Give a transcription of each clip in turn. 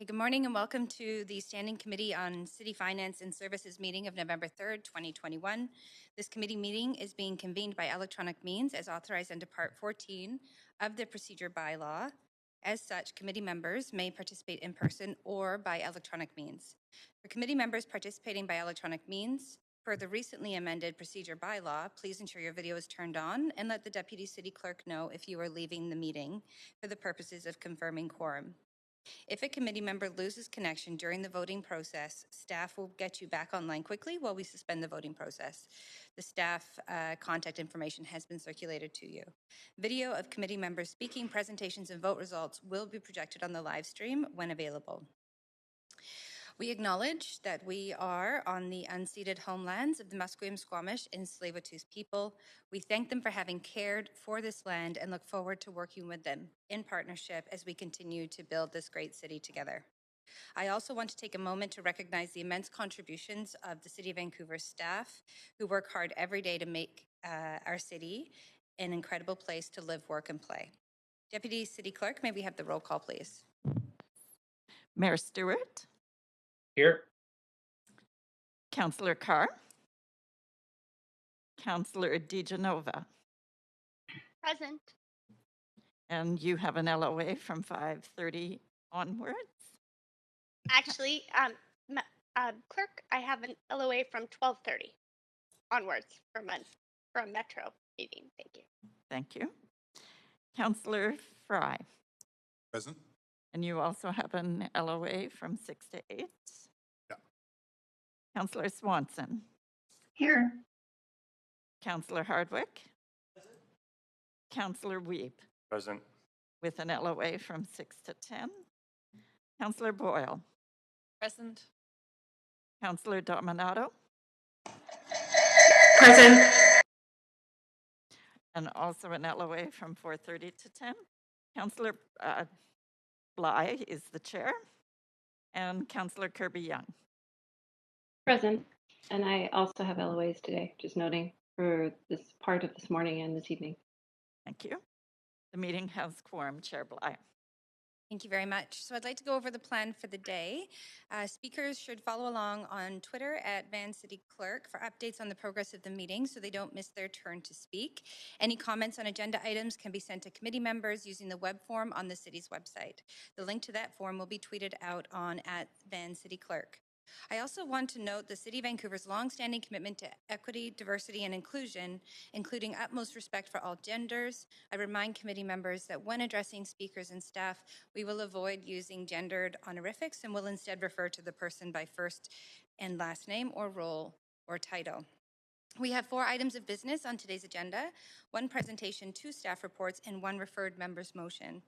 Good morning and welcome to the Standing Committee on City Finance and Services meeting of November 3rd, 2021. This committee meeting is being convened by electronic means as authorized under Part 14 of the Procedure Bylaw. As such, committee members may participate in person or by electronic means. For committee members participating by electronic means, per the recently amended Procedure Bylaw, please ensure your video is turned on and let the Deputy City Clerk know if you are leaving the meeting for the purposes of confirming quorum. If a committee member loses connection during the voting process, staff will get you back online quickly while we suspend the voting process. The staff contact information has been circulated to you. Video of committee members speaking, presentations, and vote results will be projected on the live stream when available. We acknowledge that we are on the unceded homelands of the Musqueam, Squamish, and Tsleil-Waututh people. We thank them for having cared for this land and look forward to working with them in partnership as we continue to build this great city together. I also want to take a moment to recognize the immense contributions of the City of Vancouver staff who work hard every day to make our city an incredible place to live, work, and play. Deputy City Clerk, may we have the roll call, please? Mayor Stewart. Here. Councillor Carr. Councillor DiGenova. Present. And you have an LOA from 5:30 onwards? Actually, clerk, I have an LOA from 12:30 onwards for a Metro meeting. Thank you. Thank you. Councillor Fry. Present. And you also have an LOA from 6 to 8? Yeah. Councillor Swanson. Here. Councillor Hardwick. Present. Councillor Wiebe. Present. With an LOA from 6 to 10. Councillor Boyle. Present. Councillor Dominato. Present. And also an LOA from 4:30 to 10. Councillor Bly is the chair. And Councillor Kirby-Yung. Present. And I also have LOAs today, just noting for this part of this morning and this evening. Thank you. The meeting has quorum, Chair Bly. Thank you very much. So I'd like to go over the plan for the day. Speakers should follow along on Twitter at Van City Clerk for updates on the progress of the meeting so they don't miss their turn to speak. Any comments on agenda items can be sent to committee members using the web form on the city's website. The link to that form will be tweeted out on at Van City Clerk. I also want to note the City of Vancouver's longstanding commitment to equity, diversity, and inclusion, including utmost respect for all genders. I remind committee members that when addressing speakers and staff, we will avoid using gendered honorifics and will instead refer to the person by first and last name or role or title. We have 4 items of business on today's agenda, 1 presentation, 2 staff reports, and 1 referred member's motion.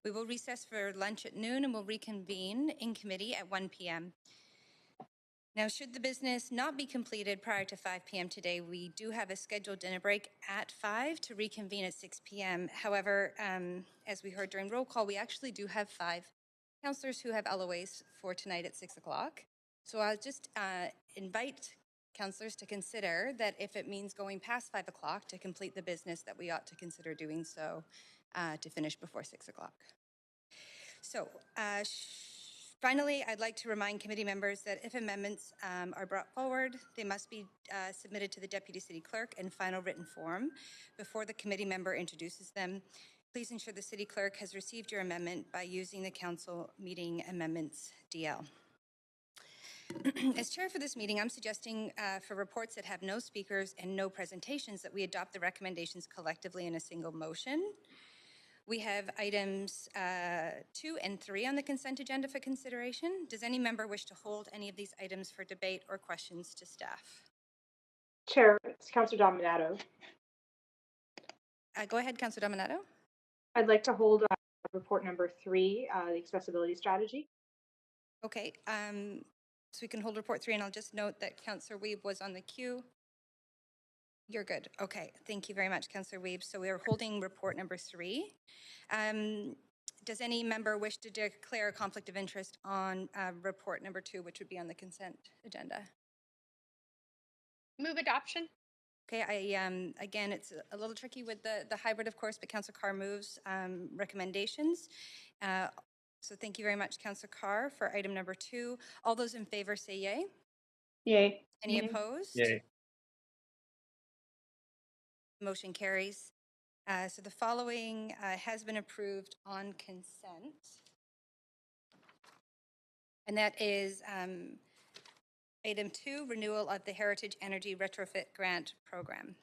We will recess for lunch at noon and will reconvene in committee at 1 p.m. Now, should the business not be completed prior to 5 p.m. today, we do have a scheduled dinner break at 5 to reconvene at 6 p.m. However, as we heard during roll call, we actually do have 5 councillors who have LOAs for tonight at 6 o'clock. So I'll just invite councillors to consider that if it means going past 5 o'clock to complete the business, that we ought to consider doing so to finish before 6 o'clock. So, finally, I'd like to remind committee members that if amendments are brought forward, they must be submitted to the Deputy City Clerk in final written form before the committee member introduces them. Please ensure the City Clerk has received your amendment by using the Council Meeting Amendments DL. As chair for this meeting, I'm suggesting for reports that have no speakers and no presentations that we adopt the recommendations collectively in a single motion. We have items 2 and 3 on the consent agenda for consideration. Does any member wish to hold any of these items for debate or questions to staff? Chair, it's Councillor Dominato. Go ahead, Councillor Dominato. I'd like to hold report number 3, the accessibility strategy. Okay, so we can hold report 3, and I'll just note that Councillor Wiebe was on the queue. You're good. Okay, thank you very much, Councillor Wiebe. So we are holding report number 3. Does any member wish to declare a conflict of interest on report number 2, which would be on the consent agenda? Move adoption. Okay, again, it's a little tricky with the hybrid, of course, but Councillor Carr moves recommendations. So thank you very much, Councillor Carr, for item number 2. All those in favor say yay. Yay. Any opposed? Motion carries. So the following has been approved on consent. And that is item 2, renewal of the Heritage Energy Retrofit Grant Program.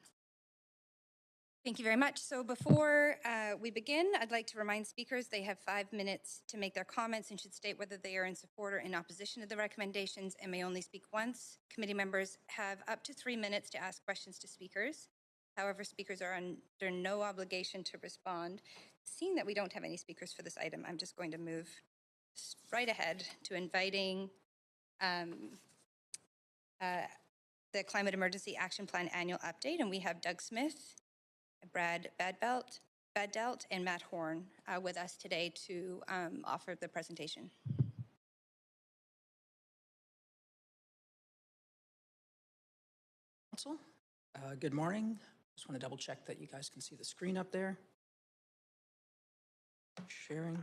Thank you very much. So before we begin, I'd like to remind speakers they have 5 minutes to make their comments and should state whether they are in support or in opposition to the recommendations and may only speak once. Committee members have up to 3 minutes to ask questions to speakers. However, speakers are under no obligation to respond. Seeing that we don't have any speakers for this item, I'm just going to move right ahead to inviting the Climate Emergency Action Plan Annual Update, and we have Doug Smith, Brad Baddelt, and Matt Horn with us today to offer the presentation. Council, good morning. Just want to double check that you guys can see the screen up there. Sharing.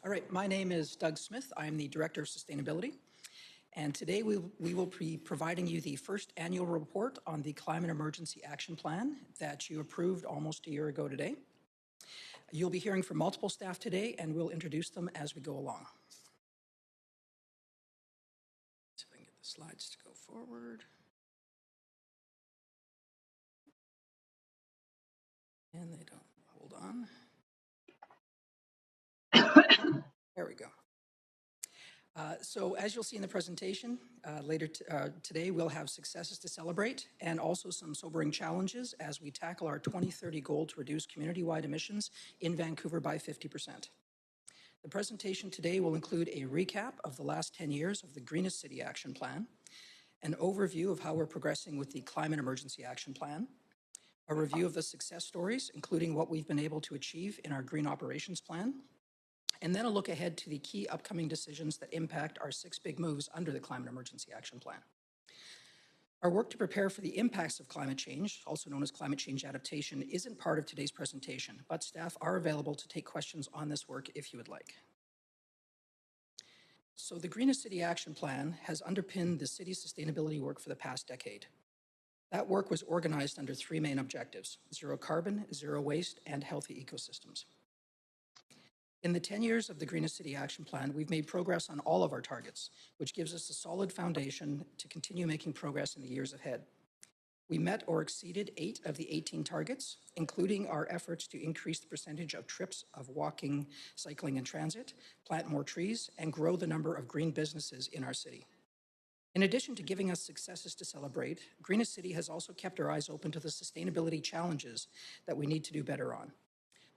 All right, my name is Doug Smith. I'm the Director of Sustainability. And today we will be providing you the first annual report on the Climate Emergency Action Plan that you approved almost a year ago today. You'll be hearing from multiple staff today, and we'll introduce them as we go along. See if I can get the slides to go forward. And they don't. Hold on. There we go. So as you'll see in the presentation, later today we'll have successes to celebrate and also some sobering challenges as we tackle our 2030 goal to reduce community-wide emissions in Vancouver by 50%. The presentation today will include a recap of the last 10 years of the Greenest City Action Plan, an overview of how we're progressing with the Climate Emergency Action Plan, a review of the success stories, including what we've been able to achieve in our Green Operations Plan, and then a look ahead to the key upcoming decisions that impact our 6 big moves under the Climate Emergency Action Plan. Our work to prepare for the impacts of climate change, also known as climate change adaptation, isn't part of today's presentation, but staff are available to take questions on this work if you would like. So the Greenest City Action Plan has underpinned the city's sustainability work for the past decade. That work was organized under 3 main objectives: zero carbon, zero waste, and healthy ecosystems. In the 10 years of the Greenest City Action Plan, we've made progress on all of our targets, which gives us a solid foundation to continue making progress in the years ahead. We met or exceeded 8 of the 18 targets, including our efforts to increase the percentage of trips of walking, cycling, and transit, plant more trees, and grow the number of green businesses in our city. In addition to giving us successes to celebrate, Greenest City has also kept our eyes open to the sustainability challenges that we need to do better on.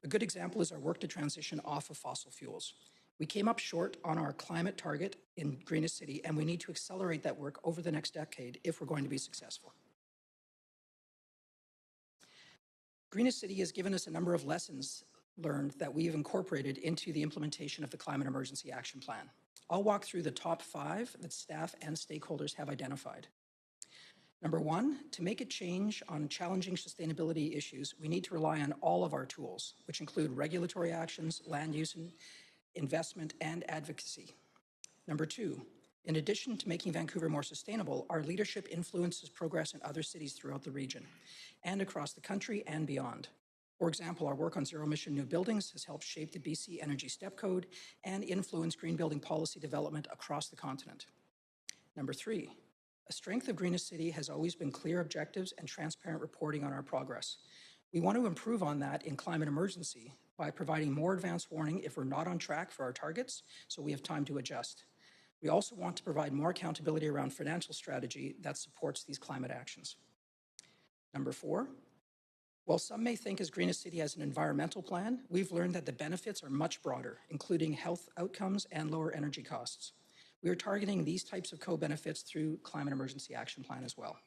A good example is our work to transition off of fossil fuels. We came up short on our climate target in Greenest City, and we need to accelerate that work over the next decade if we're going to be successful. Greenest City has given us a number of lessons learned that we have incorporated into the implementation of the Climate Emergency Action Plan. I'll walk through the top 5 that staff and stakeholders have identified. Number 1, to make a change on challenging sustainability issues, we need to rely on all of our tools, which include regulatory actions, land use and investment, and advocacy. Number 2, in addition to making Vancouver more sustainable, our leadership influences progress in other cities throughout the region and across the country and beyond. For example, our work on zero-emission new buildings has helped shape the BC Energy Step Code and influence green building policy development across the continent. Number 3, a strength of Greenest City has always been clear objectives and transparent reporting on our progress. We want to improve on that in climate emergency by providing more advance warning if we're not on track for our targets, so we have time to adjust. We also want to provide more accountability around financial strategy that supports these climate actions. Number 4, while some may think as Greenest City has an environmental plan, we've learned that the benefits are much broader, including health outcomes and lower energy costs. We are targeting these types of co-benefits through Climate Emergency Action Plan as well.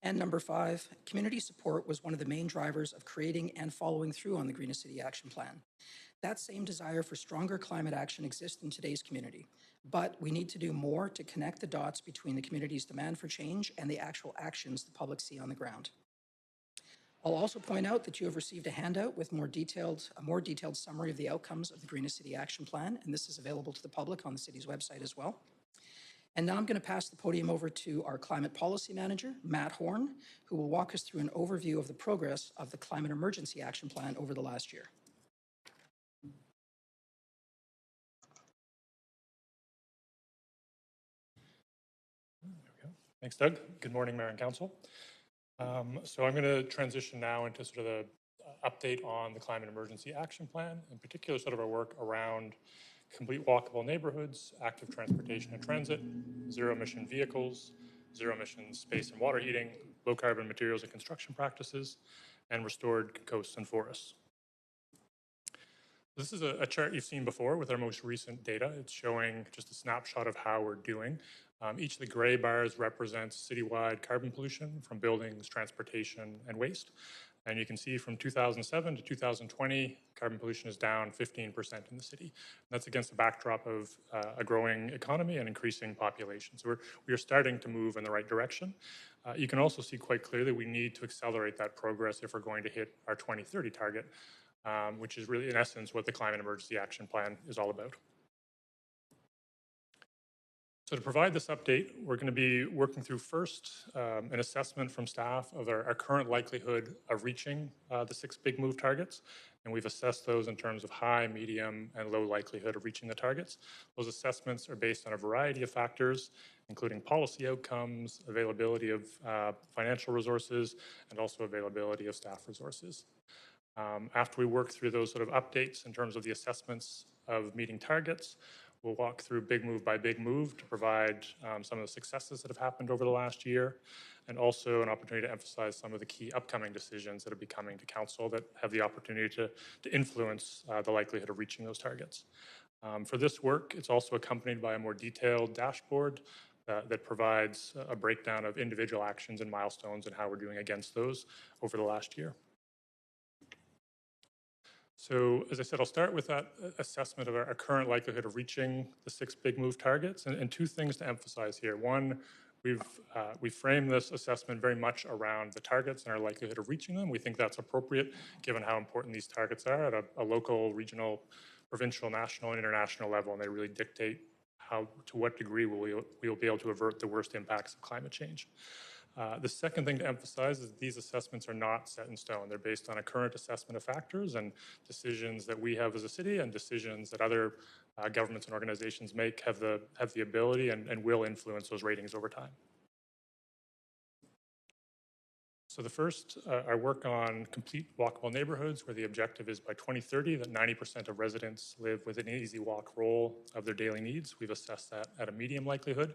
And number 5, community support was one of the main drivers of creating and following through on the Greenest City Action Plan. That same desire for stronger climate action exists in today's community, but we need to do more to connect the dots between the community's demand for change and the actual actions the public see on the ground. I'll also point out that you have received a handout with a more detailed summary of the outcomes of the Greenest City Action Plan, and this is available to the public on the city's website as well. And now I'm going to pass the podium over to our Climate Policy Manager, Matt Horn, who will walk us through an overview of the progress of the Climate Emergency Action Plan over the last year. Thanks, Doug. Good morning, Mayor and Council. So I'm going to transition now into sort of the update on the Climate Emergency Action Plan, in particular sort of our work around complete walkable neighborhoods, active transportation and transit, zero-emission vehicles, zero-emission space and water heating, low-carbon materials and construction practices, and restored coasts and forests. This is a chart you've seen before with our most recent data. It's showing just a snapshot of how we're doing. Each of the gray bars represents citywide carbon pollution from buildings, transportation, and waste. And you can see from 2007 to 2020, carbon pollution is down 15% in the city. And that's against the backdrop of a growing economy and increasing population. So we are starting to move in the right direction. You can also see quite clearly we need to accelerate that progress if we're going to hit our 2030 target, which is really, in essence, what the Climate Emergency Action Plan is all about. So to provide this update, we're going to be working through first an assessment from staff of our current likelihood of reaching the 6 big move targets. And we've assessed those in terms of high, medium, and low likelihood of reaching the targets. Those assessments are based on a variety of factors, including policy outcomes, availability of financial resources, and also availability of staff resources. After we work through those sort of updates in terms of the assessments of meeting targets, we'll walk through big move by big move to provide some of the successes that have happened over the last year, and also an opportunity to emphasize some of the key upcoming decisions that will be coming to council that have the opportunity to influence the likelihood of reaching those targets. For this work, it's also accompanied by a more detailed dashboard that provides a breakdown of individual actions and milestones and how we're doing against those over the last year. So, as I said, I'll start with that assessment of our current likelihood of reaching the 6 big move targets, and 2 things to emphasize here. One, we've framed this assessment very much around the targets and our likelihood of reaching them. We think that's appropriate given how important these targets are at a local, regional, provincial, national, and international level, and they really dictate to what degree we'll be able to avert the worst impacts of climate change. The second thing to emphasize is these assessments are not set in stone. They're based on a current assessment of factors and decisions that we have as a city and decisions that other governments and organizations make have the ability and will influence those ratings over time. So the first, our work on complete walkable neighborhoods, where the objective is by 2030 that 90% of residents live within an easy walk roll of their daily needs. We've assessed that at a medium likelihood.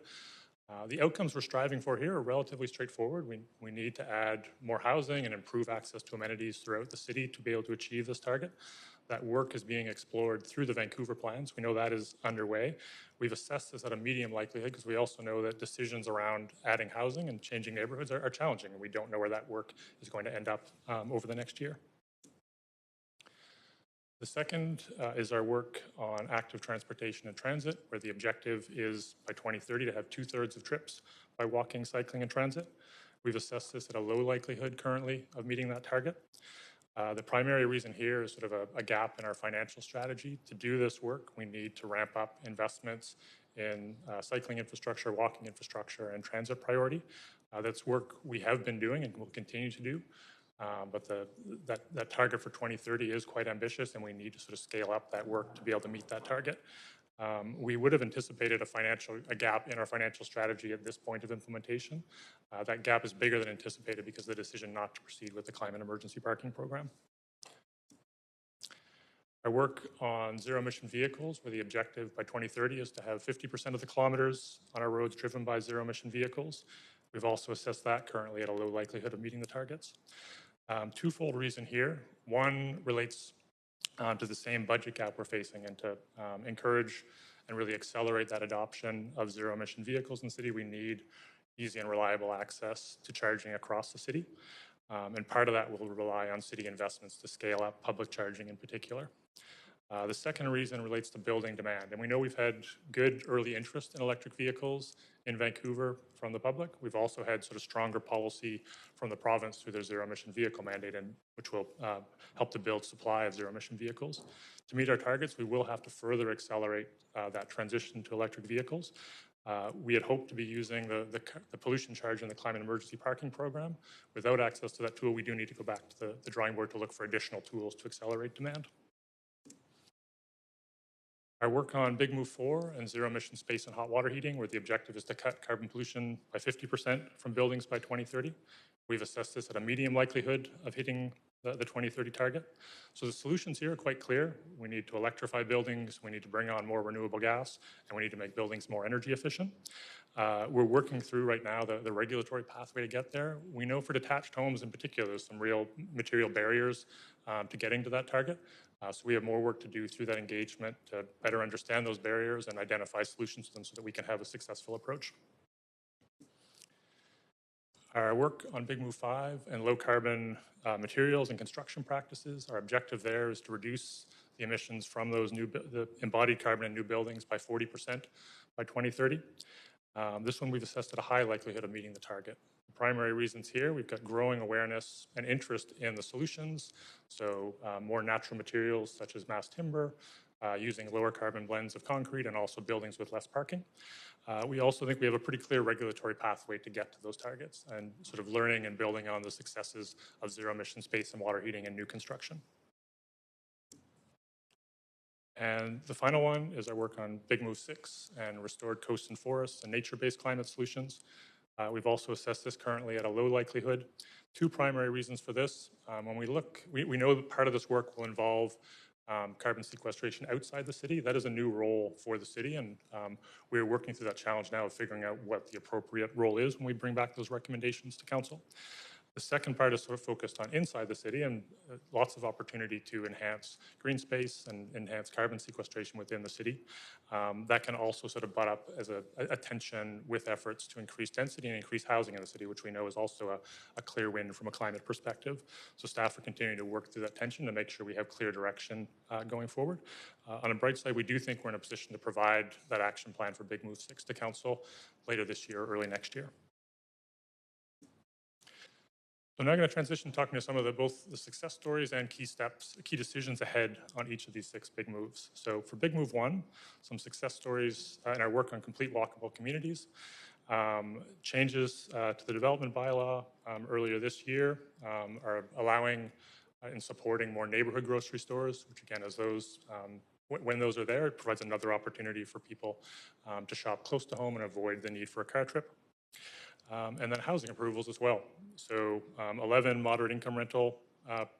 The outcomes we're striving for here are relatively straightforward. We need to add more housing and improve access to amenities throughout the city to be able to achieve this target. That work is being explored through the Vancouver plans. We know that is underway. We've assessed this at a medium likelihood because we also know that decisions around adding housing and changing neighborhoods are challenging, and we don't know where that work is going to end up over the next year. The second is our work on active transportation and transit, where the objective is by 2030 to have 2/3 of trips by walking, cycling, and transit. We've assessed this at a low likelihood currently of meeting that target. The primary reason here is sort of a gap in our financial strategy. To do this work, we need to ramp up investments in cycling infrastructure, walking infrastructure, and transit priority. That's work we have been doing and will continue to do. But that target for 2030 is quite ambitious, and we need to sort of scale up that work to be able to meet that target. We would have anticipated a gap in our financial strategy at this point of implementation. That gap is bigger than anticipated because of the decision not to proceed with the climate emergency parking program. Our work on zero-emission vehicles, where the objective by 2030 is to have 50% of the kilometers on our roads driven by zero-emission vehicles. We've also assessed that currently at a low likelihood of meeting the targets. Twofold reason here. One relates to the same budget gap we're facing, and to encourage and really accelerate that adoption of zero-emission vehicles in the city, we need easy and reliable access to charging across the city. And part of that will rely on city investments to scale up public charging in particular. The second reason relates to building demand. And we know we've had good early interest in electric vehicles in Vancouver from the public. We've also had sort of stronger policy from the province through their zero emission vehicle mandate, and which will help to build supply of zero emission vehicles. To meet our targets, we will have to further accelerate that transition to electric vehicles. We had hoped to be using the pollution charge in the climate emergency parking program. Without access to that tool, we do need to go back to the drawing board to look for additional tools to accelerate demand. Our work on Big Move 4 and zero emission space and hot water heating, where the objective is to cut carbon pollution by 50% from buildings by 2030. We've assessed this at a medium likelihood of hitting the 2030 target. So the solutions here are quite clear. We need to electrify buildings, we need to bring on more renewable gas, and we need to make buildings more energy efficient. We're working through right now the regulatory pathway to get there. We know for detached homes in particular, there's some real material barriers to getting to that target. So we have more work to do through that engagement to better understand those barriers and identify solutions to them so that we can have a successful approach. Our work on Big Move 5 and low carbon materials and construction practices, our objective there is to reduce the emissions from those the embodied carbon in new buildings by 40% by 2030. This one we've assessed at a high likelihood of meeting the target. The primary reasons here, we've got growing awareness and interest in the solutions. So more natural materials such as mass timber, using lower carbon blends of concrete, and also buildings with less parking. We also think we have a pretty clear regulatory pathway to get to those targets and sort of learning and building on the successes of zero emission space and water heating in new construction. And the final one is our work on Big Move 6 and restored coasts and forests and nature-based climate solutions. We've also assessed this currently at a low likelihood. Two primary reasons for this. When we look, we know that part of this work will involve carbon sequestration outside the city. That is a new role for the city, and we're working through that challenge now of figuring out what the appropriate role is when we bring back those recommendations to council. The second part is sort of focused on inside the city and lots of opportunity to enhance green space and enhance carbon sequestration within the city. That can also sort of butt up as a tension with efforts to increase density and increase housing in the city, which we know is also a clear win from a climate perspective. So staff are continuing to work through that tension to make sure we have clear direction going forward. On a bright side, we do think we're in a position to provide that action plan for Big Move 6 to council later this year or early next year. So now I'm going to transition talking to some of both the success stories and key steps, key decisions ahead on each of these 6 big moves. So for Big Move 1, some success stories in our work on complete walkable communities. Changes to the development bylaw earlier this year are allowing and supporting more neighborhood grocery stores, which again, as those when those are there, it provides another opportunity for people to shop close to home and avoid the need for a car trip. And then housing approvals as well. So 11 moderate income rental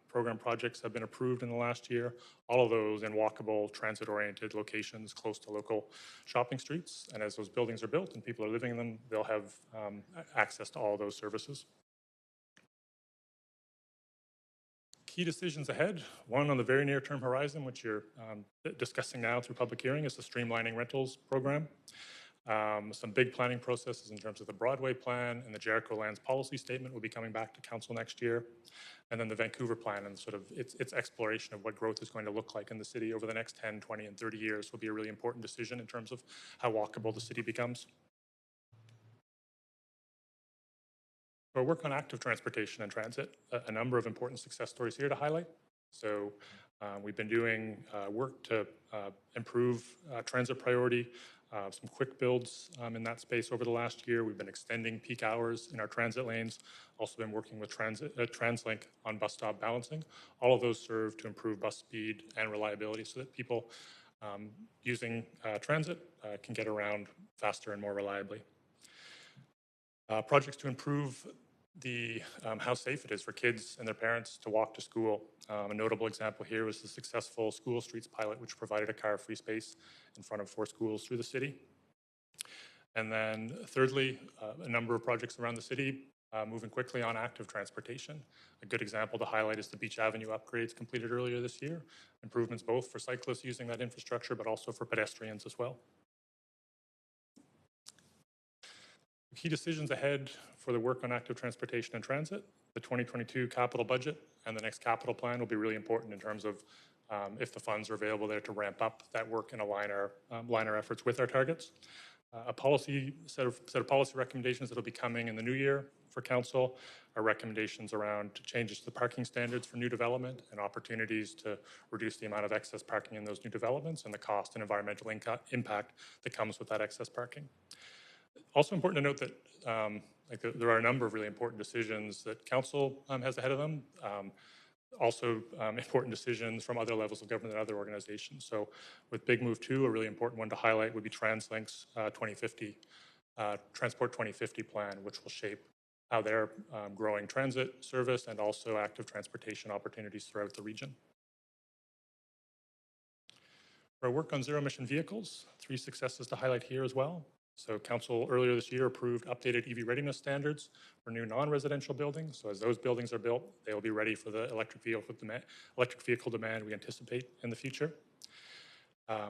program projects have been approved in the last year. All of those in walkable, transit-oriented locations close to local shopping streets. And as those buildings are built and people are living in them, they'll have access to all of those services. Key decisions ahead. One on the very near-term horizon, which you're discussing now through public hearing, is the Streamlining Rentals program. Some big planning processes in terms of the Broadway plan and the Jericho Lands policy statement will be coming back to council next year. And then the Vancouver plan and sort of its exploration of what growth is going to look like in the city over the next 10, 20, and 30 years will be a really important decision in terms of how walkable the city becomes. Our work on active transportation and transit, a number of important success stories here to highlight. So we've been doing work to improve transit priority, some quick builds in that space over the last year. We've been extending peak hours in our transit lanes, also been working with TransLink on bus stop balancing. All of those serve to improve bus speed and reliability so that people using transit can get around faster and more reliably. Projects to improve how safe it is for kids and their parents to walk to school. A notable example here was the successful School Streets pilot, which provided a car-free space in front of 4 schools through the city. And then thirdly, a number of projects around the city moving quickly on active transportation. A good example to highlight is the Beach Avenue upgrades completed earlier this year. Improvements both for cyclists using that infrastructure, but also for pedestrians as well. Key decisions ahead for the work on active transportation and transit. The 2022 capital budget and the next capital plan will be really important in terms of if the funds are available there to ramp up that work and align our efforts with our targets. A set of policy recommendations that will be coming in the new year for council are recommendations around changes to the parking standards for new development and opportunities to reduce the amount of excess parking in those new developments and the cost and environmental impact that comes with that excess parking. Also important to note that there are a number of really important decisions that council has ahead of them. Important decisions from other levels of government and other organizations. So with Big Move 2, a really important one to highlight would be TransLink's 2050, Transport 2050 plan, which will shape how they're growing transit service and also active transportation opportunities throughout the region. For our work on zero-emission vehicles, 3 successes to highlight here as well. So council earlier this year approved updated EV readiness standards for new non-residential buildings. So as those buildings are built, they will be ready for the electric vehicle demand we anticipate in the future.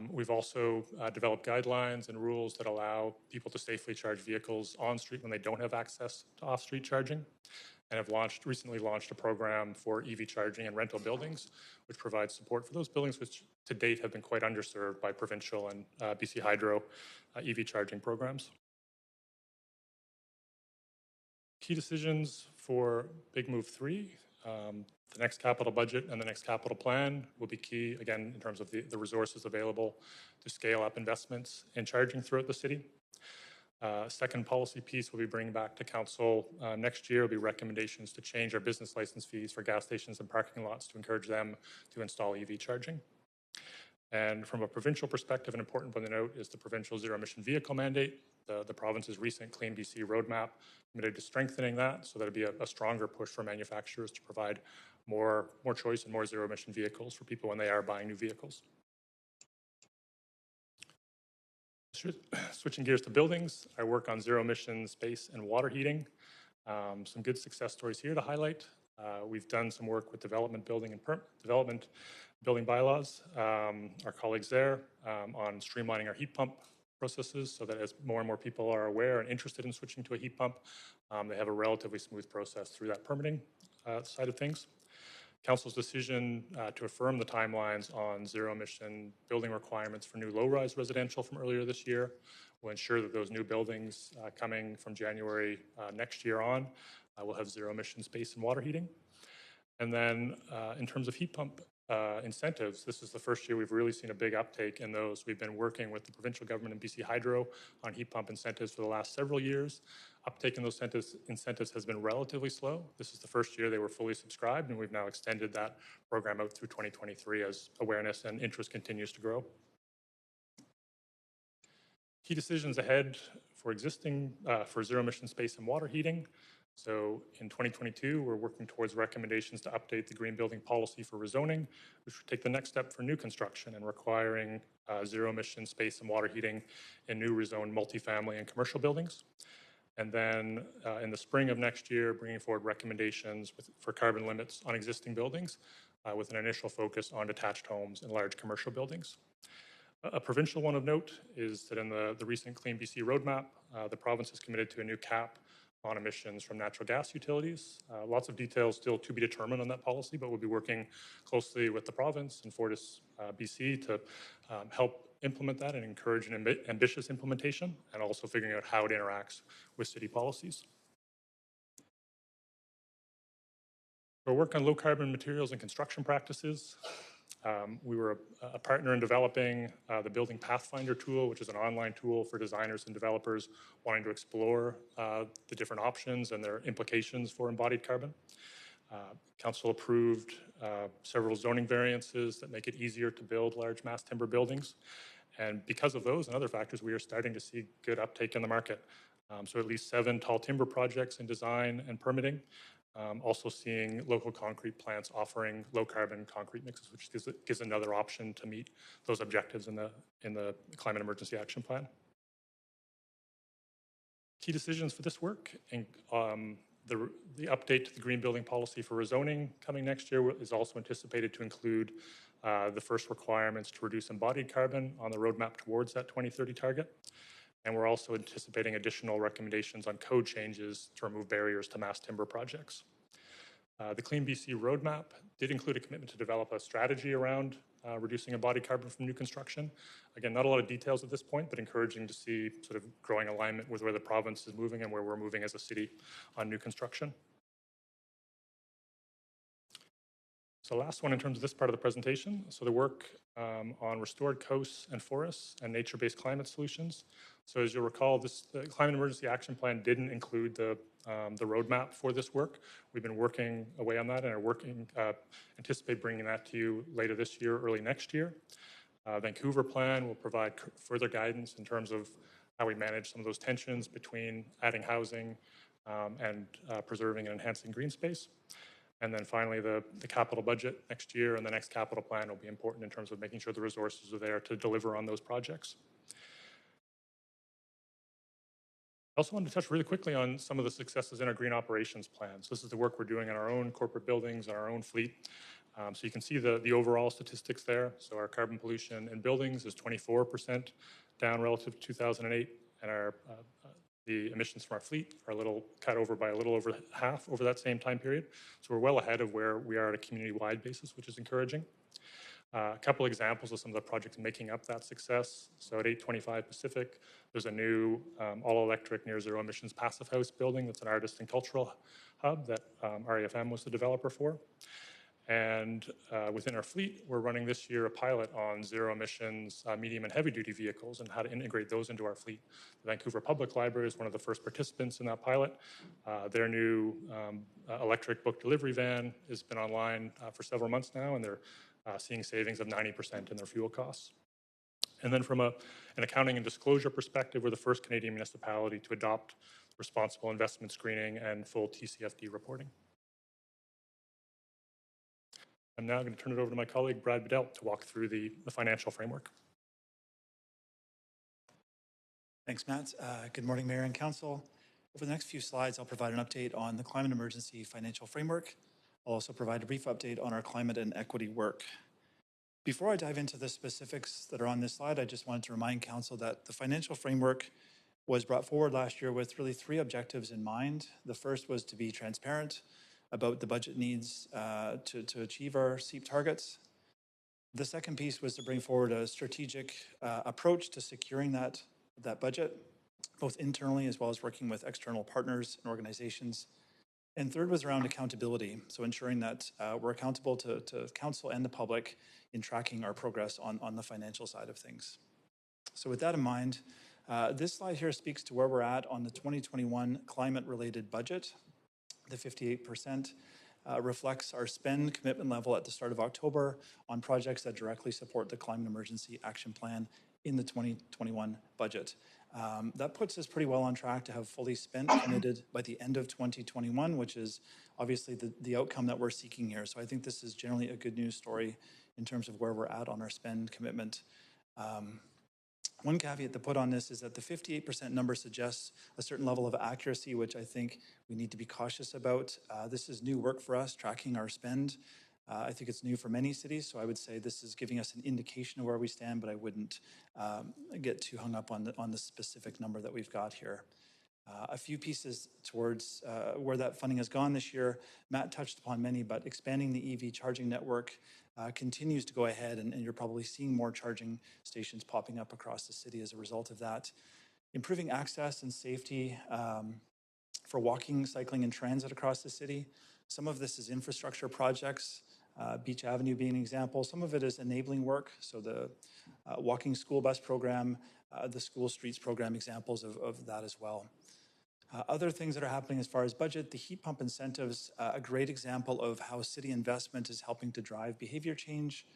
We've also developed guidelines and rules that allow people to safely charge vehicles on street when they don't have access to off-street charging, and have recently launched a program for EV charging and rental buildings, which provides support for those buildings which to date have been quite underserved by provincial and BC Hydro EV charging programs. Key decisions for Big Move 3. The next capital budget and the next capital plan will be key, again, in terms of the resources available to scale up investments in charging throughout the city. Second policy piece we'll be bringing back to council next year will be recommendations to change our business license fees for gas stations and parking lots to encourage them to install EV charging. And from a provincial perspective, an important one to note is the provincial zero-emission vehicle mandate. The province's recent Clean BC roadmap committed to strengthening that, so that it'd be a stronger push for manufacturers to provide more choice and more zero-emission vehicles for people when they are buying new vehicles. Switching gears to buildings, I work on zero-emission space and water heating. Some good success stories here to highlight. We've done some work with development building bylaws, our colleagues there, on streamlining our heat pump processes so that as more and more people are aware and interested in switching to a heat pump, they have a relatively smooth process through that permitting side of things. Council's decision to affirm the timelines on zero-emission building requirements for new low-rise residential from earlier this year will ensure that those new buildings coming from January next year on will have zero-emission space and water heating. And then in terms of heat pump incentives, this is the first year we've really seen a big uptake in those. We've been working with the provincial government and BC Hydro on heat pump incentives for the last several years. Uptake in those incentives has been relatively slow. This is the first year they were fully subscribed, and we've now extended that program out through 2023 as awareness and interest continues to grow. Key decisions ahead for zero-emission space and water heating. So in 2022, we're working towards recommendations to update the green building policy for rezoning, which would take the next step for new construction and requiring zero-emission space and water heating in new rezoned multifamily and commercial buildings. And then in the spring of next year, bringing forward recommendations for carbon limits on existing buildings with an initial focus on detached homes and large commercial buildings. A provincial one of note is that in the recent Clean BC roadmap, the province is committed to a new cap on emissions from natural gas utilities. Lots of details still to be determined on that policy, but we'll be working closely with the province and Fortis BC to help implement that and encourage an ambitious implementation, and also figuring out how it interacts with city policies. For work on low carbon materials and construction practices, we were a partner in developing the Building Pathfinder tool, which is an online tool for designers and developers wanting to explore the different options and their implications for embodied carbon. Council approved several zoning variances that make it easier to build large mass timber buildings. And because of those and other factors, we are starting to see good uptake in the market. So at least 7 tall timber projects in design and permitting. Also seeing local concrete plants offering low carbon concrete mixes, which gives another option to meet those objectives in the Climate Emergency Action Plan. Key decisions for this work, and the update to the green building policy for rezoning coming next year is also anticipated to include the first requirements to reduce embodied carbon on the roadmap towards that 2030 target. And we're also anticipating additional recommendations on code changes to remove barriers to mass timber projects. The Clean BC roadmap did include a commitment to develop a strategy around reducing embodied carbon from new construction. Again, not a lot of details at this point, but encouraging to see sort of growing alignment with where the province is moving and where we're moving as a city on new construction. So last one in terms of this part of the presentation. So the work on restored coasts and forests and nature-based climate solutions. So as you'll recall, the Climate Emergency Action Plan didn't include the roadmap for this work. We've been working away on that and are anticipate bringing that to you later this year, early next year. Vancouver Plan will provide further guidance in terms of how we manage some of those tensions between adding housing and preserving and enhancing green space. And then finally, the capital budget next year and the next capital plan will be important in terms of making sure the resources are there to deliver on those projects. I also wanted to touch really quickly on some of the successes in our green operations plan. So this is the work we're doing in our own corporate buildings, our own fleet. So you can see the overall statistics there. So our carbon pollution in buildings is 24% down relative to 2008, and the emissions from our fleet are a little cut over by a little over half over that same time period. So we're well ahead of where we are at a community-wide basis, which is encouraging. A couple examples of some of the projects making up that success. So at 825 Pacific, there's a new all-electric near-zero emissions passive house building that's an artist and cultural hub that RAFM was the developer for. And within our fleet, we're running this year a pilot on zero emissions medium and heavy duty vehicles and how to integrate those into our fleet. The Vancouver Public Library is one of the first participants in that pilot. Their new electric book delivery van has been online for several months now, and they're seeing savings of 90% in their fuel costs. And then from an accounting and disclosure perspective, we're the first Canadian municipality to adopt responsible investment screening and full TCFD reporting. I'm now going to turn it over to my colleague, Brad Bedell, to walk through the financial framework. Thanks, Matt. Good morning, Mayor and Council. Over the next few slides, I'll provide an update on the Climate Emergency Financial Framework. I'll also provide a brief update on our climate and equity work. Before I dive into the specifics that are on this slide, I just wanted to remind Council that the financial framework was brought forward last year with really three objectives in mind. The first was to be transparent about the budget needs to achieve our SEEP targets. The second piece was to bring forward a strategic approach to securing that budget, both internally as well as working with external partners and organizations. And third was around accountability, so ensuring that we're accountable to Council and the public in tracking our progress on the financial side of things. So with that in mind, this slide here speaks to where we're at on the 2021 climate-related budget. The 58% reflects our spend commitment level at the start of October on projects that directly support the Climate Emergency Action Plan in the 2021 budget. That puts us pretty well on track to have fully spent committed by the end of 2021, which is obviously the outcome that we're seeking here. So I think this is generally a good news story in terms of where we're at on our spend commitment. One caveat to put on this is that the 58% number suggests a certain level of accuracy, which I think we need to be cautious about. This is new work for us, tracking our spend. I think it's new for many cities, so I would say this is giving us an indication of where we stand, but I wouldn't get too hung up on the specific number that we've got here. A few pieces towards where that funding has gone this year. Matt touched upon many, but expanding the EV charging network continues to go ahead, and you're probably seeing more charging stations popping up across the city as a result of that. Improving access and safety for walking, cycling, and transit across the city. Some of this is infrastructure projects, Beach Avenue being an example. Some of it is enabling work, so the walking school bus program, the school streets program, examples of that as well. Other things that are happening as far as budget, the heat pump incentives, a great example of how city investment is helping to drive behavior change,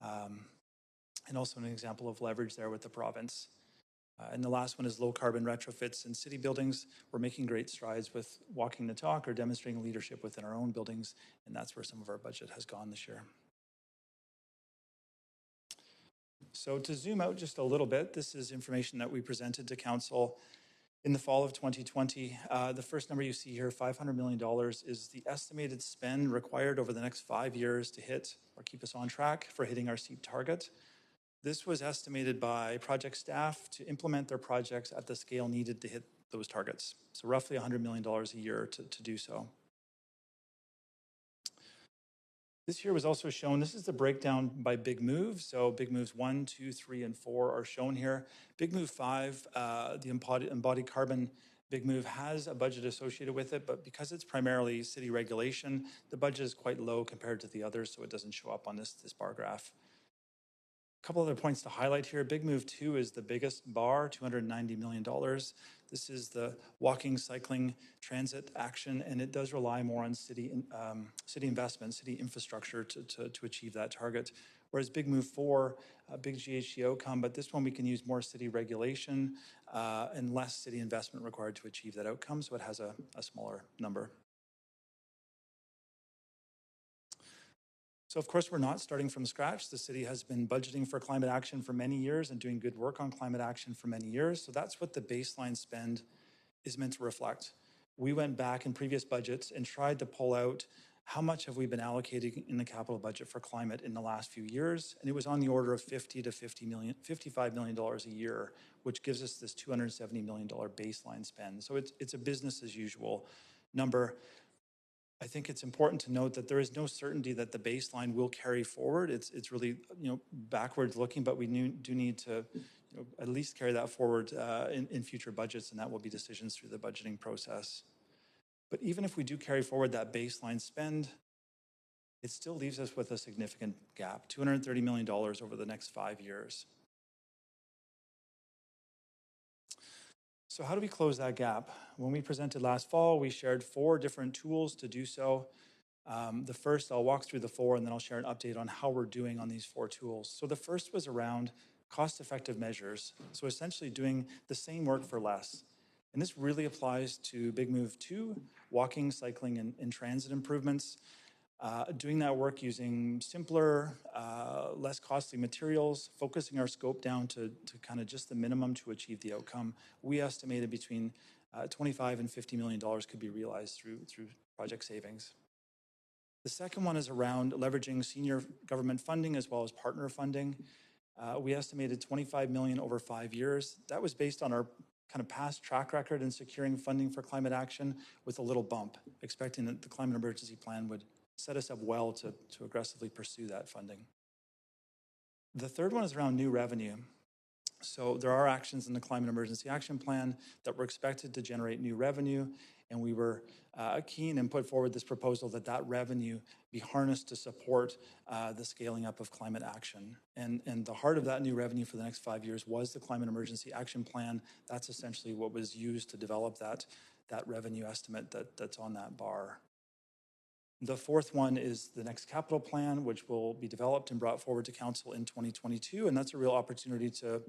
and also an example of leverage there with the province. And the last one is low carbon retrofits in city buildings. We're making great strides with walking the talk or demonstrating leadership within our own buildings, and that's where some of our budget has gone this year. So to zoom out just a little bit, this is information that we presented to Council in the fall of 2020. The first number you see here, $500 million, is the estimated spend required over the next 5 years to hit or keep us on track for hitting our SEEP target. This was estimated by project staff to implement their projects at the scale needed to hit those targets. So roughly $100 million a year to do so. This here was also shown, this is the breakdown by big move. So big moves 1, 2, 3, and 4 are shown here. Big move 5, the embodied carbon big move has a budget associated with it, but because it's primarily city regulation, the budget is quite low compared to the others, so it doesn't show up on this bar graph. A couple other points to highlight here. Big Move 2 is the biggest bar, $290 million. This is the walking, cycling, transit action, and it does rely more on city investment, city infrastructure to achieve that target. Whereas Big Move 4, big GHG outcome, but this one we can use more city regulation and less city investment required to achieve that outcome, so it has a smaller number. So of course, we're not starting from scratch. The city has been budgeting for climate action for many years and doing good work on climate action for many years. So that's what the baseline spend is meant to reflect. We went back in previous budgets and tried to pull out how much have we been allocating in the capital budget for climate in the last few years. And it was on the order of $50 to $55 million a year, which gives us this $270 million baseline spend. So it's a business as usual number. I think it's important to note that there is no certainty that the baseline will carry forward. It's really backwards looking, but we do need to at least carry that forward in future budgets, and that will be decisions through the budgeting process. But even if we do carry forward that baseline spend, it still leaves us with a significant gap, $230 million over the next 5 years. So how do we close that gap? When we presented last fall, we shared 4 different tools to do so. The first, I'll walk through the 4, and then I'll share an update on how we're doing on these 4 tools. So the first was around cost-effective measures. So essentially doing the same work for less. And this really applies to Big Move 2, walking, cycling, and transit improvements. Doing that work using simpler, less costly materials, focusing our scope down to kind of just the minimum to achieve the outcome. We estimated between $25 and $50 million could be realized through project savings. The second one is around leveraging senior government funding as well as partner funding. We estimated $25 million over 5 years. That was based on our kind of past track record in securing funding for climate action with a little bump, expecting that the climate emergency plan would set us up well to aggressively pursue that funding. The third one is around new revenue. So there are actions in the Climate Emergency Action Plan that were expected to generate new revenue, and we were keen and put forward this proposal that revenue be harnessed to support the scaling up of climate action. And the heart of that new revenue for the next 5 years was the Climate Emergency Action Plan. That's essentially what was used to develop that revenue estimate that's on that bar. The fourth one is the next capital plan, which will be developed and brought forward to council in 2022. And that's a real opportunity to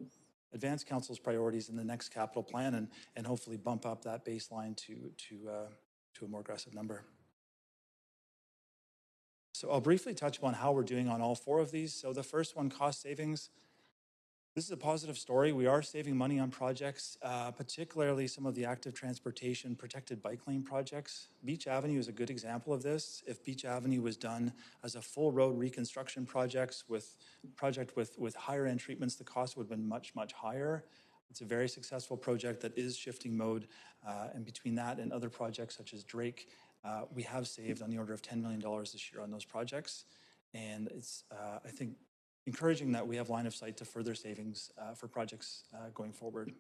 advance council's priorities in the next capital plan and hopefully bump up that baseline to a more aggressive number. So I'll briefly touch on how we're doing on all 4 of these. So the first one, cost savings. This is a positive story. We are saving money on projects, particularly some of the active transportation protected bike lane projects. Beach Avenue is a good example of this. If Beach Avenue was done as a full road reconstruction project with higher end treatments, the cost would have been much, much higher. It's a very successful project that is shifting mode. And between that and other projects such as Drake, we have saved on the order of $10 million this year on those projects. And it's, I think, encouraging that we have line of sight to further savings for projects going forward. In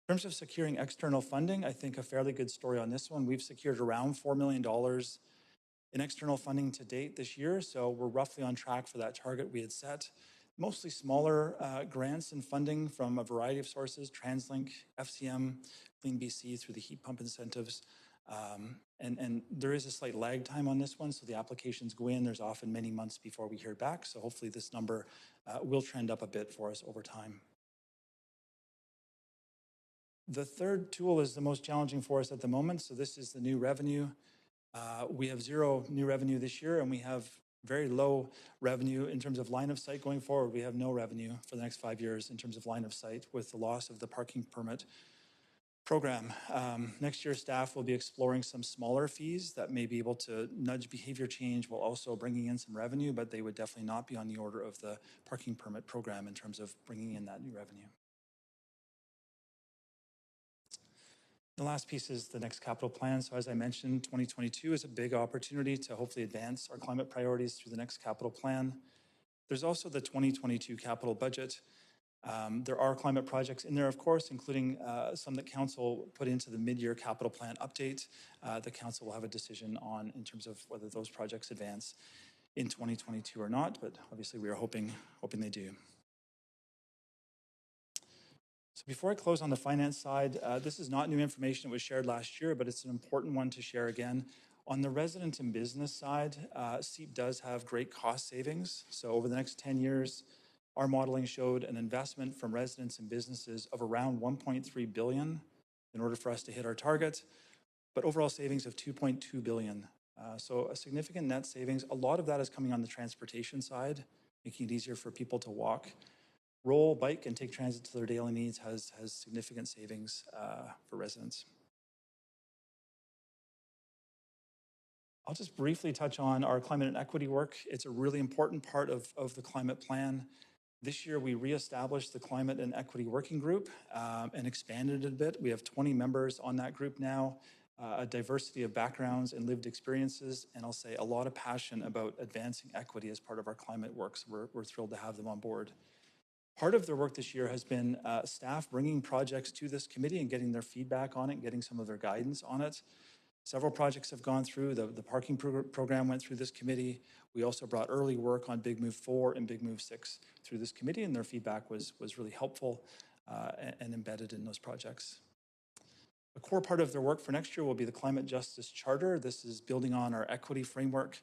terms of securing external funding, I think a fairly good story on this one. We've secured around $4 million in external funding to date this year, so we're roughly on track for that target we had set. Mostly smaller grants and funding from a variety of sources, TransLink, FCM, Clean BC through the heat pump incentives. And there is a slight lag time on this one, so the applications go in. There's often many months before we hear back, so hopefully this number will trend up a bit for us over time. The third tool is the most challenging for us at the moment, so this is the new revenue. We have 0 new revenue this year, and we have very low revenue in terms of line of sight going forward. We have no revenue for the next 5 years in terms of line of sight with the loss of the parking permit program. Next year, staff will be exploring some smaller fees that may be able to nudge behavior change while also bringing in some revenue, but they would definitely not be on the order of the parking permit program in terms of bringing in that new revenue. The last piece is the next capital plan. So as I mentioned, 2022 is a big opportunity to hopefully advance our climate priorities through the next capital plan. There's also the 2022 capital budget. There are climate projects in there, of course, including some that Council put into the mid-year capital plan update. The Council will have a decision on in terms of whether those projects advance in 2022 or not, but obviously we are hoping they do. So before I close on the finance side, this is not new information that was shared last year, but it's an important one to share again. On the resident and business side, CEEP does have great cost savings. So over the next 10 years, our modeling showed an investment from residents and businesses of around $1.3 billion in order for us to hit our target, but overall savings of $2.2 billion. So a significant net savings. A lot of that is coming on the transportation side, making it easier for people to walk, roll, bike, and take transit to their daily needs has significant savings for residents. I'll just briefly touch on our climate and equity work. It's a really important part of the climate plan. This year, we reestablished the Climate and Equity Working Group and expanded it a bit. We have 20 members on that group now, a diversity of backgrounds and lived experiences, and I'll say a lot of passion about advancing equity as part of our climate work, so we're thrilled to have them on board. Part of their work this year has been staff bringing projects to this committee and getting their feedback on it, getting some of their guidance on it. Several projects have gone through. The parking program went through this committee. We also brought early work on Big Move 4 and Big Move 6 through this committee, and their feedback was really helpful and embedded in those projects. A core part of their work for next year will be the Climate Justice Charter. This is building on our equity framework,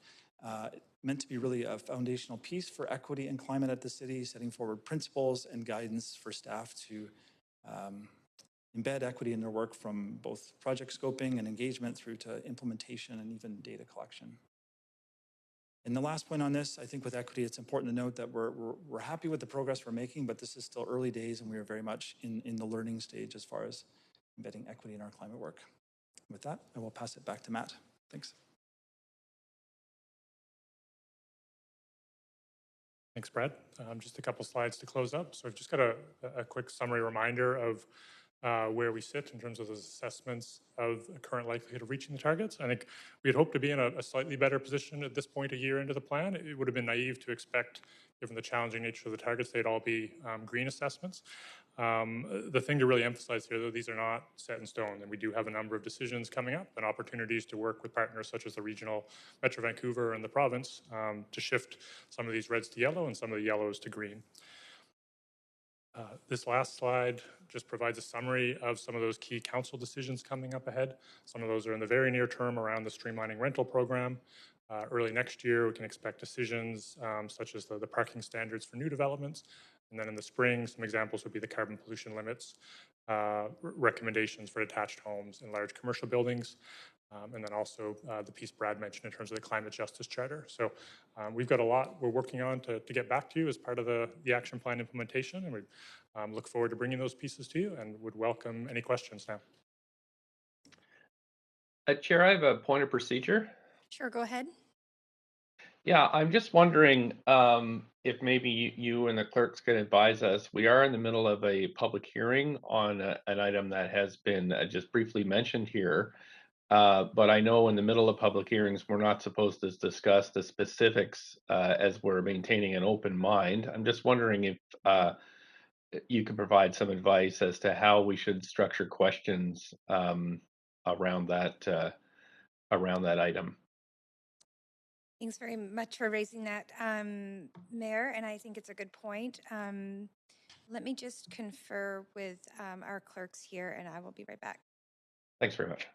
meant to be really a foundational piece for equity and climate at the city, setting forward principles and guidance for staff to embed equity in their work from both project scoping and engagement through to implementation and even data collection. And the last point on this, I think with equity, it's important to note that we're happy with the progress we're making, but this is still early days and we are very much in the learning stage as far as embedding equity in our climate work. With that, I will pass it back to Matt. Thanks. Thanks, Brad. Just a couple slides to close up. So I've just got a quick summary reminder of where we sit in terms of those assessments of the current likelihood of reaching the targets. I think we had hoped to be in a slightly better position at this point a year into the plan. It would have been naive to expect, given the challenging nature of the targets, they'd all be green assessments. The thing to really emphasize here, though, these are not set in stone, and we do have a number of decisions coming up and opportunities to work with partners such as the regional Metro Vancouver and the province to shift some of these reds to yellow and some of the yellows to green. This last slide just provides a summary of some of those key council decisions coming up ahead. Some of those are in the very near term around the streamlining rental program. Early next year, we can expect decisions such as the parking standards for new developments. And then in the spring, some examples would be the carbon pollution limits, recommendations for detached homes in large commercial buildings, and then also the piece Brad mentioned in terms of the Climate Justice Charter. So we've got a lot we're working on to get back to you as part of the action plan implementation, and we look forward to bringing those pieces to you and would welcome any questions now. Chair, I have a point of procedure. Sure, go ahead. Yeah, I'm just wondering if maybe you and the clerks can advise us. We are in the middle of a public hearing on an item that has been just briefly mentioned here. But I know in the middle of public hearings, we're not supposed to discuss the specifics as we're maintaining an open mind. I'm just wondering if you could provide some advice as to how we should structure questions around that item. Thanks very much for raising that, Mayor, and I think it's a good point. Let me just confer with our clerks here, and I will be right back. Thanks very much.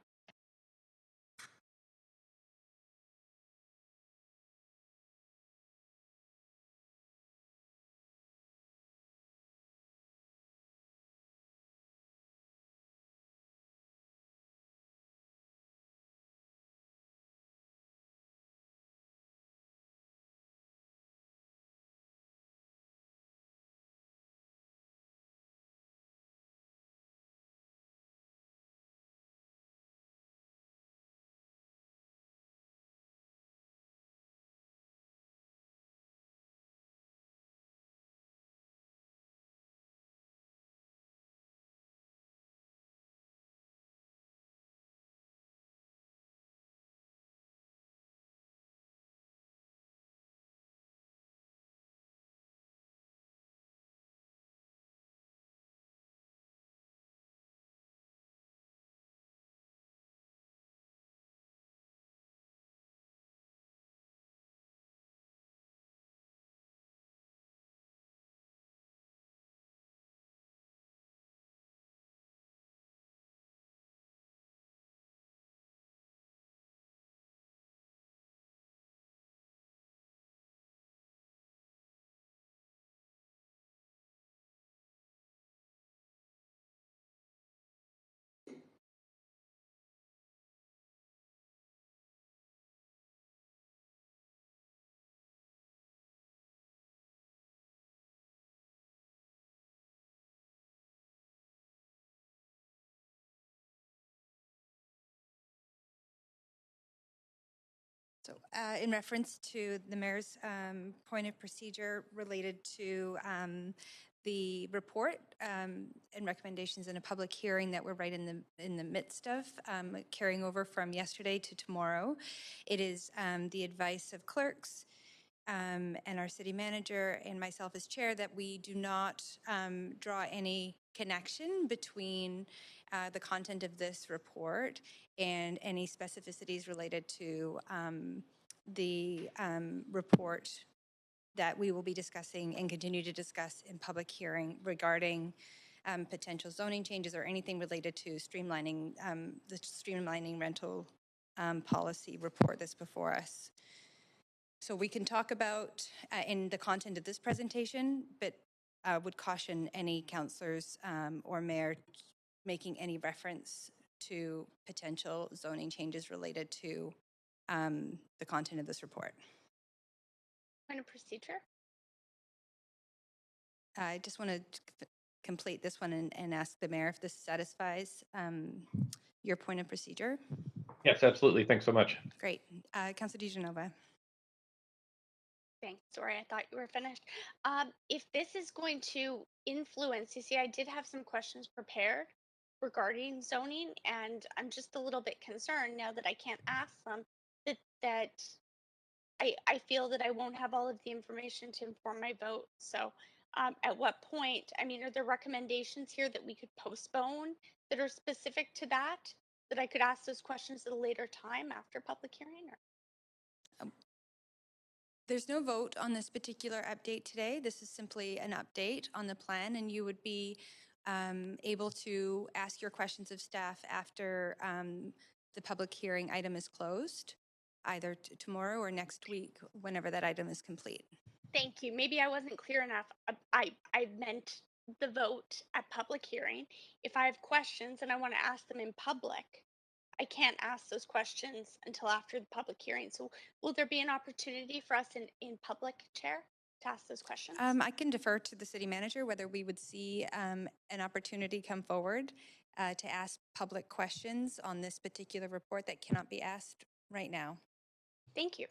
So in reference to the mayor's point of procedure related to the report and recommendations in a public hearing that we're right in the midst of, carrying over from yesterday to tomorrow, it is the advice of clerks and our city manager and myself as chair that we do not draw any connection between the content of this report and any specificities related to the report that we will be discussing and continue to discuss in public hearing regarding potential zoning changes or anything related to streamlining the streamlining rental policy report that's before us. So we can talk about in the content of this presentation, but would caution any councillors or mayor making any reference to potential zoning changes related to the content of this report. Point of procedure? I just want to complete this one and ask the mayor if this satisfies your point of procedure. Yes, absolutely. Thanks so much. Great. Councillor DiGenova. Thanks. Sorry, I thought you were finished. If this is going to influence, you see, I did have some questions prepared regarding zoning, and I'm just a little bit concerned now that I can't ask them that I feel that I won't have all of the information to inform my vote. So at what point, I mean, are there recommendations here that we could postpone that are specific to that I could ask those questions at a later time after public hearing? Or? There's no vote on this particular update today. This is simply an update on the plan, and you would be able to ask your questions of staff after the public hearing item is closed, either tomorrow or next week, whenever that item is complete. Thank you. Maybe I wasn't clear enough. I meant the vote at public hearing. If I have questions and I want to ask them in public, I can't ask those questions until after the public hearing. So will there be an opportunity for us in public, Chair, to ask those questions? I can defer to the city manager whether we would see an opportunity come forward to ask public questions on this particular report that cannot be asked right now. Thank you.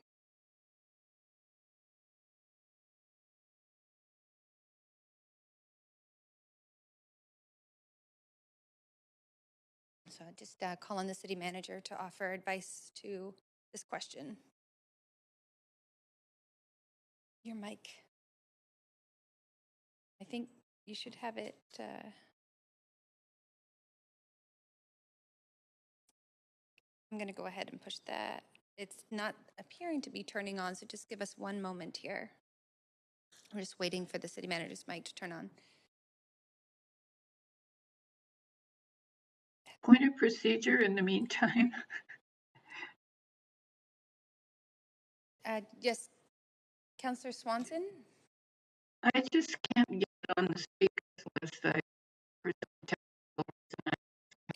So just call on the city manager to offer advice to this question. Your mic. I think you should have it. I'm going to go ahead and push that. It's not appearing to be turning on, so just give us one moment here. I'm just waiting for the city manager's mic to turn on. Point of procedure in the meantime. Yes, Councillor Swanson? I just can't get on the speakers list.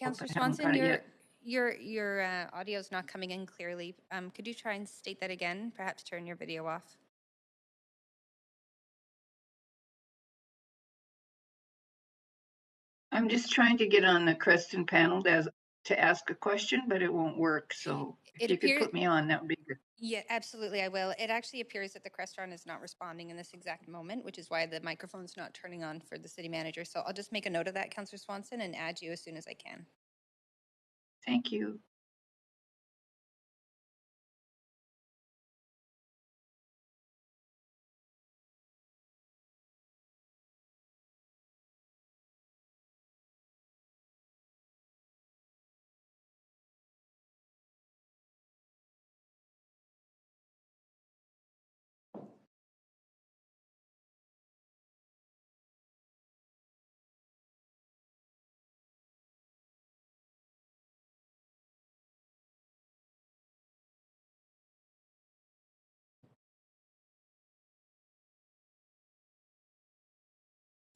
Councillor Swanson, your audio is not coming in clearly. Could you try and state that again? Perhaps turn your video off. I'm just trying to get on the Creston panel to ask a question, but it won't work. So if you could put me on, that would be good. Yeah, absolutely, I will. It actually appears that the Crestron is not responding in this exact moment, which is why the microphone's not turning on for the city manager. So I'll just make a note of that, Councillor Swanson, and add you as soon as I can. Thank you.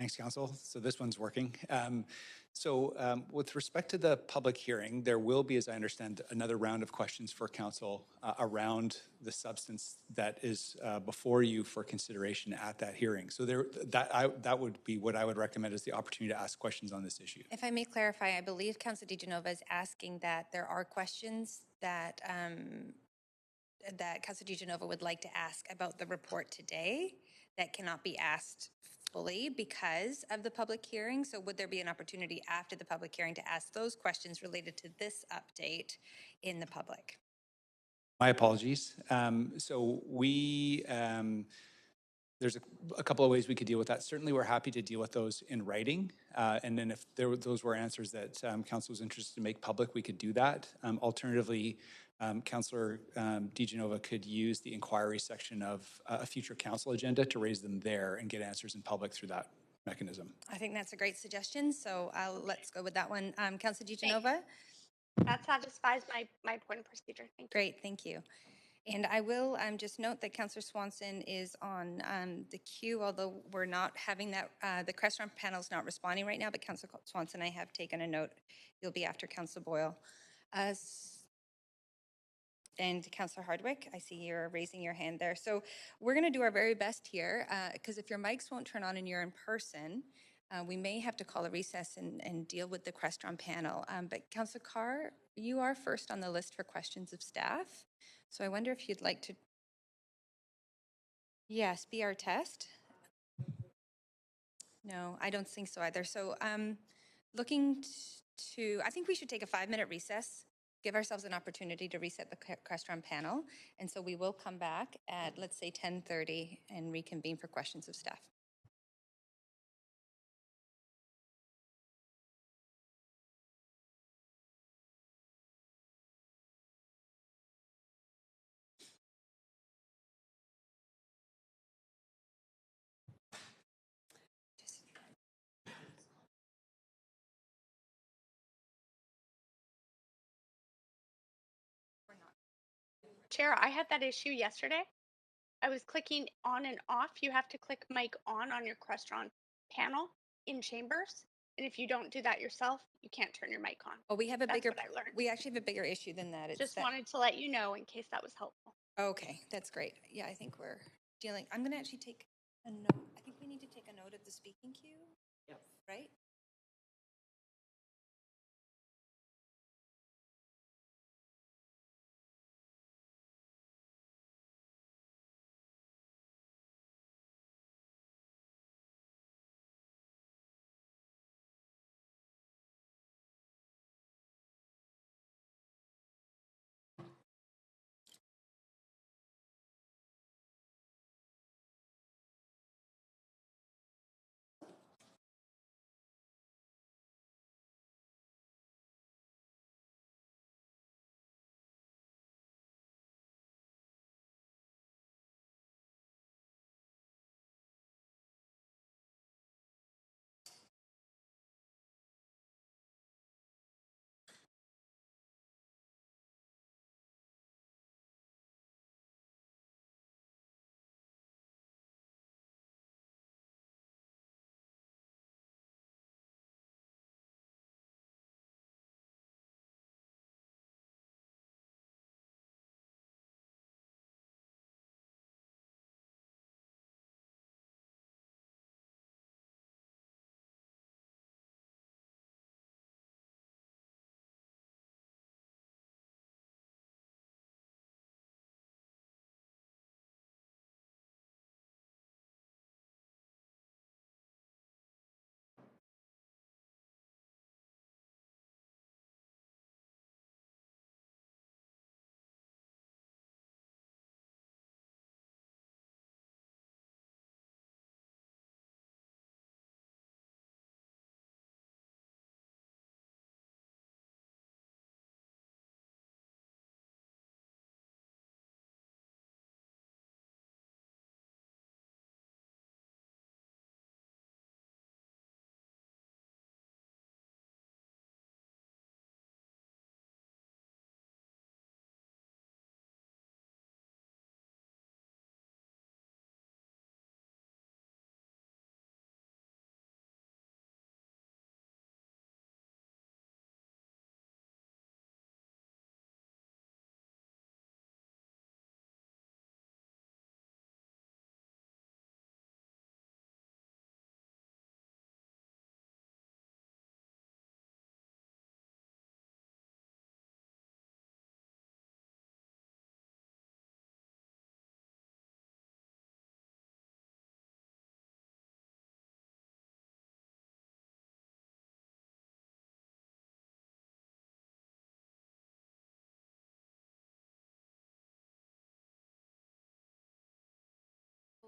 Thanks, Council. So this one's working. With respect to the public hearing, there will be, as I understand, another round of questions for Council around the substance that is before you for consideration at that hearing. So that would be what I would recommend as the opportunity to ask questions on this issue. If I may clarify, I believe Councillor DiGenova is asking that there are questions that that Councilor DiGenova would like to ask about the report today that cannot be asked fully because of the public hearing. So would there be an opportunity after the public hearing to ask those questions related to this update in the public? My apologies. There's a couple of ways we could deal with that. Certainly, we're happy to deal with those in writing. And then if those were answers that Council was interested to make public, we could do that. Alternatively, Councillor DiGenova could use the inquiry section of a future Council agenda to raise them there and get answers in public through that mechanism. I think that's a great suggestion. So let's go with that one. Councilor DiGenova? That satisfies my point of procedure. Thank you. Great, thank you. And I will just note that Councillor Swanson is on the queue, although we're not having that, the Crestron panel is not responding right now, but Councillor Swanson, I have taken a note. You'll be after Councillor Boyle. And Councillor Hardwick, I see you're raising your hand there. So we're going to do our very best here, because if your mics won't turn on and you're in person, we may have to call a recess and deal with the Crestron panel. But Councillor Carr, you are first on the list for questions of staff. So I wonder if you'd like to, yes, be our test. No, I don't think so either. So looking to, I think we should take a 5-minute recess, give ourselves an opportunity to reset the Crestron panel. And so we will come back at, let's say, 10:30 and reconvene for questions of staff. Chair, I had that issue yesterday. I was clicking on and off. You have to click mic on your Crestron panel in Chambers. And if you don't do that yourself, you can't turn your mic on. Oh, we have a That's bigger, what I learned. we actually have a bigger issue than that. It's Just that, wanted to let you know in case that was helpful. okay, that's great. Yeah, I think we're dealing, I'm going to actually take a note. I think we need to take a note of the speaking queue. Yes. Right?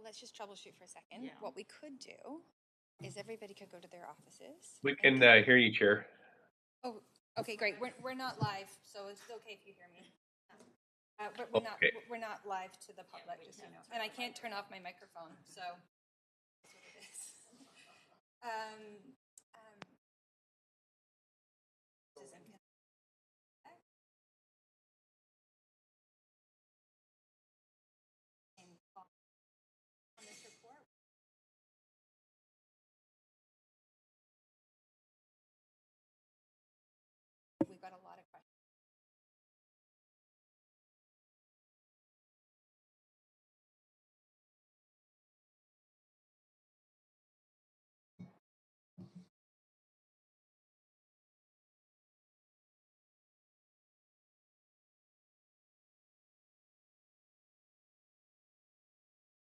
let's just troubleshoot for a second. Yeah. What we could do is everybody could go to their offices. We can and- hear you, Chair. Oh, okay, great. We're not live, so it's okay if you hear me. We're not Okay. we're not live to the public, just so you know. And I can't turn off my microphone, so that's what it is. Isn't gonna- And on this report. We've got a lot of questions.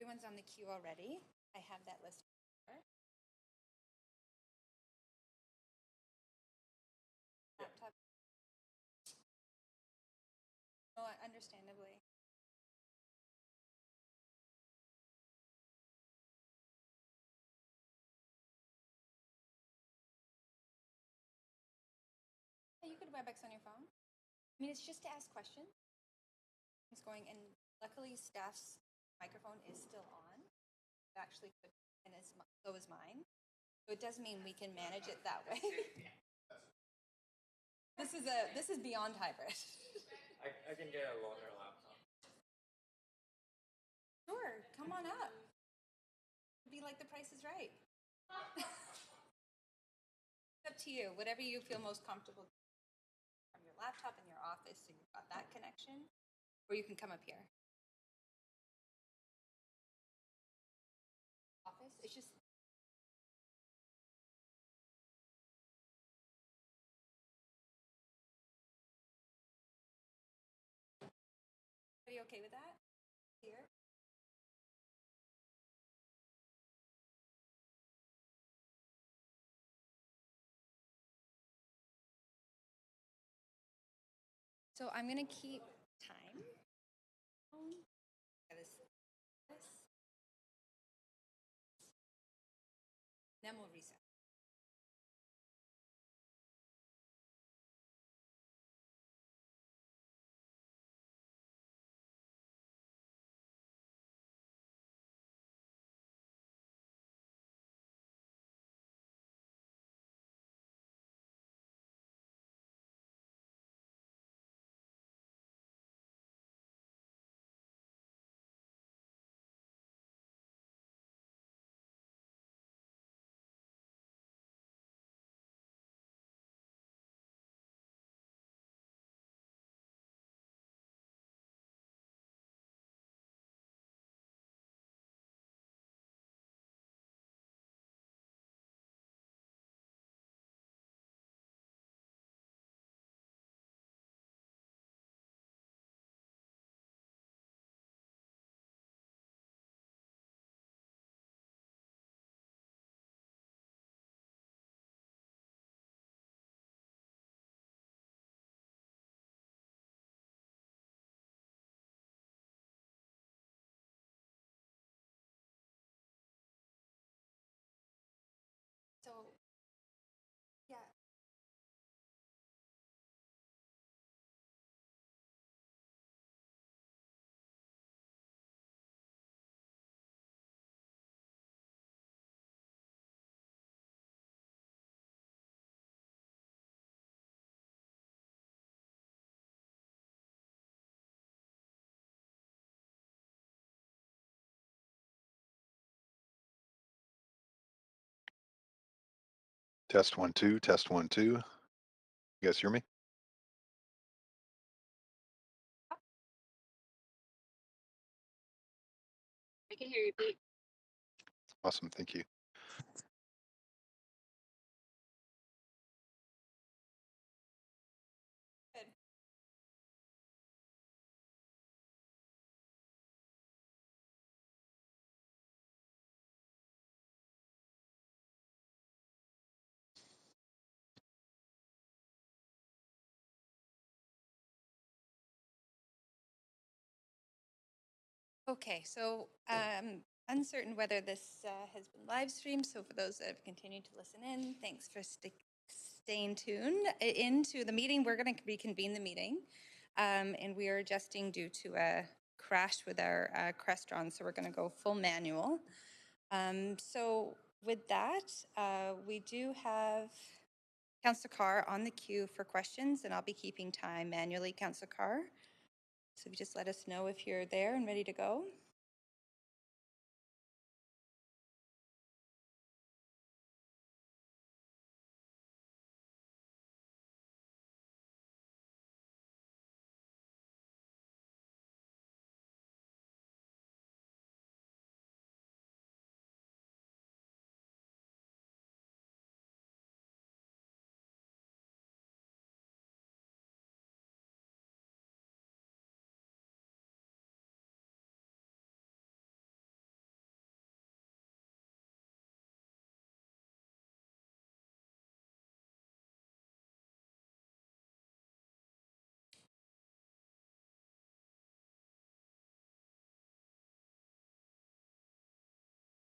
Everyone's on the queue already. I have that list. Laptop. Oh, understandably. Yeah, you could WebEx on your phone. I mean, it's just to ask questions. It's going, and luckily, staff's microphone is still on. It actually could, and so is mine. So it does mean we can manage it that way. This is beyond hybrid. I can get a loaner laptop. Sure, come on up. It'd be like The Price is Right. It's up to you. Whatever you feel most comfortable from your laptop in your office, so you've got that connection, or you can come up here. Office, it's just. Are you okay with that? Here? So I'm going to keep time. This. Then we'll reset. So, yeah. Test 1 2, test 1 2. You guys hear me? I can hear you, Pete. Awesome, thank you. Good. Okay, so uncertain whether this has been live streamed, so for those that have continued to listen in, thanks for staying tuned into the meeting. We're going to reconvene the meeting, and we are adjusting due to a crash with our Crestron, so we're going to go full manual. So with that, we do have Councillor Carr on the queue for questions, and I'll be keeping time manually, Councillor Carr. So if you just let us know if you're there and ready to go.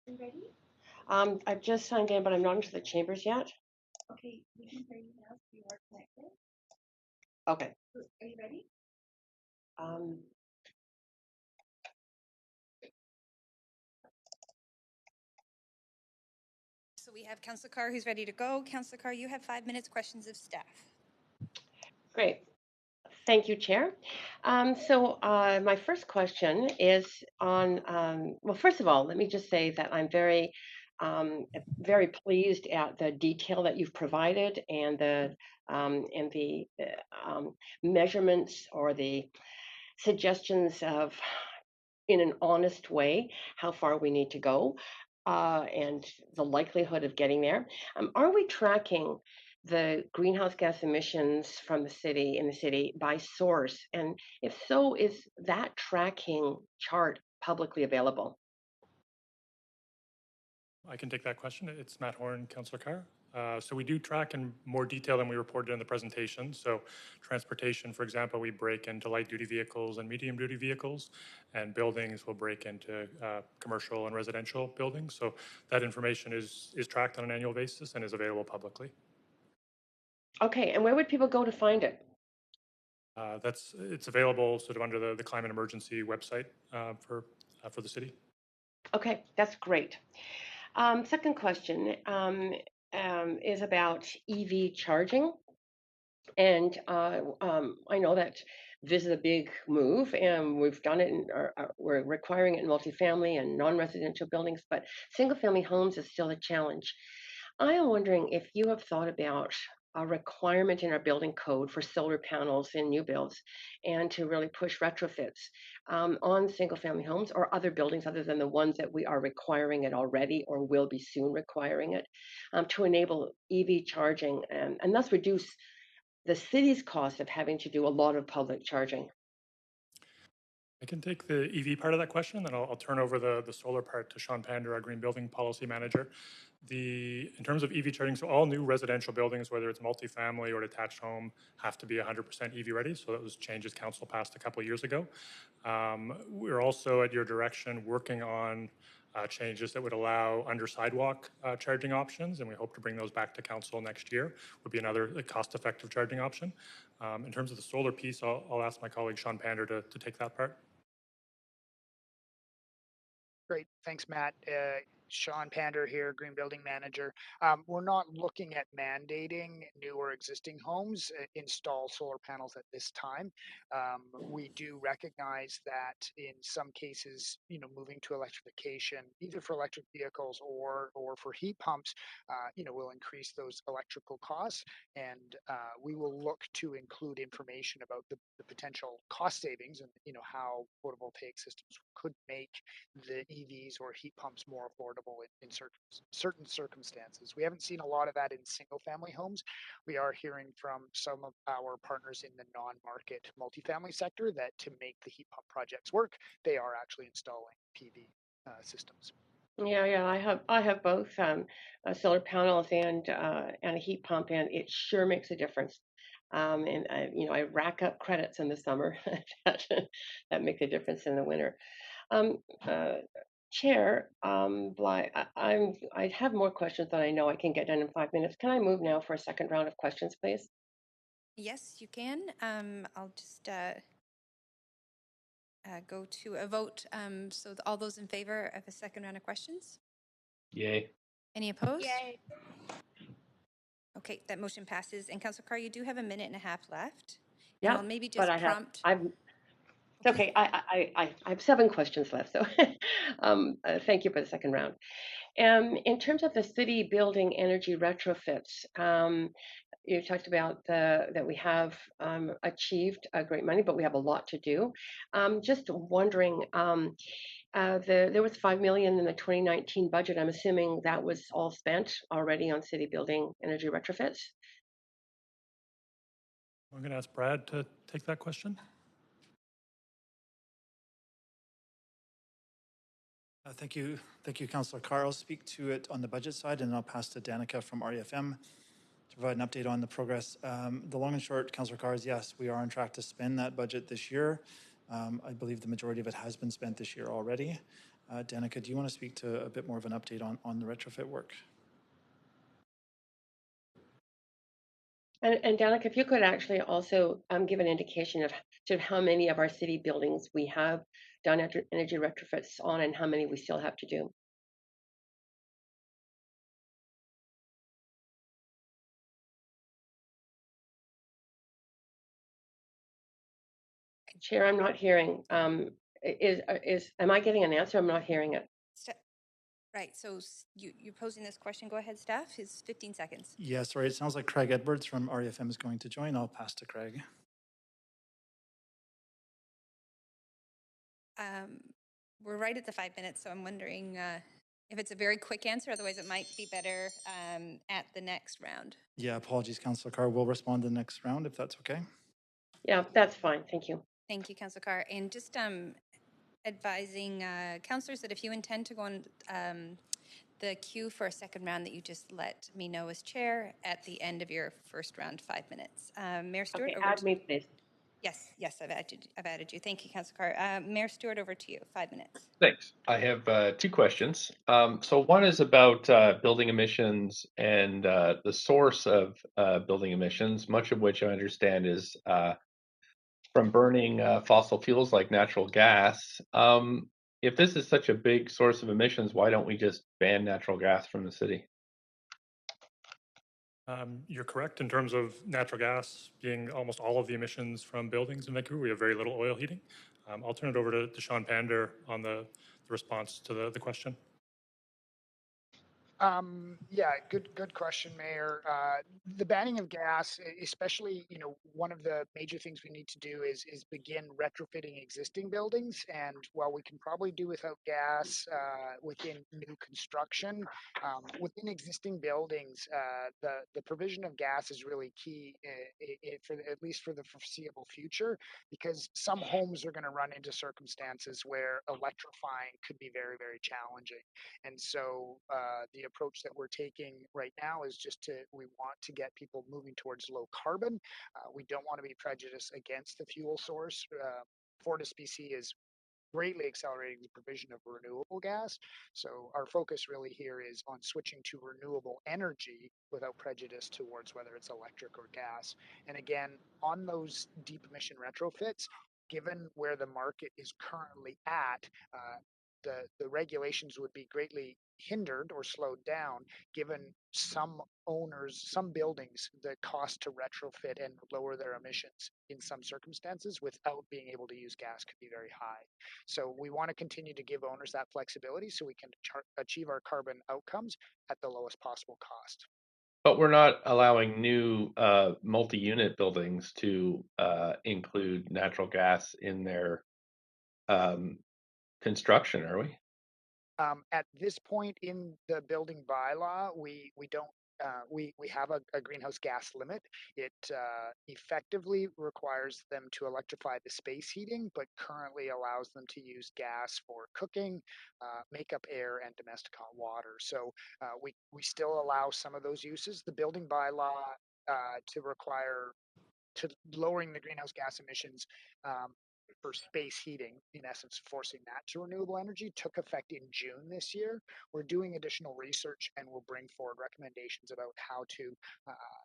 You ready? I've just signed in, but I'm not into the chambers yet. Okay, we can hear you now, so you are connected. Okay. Are you ready? So we have Councillor Carr who's ready to go. Councillor Carr, you have 5 minutes, questions of staff. Great. Thank you, Chair. My first question is on, well, first of all, let me just say that I'm very pleased at the detail that you've provided and the measurements or the suggestions of, in an honest way, how far we need to go and the likelihood of getting there. Are we tracking the greenhouse gas emissions from the city by source? And if so, is that tracking chart publicly available? I can take that question. It's Matt Horn, Councillor Carr. So we do track in more detail than we reported in the presentation. So transportation, for example, we break into light-duty vehicles and medium-duty vehicles, and buildings will break into commercial and residential buildings. So that information is tracked on an annual basis and is available publicly. Okay, and where would people go to find it? It's available sort of under the climate emergency website for the city. Okay, that's great. Second question is about EV charging. And I know that this is a big move, and we've done it, we're requiring it in multifamily and non-residential buildings, but single-family homes is still a challenge. I am wondering if you have thought about a requirement in our building code for solar panels in new builds and to really push retrofits on single-family homes or other buildings other than the ones that we are requiring it already or will be soon requiring it to enable EV charging and thus reduce the city's cost of having to do a lot of public charging. I can take the EV part of that question, then I'll turn over the solar part to Sean Pander, our Green Building Policy Manager. In terms of EV charging, so all new residential buildings, whether it's multifamily or detached home, have to be 100% EV ready. So that was changes council passed a couple of years ago. We're also, at your direction, working on changes that would allow under sidewalk charging options, and we hope to bring those back to council next year. Would be another cost-effective charging option. In terms of the solar piece, I'll ask my colleague Sean Pander to take that part. Great. Thanks, Matt. Sean Pander here, Green Building Manager. We're not looking at mandating new or existing homes install solar panels at this time. We do recognize that in some cases, moving to electrification, either for electric vehicles or for heat pumps, will increase those electrical costs. And we will look to include information about the potential cost savings and, how photovoltaic systems could make the EVs or heat pumps more affordable in certain circumstances. We haven't seen a lot of that in single family homes. We are hearing from some of our partners in the non-market multifamily sector that to make the heat pump projects work, they are actually installing PV systems. Yeah, I have both solar panels and a heat pump, and it sure makes a difference. And I rack up credits in the summer that makes a difference in the winter. Chair, Bly, I have more questions than I know I can get done in 5 minutes. Can I move now for a second round of questions, please? Yes, you can. I'll just go to a vote. So all those in favor of a second round of questions? Yay. Any opposed? Yay. Okay, that motion passes. And Councillor Carr, you do have a minute and a half left. Yeah, And I'll maybe but just prompt. It's okay. I have 7 questions left, so thank you for the second round. In terms of the city building energy retrofits, you talked about that we have achieved great money, but we have a lot to do. Just wondering, there was 5 million in the 2019 budget. I'm assuming that was all spent already on city building energy retrofits. I'm going to ask Brad to take that question. Thank you, Councillor Carr. I'll speak to it on the budget side, and then I'll pass to Danica from REFM to provide an update on the progress. The long and short, Councillor Carr, is yes, we are on track to spend that budget this year. I believe the majority of it has been spent this year already. Danica, do you want to speak to a bit more of an update on the retrofit work? And Danica, if you could actually also give an indication of sort of how many of our city buildings we have done energy retrofits on and how many we still have to do. Chair, I'm not hearing. Am I getting an answer? I'm not hearing it. Right, so you're posing this question. Go ahead, staff. It's 15 seconds. Yeah, sorry, it sounds like Craig Edwards from REFM is going to join. I'll pass to Craig. We're right at the 5 minutes, so I'm wondering if it's a very quick answer. Otherwise, it might be better at the next round. Yeah, apologies, Councillor Carr. We'll respond to the next round if that's okay. Yeah, that's fine. Thank you. Thank you, Councillor Carr. And just advising councillors that if you intend to go on the queue for a second round, that you just let me know as chair at the end of your first round, 5 minutes. Mayor Stewart, okay, add me, please. Yes, I've added you. Thank you, Councillor Carr. Mayor Stewart, over to you. 5 minutes. Thanks. I have 2 questions. So one is about building emissions and the source of building emissions, much of which I understand is from burning fossil fuels like natural gas. If this is such a big source of emissions, why don't we just ban natural gas from the city? You're correct in terms of natural gas being almost all of the emissions from buildings in Vancouver. We have very little oil heating. I'll turn it over to Sean Pander on the response to the question. Yeah, good question, Mayor. The banning of gas, especially, one of the major things we need to do is begin retrofitting existing buildings. And while we can probably do without gas within new construction, within existing buildings, the provision of gas is really key, at least for the foreseeable future, because some homes are going to run into circumstances where electrifying could be very, very challenging. And so the approach that we're taking right now is we want to get people moving towards low carbon. We don't want to be prejudiced against the fuel source. FortisBC is greatly accelerating the provision of renewable gas. So our focus really here is on switching to renewable energy without prejudice towards whether it's electric or gas. And again, on those deep emission retrofits, given where the market is currently at, the regulations would be greatly hindered or slowed down, given some buildings, the cost to retrofit and lower their emissions in some circumstances without being able to use gas could be very high. So we want to continue to give owners that flexibility so we can achieve our carbon outcomes at the lowest possible cost. But we're not allowing new multi-unit buildings to include natural gas in their construction, are we? At this point in the building bylaw, we don't. We have a greenhouse gas limit. It effectively requires them to electrify the space heating, but currently allows them to use gas for cooking, makeup air, and domestic hot water. So we still allow some of those uses. The building bylaw to lowering the greenhouse gas emissions for space heating, in essence, forcing that to renewable energy, took effect in June this year. We're doing additional research and we'll bring forward recommendations about how to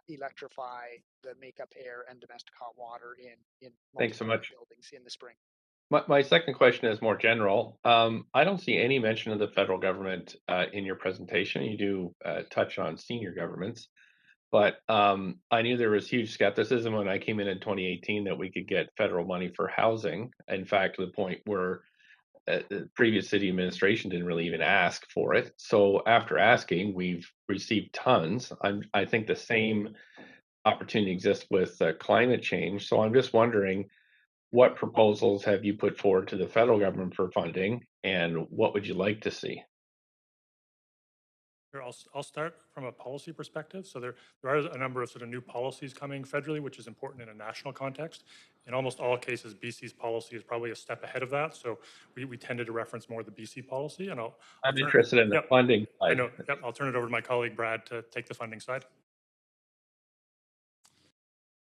electrify the makeup air and domestic hot water in Thanks so much. buildings in the spring. My second question is more general. I don't see any mention of the federal government in your presentation. You do touch on senior governments, but I knew there was huge skepticism when I came in 2018 that we could get federal money for housing. In fact, to the point where the previous city administration didn't really even ask for it. So after asking, we've received tons. I think the same opportunity exists with climate change. So I'm just wondering, what proposals have you put forward to the federal government for funding, and what would you like to see? Sure, I'll start from a policy perspective. So there are a number of sort of new policies coming federally, which is important in a national context. In almost all cases, BC's policy is probably a step ahead of that. So we tended to reference more the BC policy. And I'm interested in the funding side. I know. Yep, I'll turn it over to my colleague Brad to take the funding side.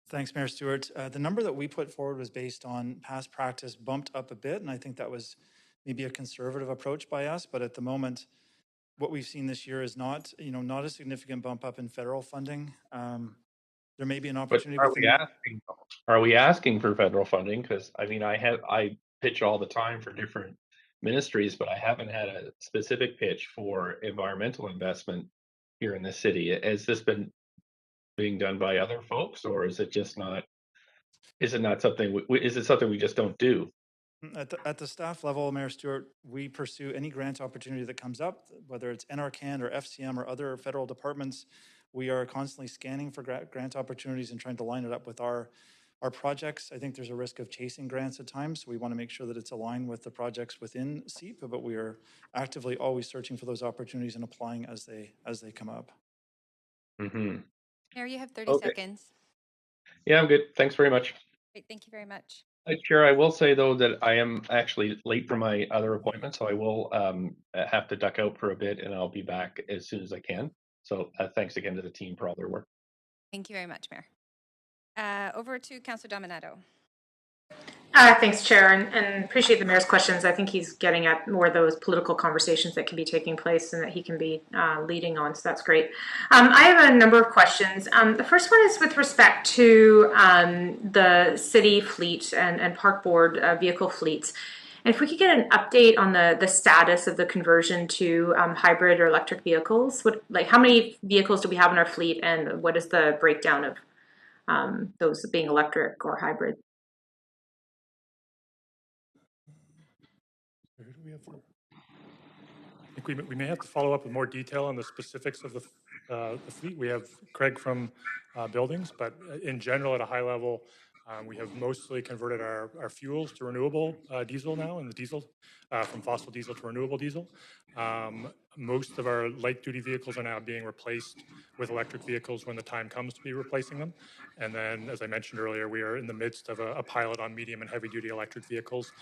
Thanks, Mayor Stewart. The number that we put forward was based on past practice, bumped up a bit, and I think that was maybe a conservative approach by us. But at the moment, what we've seen this year is not a significant bump up in federal funding. There may be an opportunity. Are we asking for federal funding? Because I mean, I pitch all the time for different ministries, but I haven't had a specific pitch for environmental investment here in the city. Has this been being done by other folks, or is it just not? Is it not something? Is it something we just don't do? At the staff level, Mayor Stewart, we pursue any grant opportunity that comes up, whether it's NRCan or FCM or other federal departments. We are constantly scanning for grant opportunities and trying to line it up with our projects. I think there's a risk of chasing grants at times, so we want to make sure that it's aligned with the projects within CEEP, but we are actively always searching for those opportunities and applying as they come up. Mm-hmm. Mayor, you have 30 seconds. Yeah, I'm good. Thanks very much. Great, thank you very much. Chair, I will say though that I am actually late for my other appointment, so I will have to duck out for a bit, and I'll be back as soon as I can. So thanks again to the team for all their work. Thank you very much, Mayor. Over to Councillor Dominato. Thanks, Chair, and appreciate the Mayor's questions. I think he's getting at more of those political conversations that can be taking place and that he can be leading on, so that's great. I have a number of questions. The first one is with respect to the city fleet and park board vehicle fleets. And if we could get an update on the status of the conversion to hybrid or electric vehicles, how many vehicles do we have in our fleet, and what is the breakdown of those being electric or hybrid? I think we may have to follow up with more detail on the specifics of the fleet. We have Craig from buildings, but in general, at a high level, we have mostly converted our fuels to renewable diesel now, and the diesel from fossil diesel to renewable diesel. Most of our light-duty vehicles are now being replaced with electric vehicles when the time comes to be replacing them. And then, as I mentioned earlier, we are in the midst of a pilot on medium and heavy-duty electric vehicles.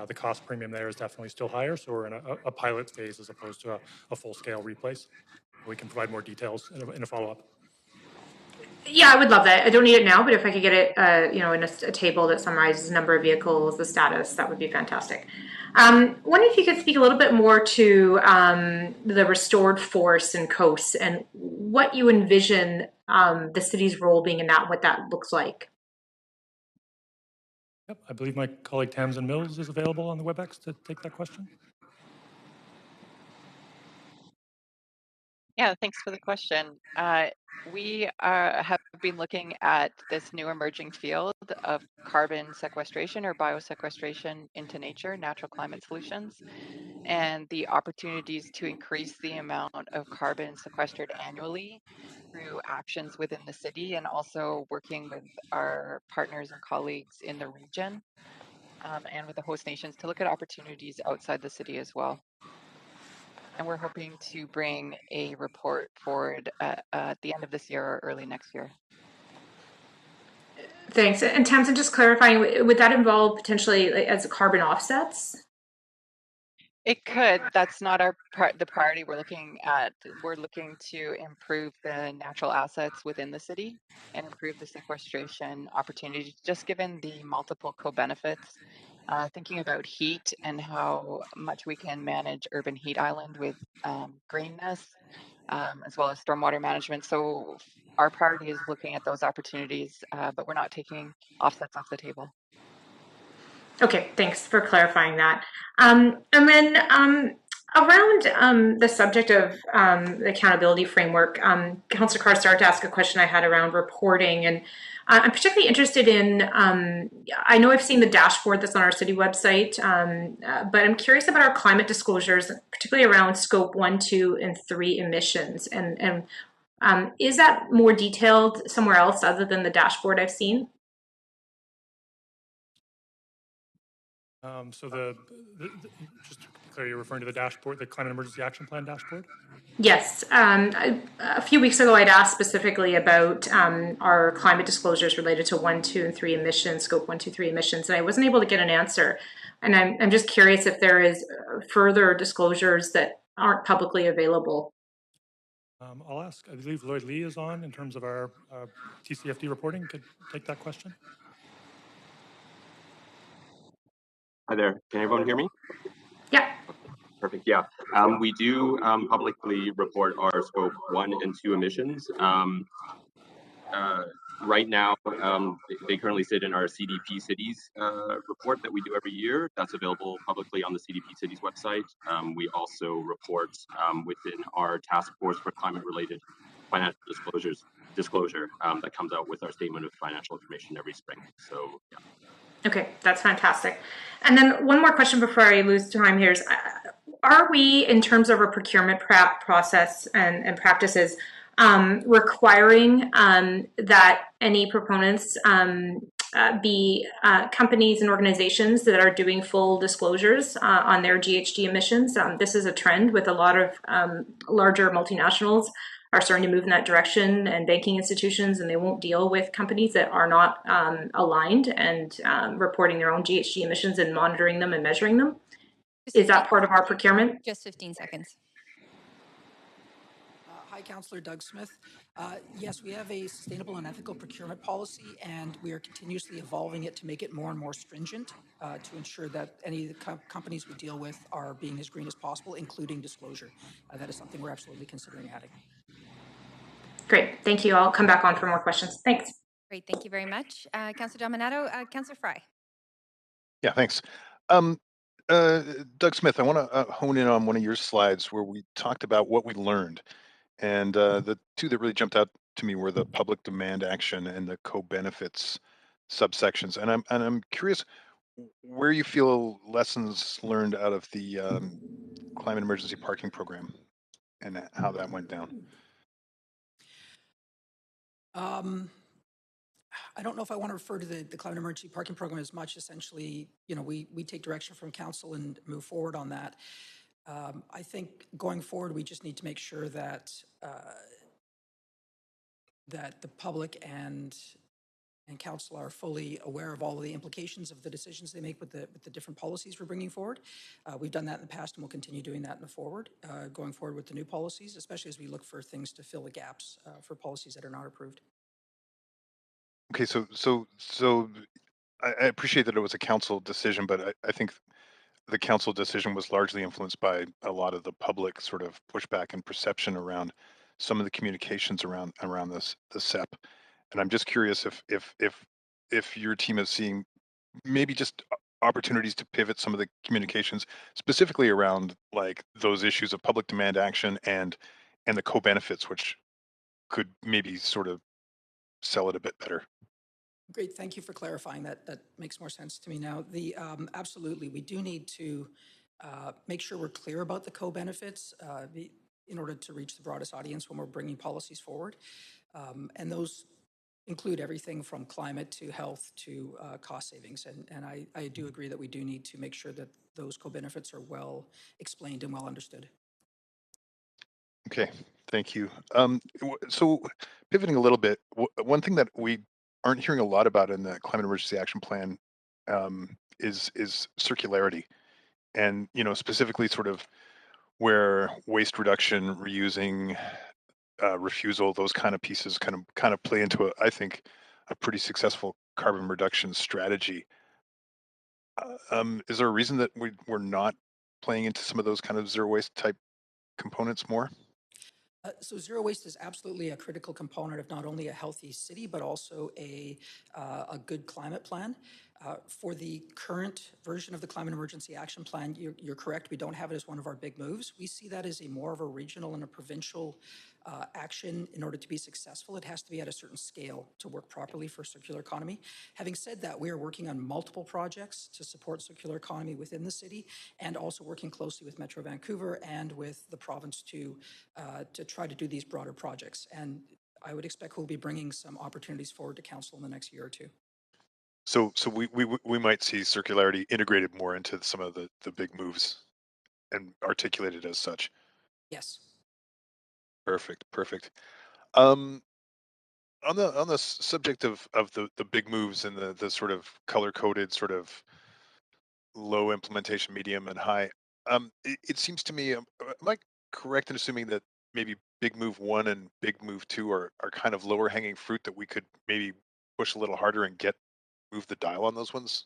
The cost premium there is definitely still higher, so we're in a pilot phase as opposed to a full-scale replace. We can provide more details in a follow-up. Yeah, I would love that. I don't need it now, but if I could get it, in a table that summarizes the number of vehicles, the status, that would be fantastic. Wondering if you could speak a little bit more to the restored forests and coasts and what you envision the city's role being in that, what that looks like. Yep, I believe my colleague Tamsin Mills is available on the WebEx to take that question. Yeah, thanks for the question. We have been looking at this new emerging field of carbon sequestration or biosequestration into nature, natural climate solutions, and the opportunities to increase the amount of carbon sequestered annually through actions within the city, and also working with our partners and colleagues in the region and with the host nations to look at opportunities outside the city as well. And we're hoping to bring a report forward at the end of this year or early next year. Thanks. And Tamsin, just clarifying, would that involve potentially as carbon offsets? It could. That's not the priority we're looking at. We're looking to improve the natural assets within the city and improve the sequestration opportunities, just given the multiple co-benefits thinking about heat and how much we can manage urban heat island with greenness, as well as stormwater management. So our priority is looking at those opportunities, but we're not taking offsets off the table. Okay, thanks for clarifying that. And then around the subject of the accountability framework, Councillor Carr started to ask a question I had around reporting, and I'm particularly interested in, I know I've seen the dashboard that's on our city website, but I'm curious about our climate disclosures, particularly around scope 1, 2, and 3 emissions. And is that more detailed somewhere else other than the dashboard I've seen? So just to be clear, you're referring to the dashboard, the Climate Emergency Action Plan dashboard? Yes. A few weeks ago, I'd asked specifically about our climate disclosures related to 1, 2, and 3 emissions, scope 1, 2, 3 emissions, and I wasn't able to get an answer. And I'm just curious if there is further disclosures that aren't publicly available. I'll ask, I believe Lloyd Lee is on in terms of our TCFD reporting. Could take that question. Hi there. Can everyone hear me? Yeah. Perfect. Yeah. We do publicly report our scope 1 and 2 emissions. Right now, they currently sit in our CDP Cities report that we do every year. That's available publicly on the CDP Cities website. We also report within our Task Force for Climate-Related Financial Disclosure that comes out with our Statement of Financial Information every spring. So, yeah. Okay, that's fantastic. And then one more question before I lose time here is, are we, in terms of our procurement process and practices, requiring that any proponents be companies and organizations that are doing full disclosures on their GHG emissions? This is a trend with a lot of larger multinationals are starting to move in that direction, and banking institutions, and they won't deal with companies that are not aligned and reporting their own GHG emissions and monitoring them and measuring them. Is that part of our procurement? Just 15 seconds. Hi, Councillor Doug Smith. Yes, we have a sustainable and ethical procurement policy, and we are continuously evolving it to make it more and more stringent to ensure that any of the companies we deal with are being as green as possible, including disclosure. That is something we're absolutely considering adding. Great, thank you. I'll come back on for more questions. Thanks. Great, thank you very much. Councillor Dominato, Councillor Fry. Yeah, thanks. Doug Smith, I want to hone in on one of your slides where we talked about what we learned. And the two that really jumped out to me were the public demand action and the co-benefits subsections. And I'm curious where you feel lessons learned out of the climate emergency parking program and how that went down. I don't know if I want to refer to the climate emergency parking program as much. Essentially, you know, we take direction from council and move forward on that. I think going forward, we just need to make sure that that the public and council are fully aware of all of the implications of the decisions they make with the different policies we're bringing forward. We've done that in the past, and we'll continue doing that going forward with the new policies, especially as we look for things to fill the gaps for policies that are not approved. Okay, so I appreciate that it was a council decision, but I think the council decision was largely influenced by a lot of the public sort of pushback and perception around some of the communications around this the CEP. And I'm just curious if your team is seeing maybe just opportunities to pivot some of the communications specifically around like those issues of public demand action and the co-benefits, which could maybe sort of sell it a bit better. Great, thank you for clarifying that. That makes more sense to me now. Absolutely, we do need to make sure we're clear about the co-benefits in order to reach the broadest audience when we're bringing policies forward. And those include everything from climate to health to cost savings. And I do agree that we do need to make sure that those co-benefits are well explained and well understood. Okay, thank you. So pivoting a little bit, one thing that we aren't hearing a lot about in the Climate Emergency Action Plan is circularity, and specifically sort of where waste reduction, reusing, refusal, those kind of pieces kind of play into I think a pretty successful carbon reduction strategy. Is there a reason that we're not playing into some of those kind of zero waste type components more? So zero waste is absolutely a critical component of not only a healthy city, but also a good climate plan. For the current version of the Climate Emergency Action Plan, you're correct, we don't have it as one of our big moves. We see that as a more of a regional and a provincial action. In order to be successful, it has to be at a certain scale to work properly for circular economy. Having said that, we are working on multiple projects to support circular economy within the city, and also working closely with Metro Vancouver and with the province to try to do these broader projects. And I would expect we'll be bringing some opportunities forward to council in the next year or two. So we might see circularity integrated more into some of the big moves and articulated as such. Yes. Perfect. On the subject of the big moves and the sort of color coded sort of low implementation, medium, and high, it seems to me, am I correct in assuming that maybe big move 1 and big move 2 are kind of lower hanging fruit that we could maybe push a little harder and move the dial on those ones?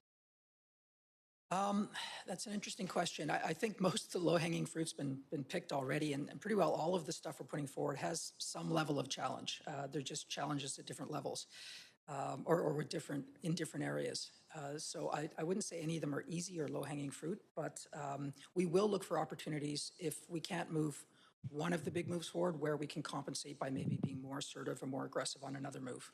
That's an interesting question. I think most of the low-hanging fruit's been picked already, and pretty well all of the stuff we're putting forward has some level of challenge. They're just challenges at different levels, or with in different areas. So I wouldn't say any of them are easy or low-hanging fruit, but we will look for opportunities if we can't move one of the big moves forward, where we can compensate by maybe being more assertive or more aggressive on another move.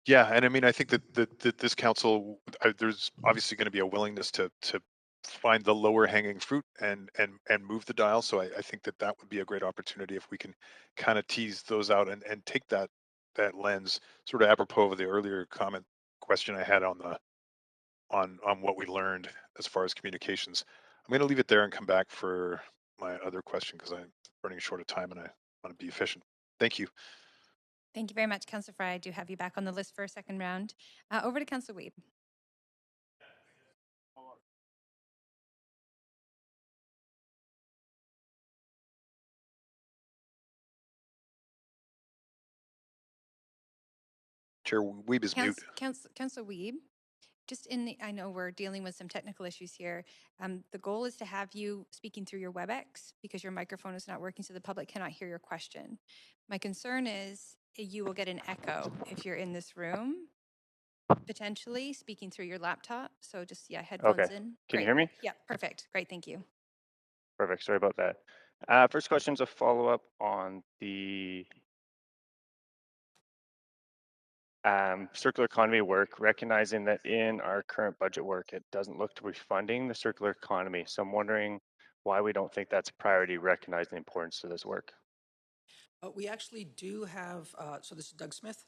Yeah, and I mean, I think that this council, there's obviously going to be a willingness to find the lower hanging fruit and move the dial. So I think that would be a great opportunity if we can kind of tease those out and take that lens, sort of apropos of the earlier question I had on what we learned as far as communications. I'm going to leave it there and come back for my other question because I'm running short of time and I want to be efficient. Thank you. Thank you very much, Councillor Fry. I do have you back on the list for a second round. Over to Councillor Wiebe. Chair Wiebe is mute. Councillor Wiebe, I know we're dealing with some technical issues here. The goal is to have you speaking through your WebEx because your microphone is not working, so the public cannot hear your question. My concern is you will get an echo if you're in this room, potentially speaking through your laptop. So just, headphones Okay. in. Can you hear me? Yeah, perfect. Great, thank you. Perfect. Sorry about that. First question is a follow-up on the circular economy work, recognizing that in our current budget work, it doesn't look to be funding the circular economy. So I'm wondering why we don't think that's a priority, recognizing the importance to this work. We actually do have, so this is Doug Smith.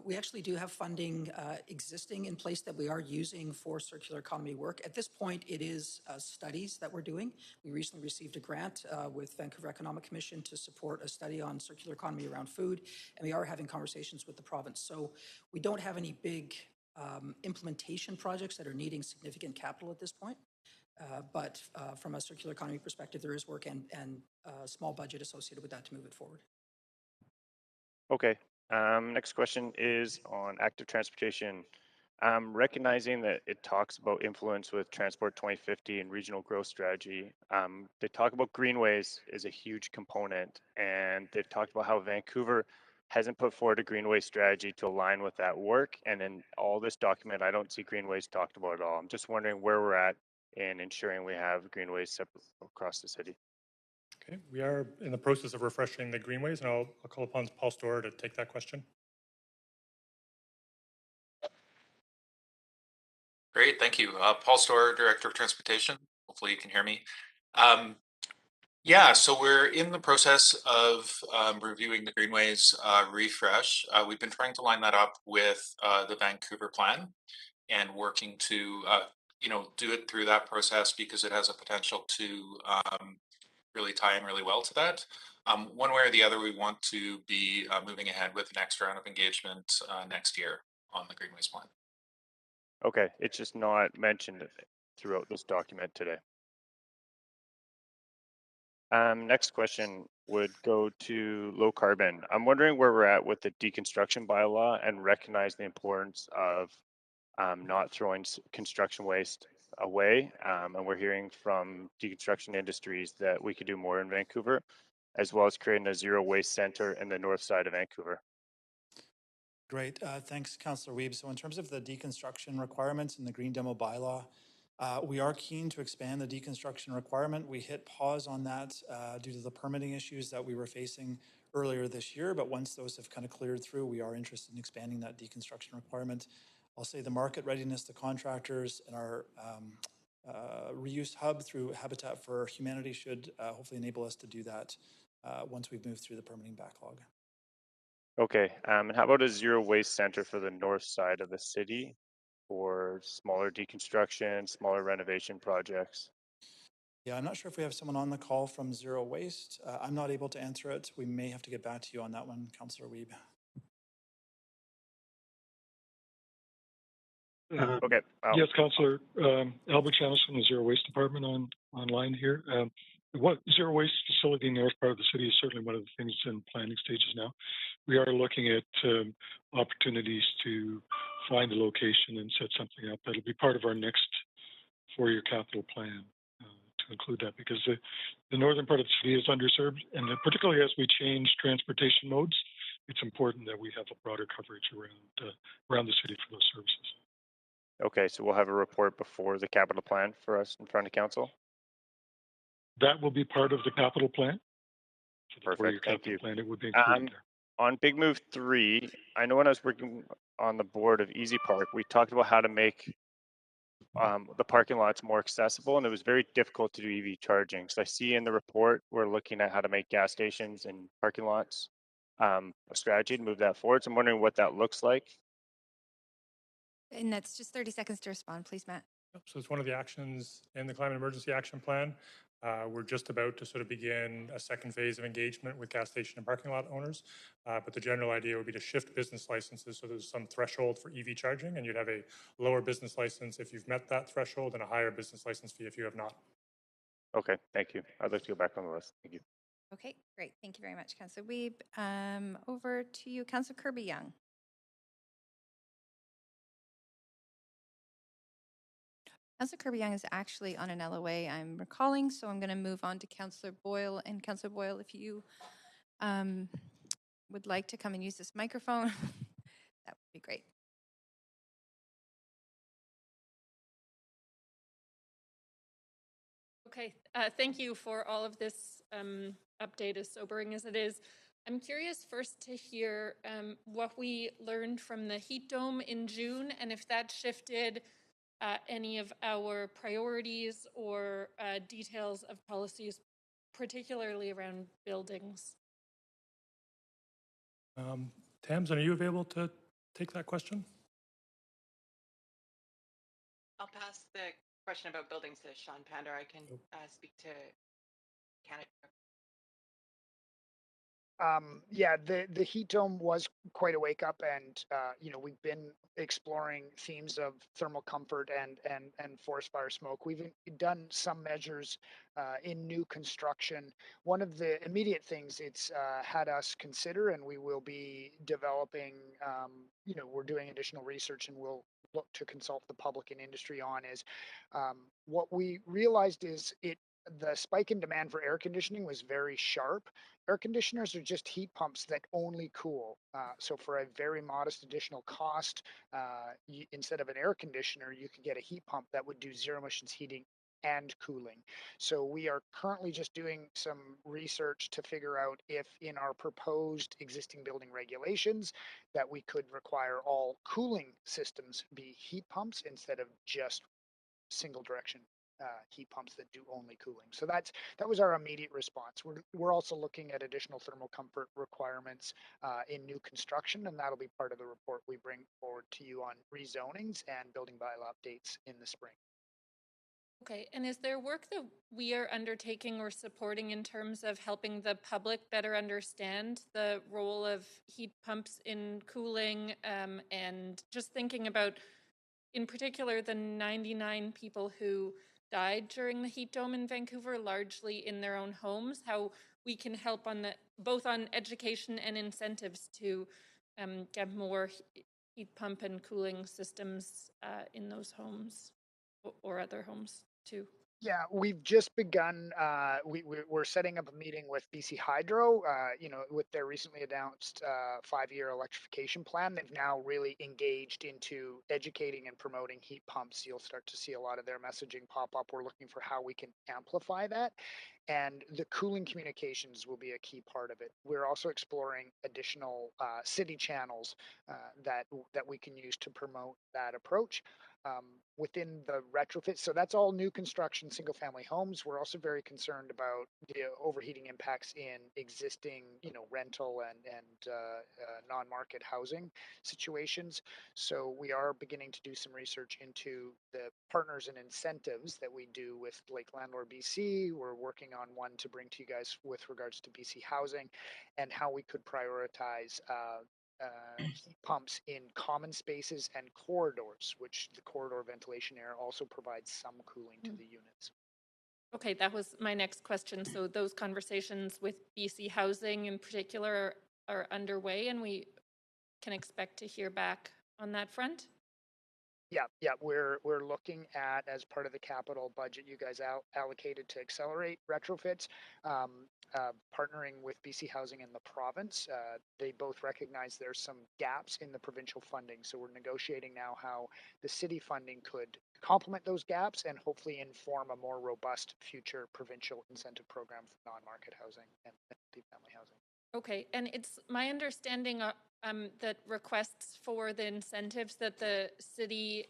We actually do have funding existing in place that we are using for circular economy work. At this point, it is studies that we're doing. We recently received a grant with Vancouver Economic Commission to support a study on circular economy around food, and we are having conversations with the province. So we don't have any big implementation projects that are needing significant capital at this point. But from a circular economy perspective, there is work and a small budget associated with that to move it forward. Okay. Next question is on active transportation. Recognizing that it talks about influence with Transport 2050 and regional growth strategy, they talk about greenways is a huge component, and they've talked about how Vancouver hasn't put forward a greenway strategy to align with that work. And in all this document, I don't see greenways talked about at all. I'm just wondering where we're at in ensuring we have greenways separate across the city. Okay, we are in the process of refreshing the greenways, and I'll call upon Paul Storer to take that question. Great, thank you. Paul Storer, Director of Transportation. Hopefully you can hear me. Yeah, so we're in the process of reviewing the Greenways refresh. We've been trying to line that up with the Vancouver plan and working to, do it through that process because it has a potential to really tie in really well to that. One way or the other, we want to be moving ahead with the next round of engagement next year on the Greenways plan. Okay, it's just not mentioned throughout this document today. Next question would go to low carbon. I'm wondering where we're at with the deconstruction bylaw and recognize the importance of not throwing construction waste away. And we're hearing from deconstruction industries that we could do more in Vancouver, as well as creating a zero waste center in the north side of Vancouver. Great. Thanks, Councillor Wiebe. So in terms of the deconstruction requirements in the Green Demo bylaw, we are keen to expand the deconstruction requirement. We hit pause on that due to the permitting issues that we were facing earlier this year, but once those have kind of cleared through, we are interested in expanding that deconstruction requirement. I'll say the market readiness, the contractors, and our reuse hub through Habitat for Humanity should hopefully enable us to do that once we've moved through the permitting backlog. Okay, and how about a zero waste center for the north side of the city for smaller deconstruction, smaller renovation projects? Yeah, I'm not sure if we have someone on the call from Zero Waste. I'm not able to answer it. We may have to get back to you on that one, Councillor Wiebe. Okay. Yes, Councillor. Albert Chanis from the Zero Waste Department online here. What Zero Waste facility in the north part of the city is certainly one of the things in planning stages now. We are looking at opportunities to find a location and set something up. That'll be part of our next 4-year capital plan to include that, because the northern part of the city is underserved, and particularly as we change transportation modes, it's important that we have a broader coverage around the city for those services. Okay, so we'll have a report before the capital plan for us in front of council? That will be part of the capital plan. Perfect, thank you. Plan, it would be included there. On Big Move 3, I know when I was working on the board of Easy Park, we talked about how to make the parking lots more accessible, and it was very difficult to do EV charging. So I see in the report, we're looking at how to make gas stations and parking lots a strategy to move that forward. So I'm wondering what that looks like. And that's just 30 seconds to respond, please, Matt. So it's one of the actions in the Climate Emergency Action Plan. We're just about to sort of begin a second phase of engagement with gas station and parking lot owners. But the general idea would be to shift business licenses so there's some threshold for EV charging, and you'd have a lower business license if you've met that threshold and a higher business license fee if you have not. Okay, thank you. I'd like to go back on the list. Thank you. Okay, great. Thank you very much, Councillor Wiebe. Over to you, Councillor Kirby-Yung. Councillor Kirby-Yung is actually on an LOA, I'm recalling, so I'm going to move on to Councillor Boyle. And Councillor Boyle, if you would like to come and use this microphone, that would be great. Okay, thank you for all of this update, as sobering as it is. I'm curious first to hear what we learned from the heat dome in June, and if that shifted any of our priorities or details of policies, particularly around buildings. Tamsin, are you available to take that question? I'll pass the question about buildings to Sean Pander. I can speak to Canada. Yeah, the heat dome was quite a wake up, and you know, we've been exploring themes of thermal comfort and forest fire smoke. We've done some measures in new construction. One of the immediate things it's had us consider, and we will be developing, you know, we're doing additional research, and we'll look to consult the public and industry on, is what we realized is the spike in demand for air conditioning was very sharp. Air conditioners are just heat pumps that only cool. So for a very modest additional cost, instead of an air conditioner, you can get a heat pump that would do zero emissions heating and cooling. So we are currently just doing some research to figure out if in our proposed existing building regulations that we could require all cooling systems be heat pumps instead of just single direction heat pumps that do only cooling. So that was our immediate response. We're also looking at additional thermal comfort requirements in new construction, and that'll be part of the report we bring forward to you on rezonings and building bylaw updates in the spring. Okay, and is there work that we are undertaking or supporting in terms of helping the public better understand the role of heat pumps in cooling, and just thinking about, in particular, the 99 people who died during the heat dome in Vancouver, largely in their own homes, how we can help on both on education and incentives to get more heat pump and cooling systems in those homes or other homes too? Yeah, we've just begun. We're setting up a meeting with BC Hydro. With their recently announced 5-year electrification plan, they've now really engaged into educating and promoting heat pumps. You'll start to see a lot of their messaging pop up. We're looking for how we can amplify that, and the cooling communications will be a key part of it. We're also exploring additional city channels that we can use to promote that approach. Within the retrofit. So that's all new construction, single family homes. We're also very concerned about the overheating impacts in existing, rental and non-market housing situations. So we are beginning to do some research into the partners and incentives that we do with Lake Landlord BC. We're working on one to bring to you guys with regards to BC Housing and how we could prioritize heat pumps in common spaces and corridors, which the corridor ventilation air also provides some cooling to the units. Okay, that was my next question. So those conversations with BC Housing in particular are underway, and we can expect to hear back on that front? Yeah, we're looking at, as part of the capital budget you guys allocated to accelerate retrofits, partnering with BC Housing and the province. They both recognize there's some gaps in the provincial funding, so we're negotiating now how the city funding could complement those gaps and hopefully inform a more robust future provincial incentive program for non-market housing and multi-family housing. Okay, and it's my understanding that requests for the incentives that the city,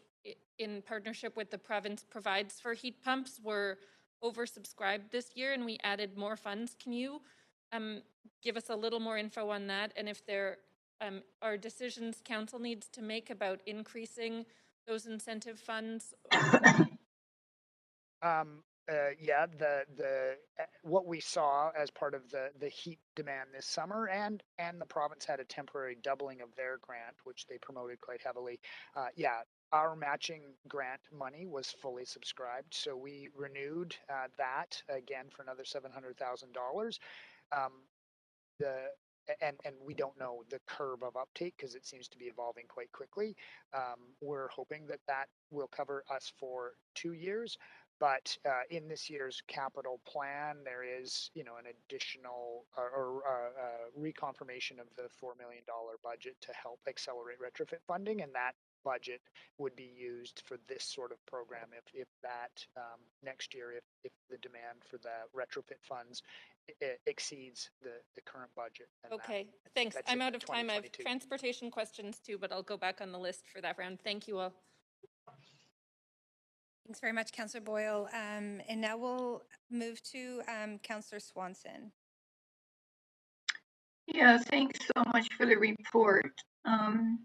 in partnership with the province, provides for heat pumps were oversubscribed this year, and we added more funds. Can you give us a little more info on that, and if there are decisions council needs to make about increasing those incentive funds? Yeah, what we saw as part of the heat demand this summer, and the province had a temporary doubling of their grant, which they promoted quite heavily. Yeah, our matching grant money was fully subscribed, so we renewed that again for another $700,000. And we don't know the curve of uptake because it seems to be evolving quite quickly. We're hoping that will cover us for 2 years. But in this year's capital plan, there is, an additional reconfirmation of the $4 million budget to help accelerate retrofit funding, and that budget would be used for this sort of program if that next year, if the demand for the retrofit funds exceeds the current budget. Okay, thanks. I'm out of time. I have transportation questions too, but I'll go back on the list for that round. Thank you all. Thanks very much, Councillor Boyle. And now we'll move to Councillor Swanson. Yeah, thanks so much for the report. I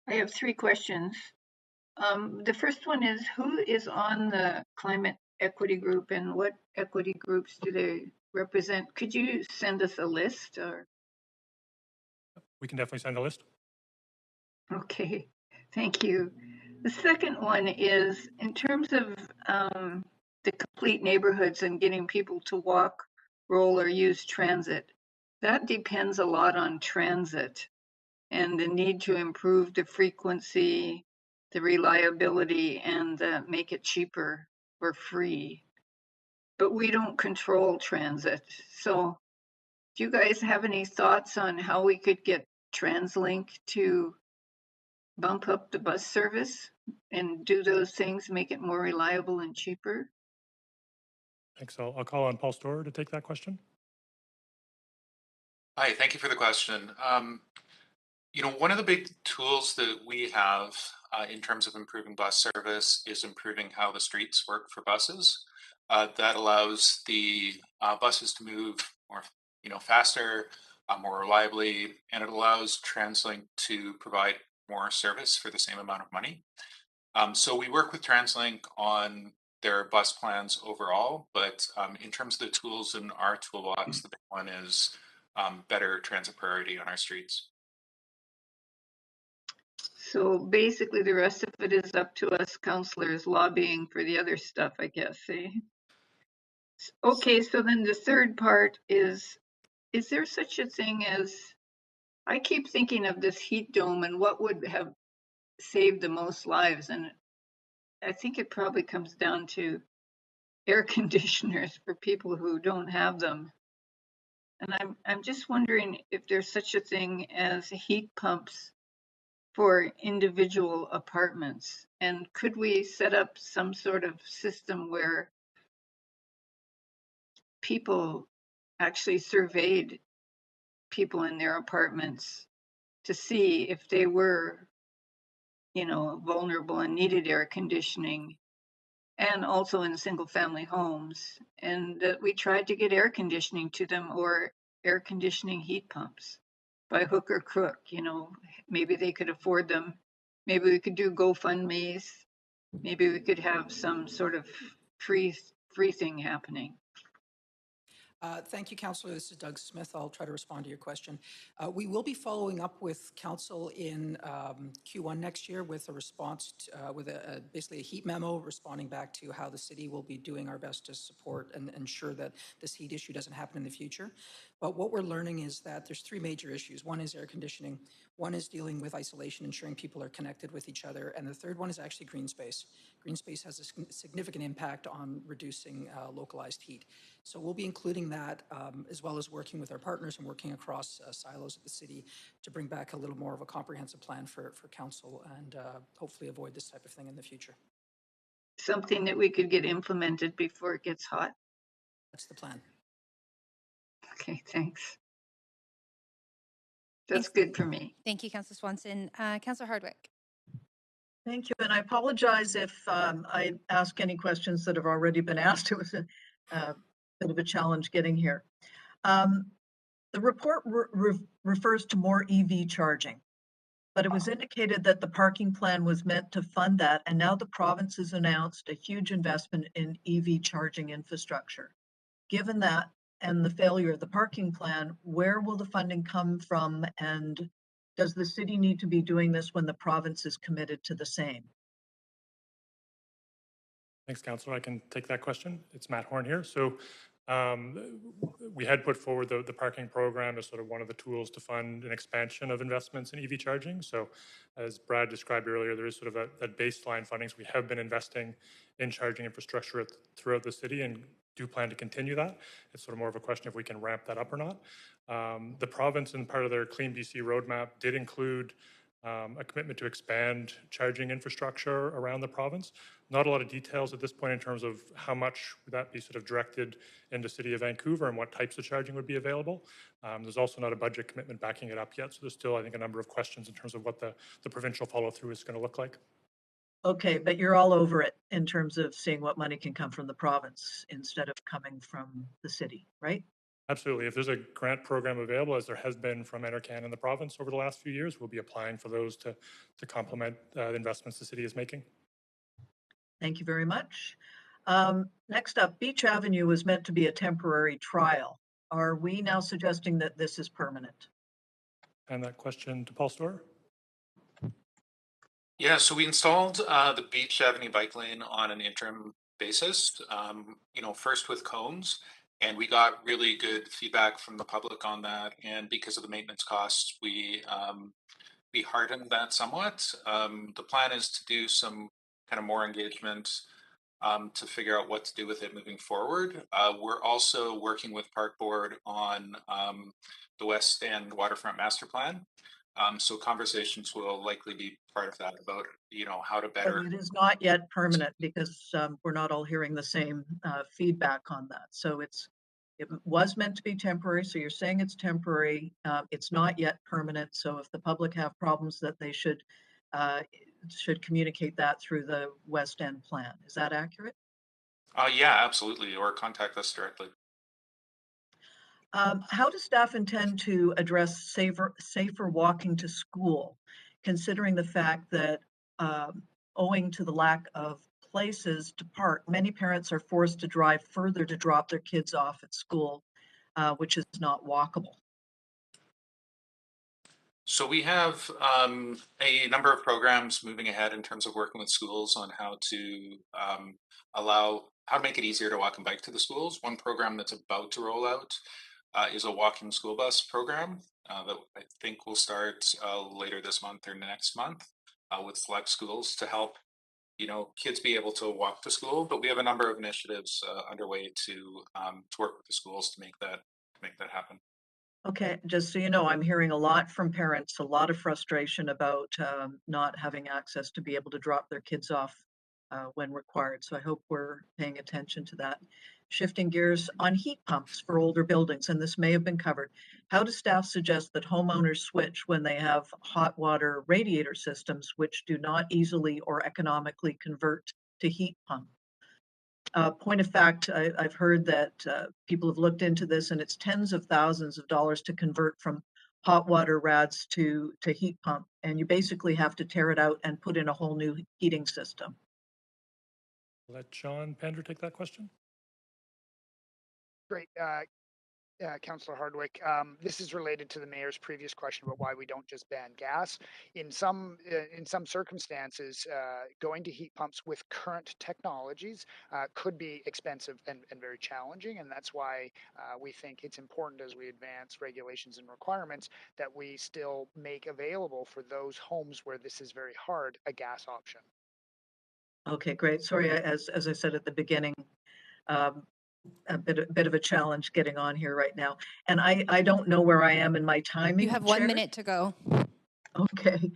have 3 questions. The first one is, who is on the climate equity group and what equity groups do they represent? Could you send us a list? Or? We can definitely send a list. Okay, thank you. The second one is, in terms of the complete neighborhoods and getting people to walk, roll, or use transit, that depends a lot on transit and the need to improve the frequency, the reliability, and make it cheaper or free. But we don't control transit. So do you guys have any thoughts on how we could get TransLink to bump up the bus service and do those things, make it more reliable and cheaper? Thanks. I'll call on Paul Storer to take that question. Hi, thank you for the question. One of the big tools that we have in terms of improving bus service is improving how the streets work for buses. That allows the buses to move more, faster, more reliably, and it allows TransLink to provide more service for the same amount of money. So we work with TransLink on their bus plans overall, but in terms of the tools in our toolbox, the big one is better transit priority on our streets. So basically the rest of it is up to us councillors lobbying for the other stuff, I guess, eh? Okay, so then the third part is there such a thing as I keep thinking of this heat dome and what would have saved the most lives. And I think it probably comes down to air conditioners for people who don't have them. And I'm just wondering if there's such a thing as heat pumps for individual apartments. And could we set up some sort of system where people actually surveyed people in their apartments to see if they were, vulnerable and needed air conditioning, and also in single family homes, and that we tried to get air conditioning to them, or air conditioning heat pumps by hook or crook. Maybe they could afford them. Maybe we could do GoFundMe's. Maybe we could have some sort of free thing happening. Thank you, Councillor. This is Doug Smith. I'll try to respond to your question. We will be following up with Council in Q1 next year with a response, with basically a heat memo responding back to how the city will be doing our best to support and ensure that this heat issue doesn't happen in the future. But what we're learning is that there's three major issues. One is air conditioning. One is dealing with isolation, ensuring people are connected with each other. And the third one is actually green space. Green space has a significant impact on reducing localized heat. So we'll be including that as well as working with our partners and working across silos of the city to bring back a little more of a comprehensive plan for council and hopefully avoid this type of thing in the future. Something that we could get implemented before it gets hot. That's the plan. Okay, thanks. That's good for me. Thank you, Councillor Swanson. Councillor Hardwick. Thank you, and I apologize if I ask any questions that have already been asked. It was a bit of a challenge getting here. The report refers to more EV charging, but it was indicated that the parking plan was meant to fund that, and now the province has announced a huge investment in EV charging infrastructure. Given that and the failure of the parking plan, where will the funding come from, and does the city need to be doing this when the province is committed to the same? Thanks, Councillor. I can take that question. It's Matt Horn here. So we had put forward the parking program as sort of one of the tools to fund an expansion of investments in EV charging. So as Brad described earlier, there is sort of that baseline funding. So we have been investing in charging infrastructure throughout the city and do plan to continue that. It's sort of more of a question if we can ramp that up or not. The province, in part of their Clean BC roadmap, did include a commitment to expand charging infrastructure around the province. Not a lot of details at this point in terms of how much would that be sort of directed into City of Vancouver and what types of charging would be available. There's also not a budget commitment backing it up yet, so there's still, I think, a number of questions in terms of what the provincial follow-through is going to look like. Okay, but you're all over it in terms of seeing what money can come from the province instead of coming from the city, right? Absolutely. If there's a grant program available, as there has been from NRCan in the province over the last few years, we'll be applying for those to complement the investments the city is making. Thank you very much. Next up, Beach Avenue was meant to be a temporary trial. Are we now suggesting that this is permanent? And that question to Paul Storer. Yeah, so we installed the Beach Avenue bike lane on an interim basis, first with cones, and we got really good feedback from the public on that. And because of the maintenance costs, we hardened that somewhat. The plan is to do some kind of more engagement to figure out what to do with it moving forward. We're also working with Park Board on the West End Waterfront Master Plan. So conversations will likely be part of that about, how to better. But it is not yet permanent because we're not all hearing the same feedback on that. So it was meant to be temporary. So you're saying it's temporary. It's not yet permanent. So if the public have problems, that they should communicate that through the West End plan. Is that accurate? Yeah, absolutely. Or contact us directly. How does staff intend to address safer walking to school, considering the fact that owing to the lack of places to park, many parents are forced to drive further to drop their kids off at school, which is not walkable? So we have a number of programs moving ahead in terms of working with schools on how to how to make it easier to walk and bike to the schools. One program that's about to roll out is a walking school bus program that I think will start later this month or next month with select schools to help kids be able to walk to school. But we have a number of initiatives underway to work with the schools to make that happen. Okay, just so you know, I'm hearing a lot from parents, a lot of frustration about not having access to be able to drop their kids off when required. So I hope we're paying attention to that. Shifting gears on heat pumps for older buildings, and this may have been covered. How does staff suggest that homeowners switch when they have hot water radiator systems which do not easily or economically convert to heat pump? Point of fact, I've heard that people have looked into this and it's tens of thousands of dollars to convert from hot water rads to heat pump. And you basically have to tear it out and put in a whole new heating system. Let Sean Pander take that question. Great. Councillor Hardwick, this is related to the mayor's previous question about why we don't just ban gas. In some circumstances, going to heat pumps with current technologies could be expensive and very challenging, and that's why we think it's important as we advance regulations and requirements that we still make available for those homes where this is very hard a gas option. Okay, great. Sorry, as I said at the beginning, a bit of a challenge getting on here right now. And I don't know where I am in my timing. You have 1 Chair. minute to go. Okay.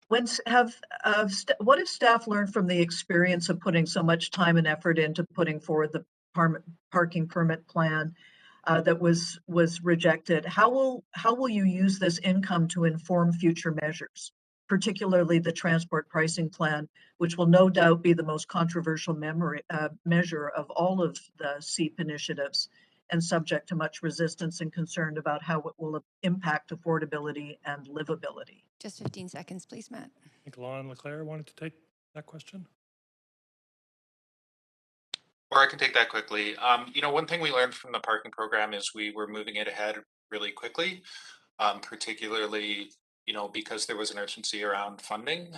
What have staff learned from the experience of putting so much time and effort into putting forward the parking permit plan that was rejected? How will you use this income to inform future measures, particularly the transport pricing plan, which will no doubt be the most controversial measure of all of the SEEP initiatives and subject to much resistance and concern about how it will impact affordability and livability? Just 15 seconds, please, Matt. I think Lon Leclerc wanted to take that question. Or I can take that quickly. One thing we learned from the parking program is we were moving it ahead really quickly, particularly, because there was an urgency around funding.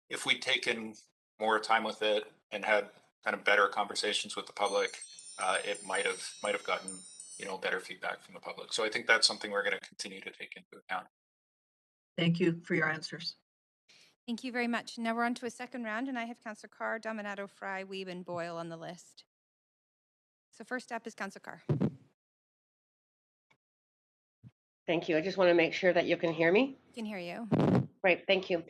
If we'd taken more time with it and had kind of better conversations with the public, it might have gotten, better feedback from the public. So I think that's something we're going to continue to take into account. Thank you for your answers. Thank you very much. Now we're on to a second round, and I have Councillor Carr, Dominato, Fry, Weeb, and Boyle on the list. So first up is Councillor Carr. Thank you. I just want to make sure that you can hear me. I can hear you. Great, thank you.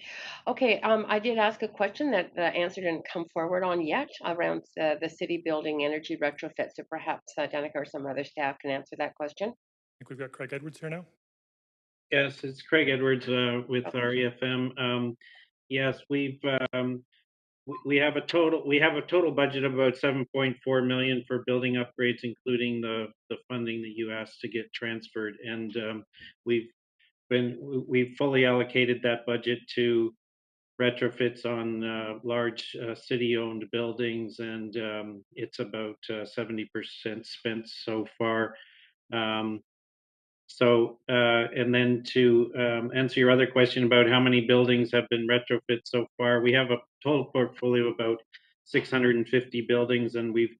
Okay, I did ask a question that the answer didn't come forward on yet around the city building energy retrofit. So perhaps Danica or some other staff can answer that question. I think we've got Craig Edwards here now. Yes, it's Craig Edwards with REFM. Yes, we have a total budget of about 7.4 million for building upgrades, including the funding that you asked to get transferred, and we've fully allocated that budget to retrofits on large city-owned buildings, and it's about 70% spent so far. And then to answer your other question about how many buildings have been retrofit so far, we have a total portfolio of about 650 buildings, and we've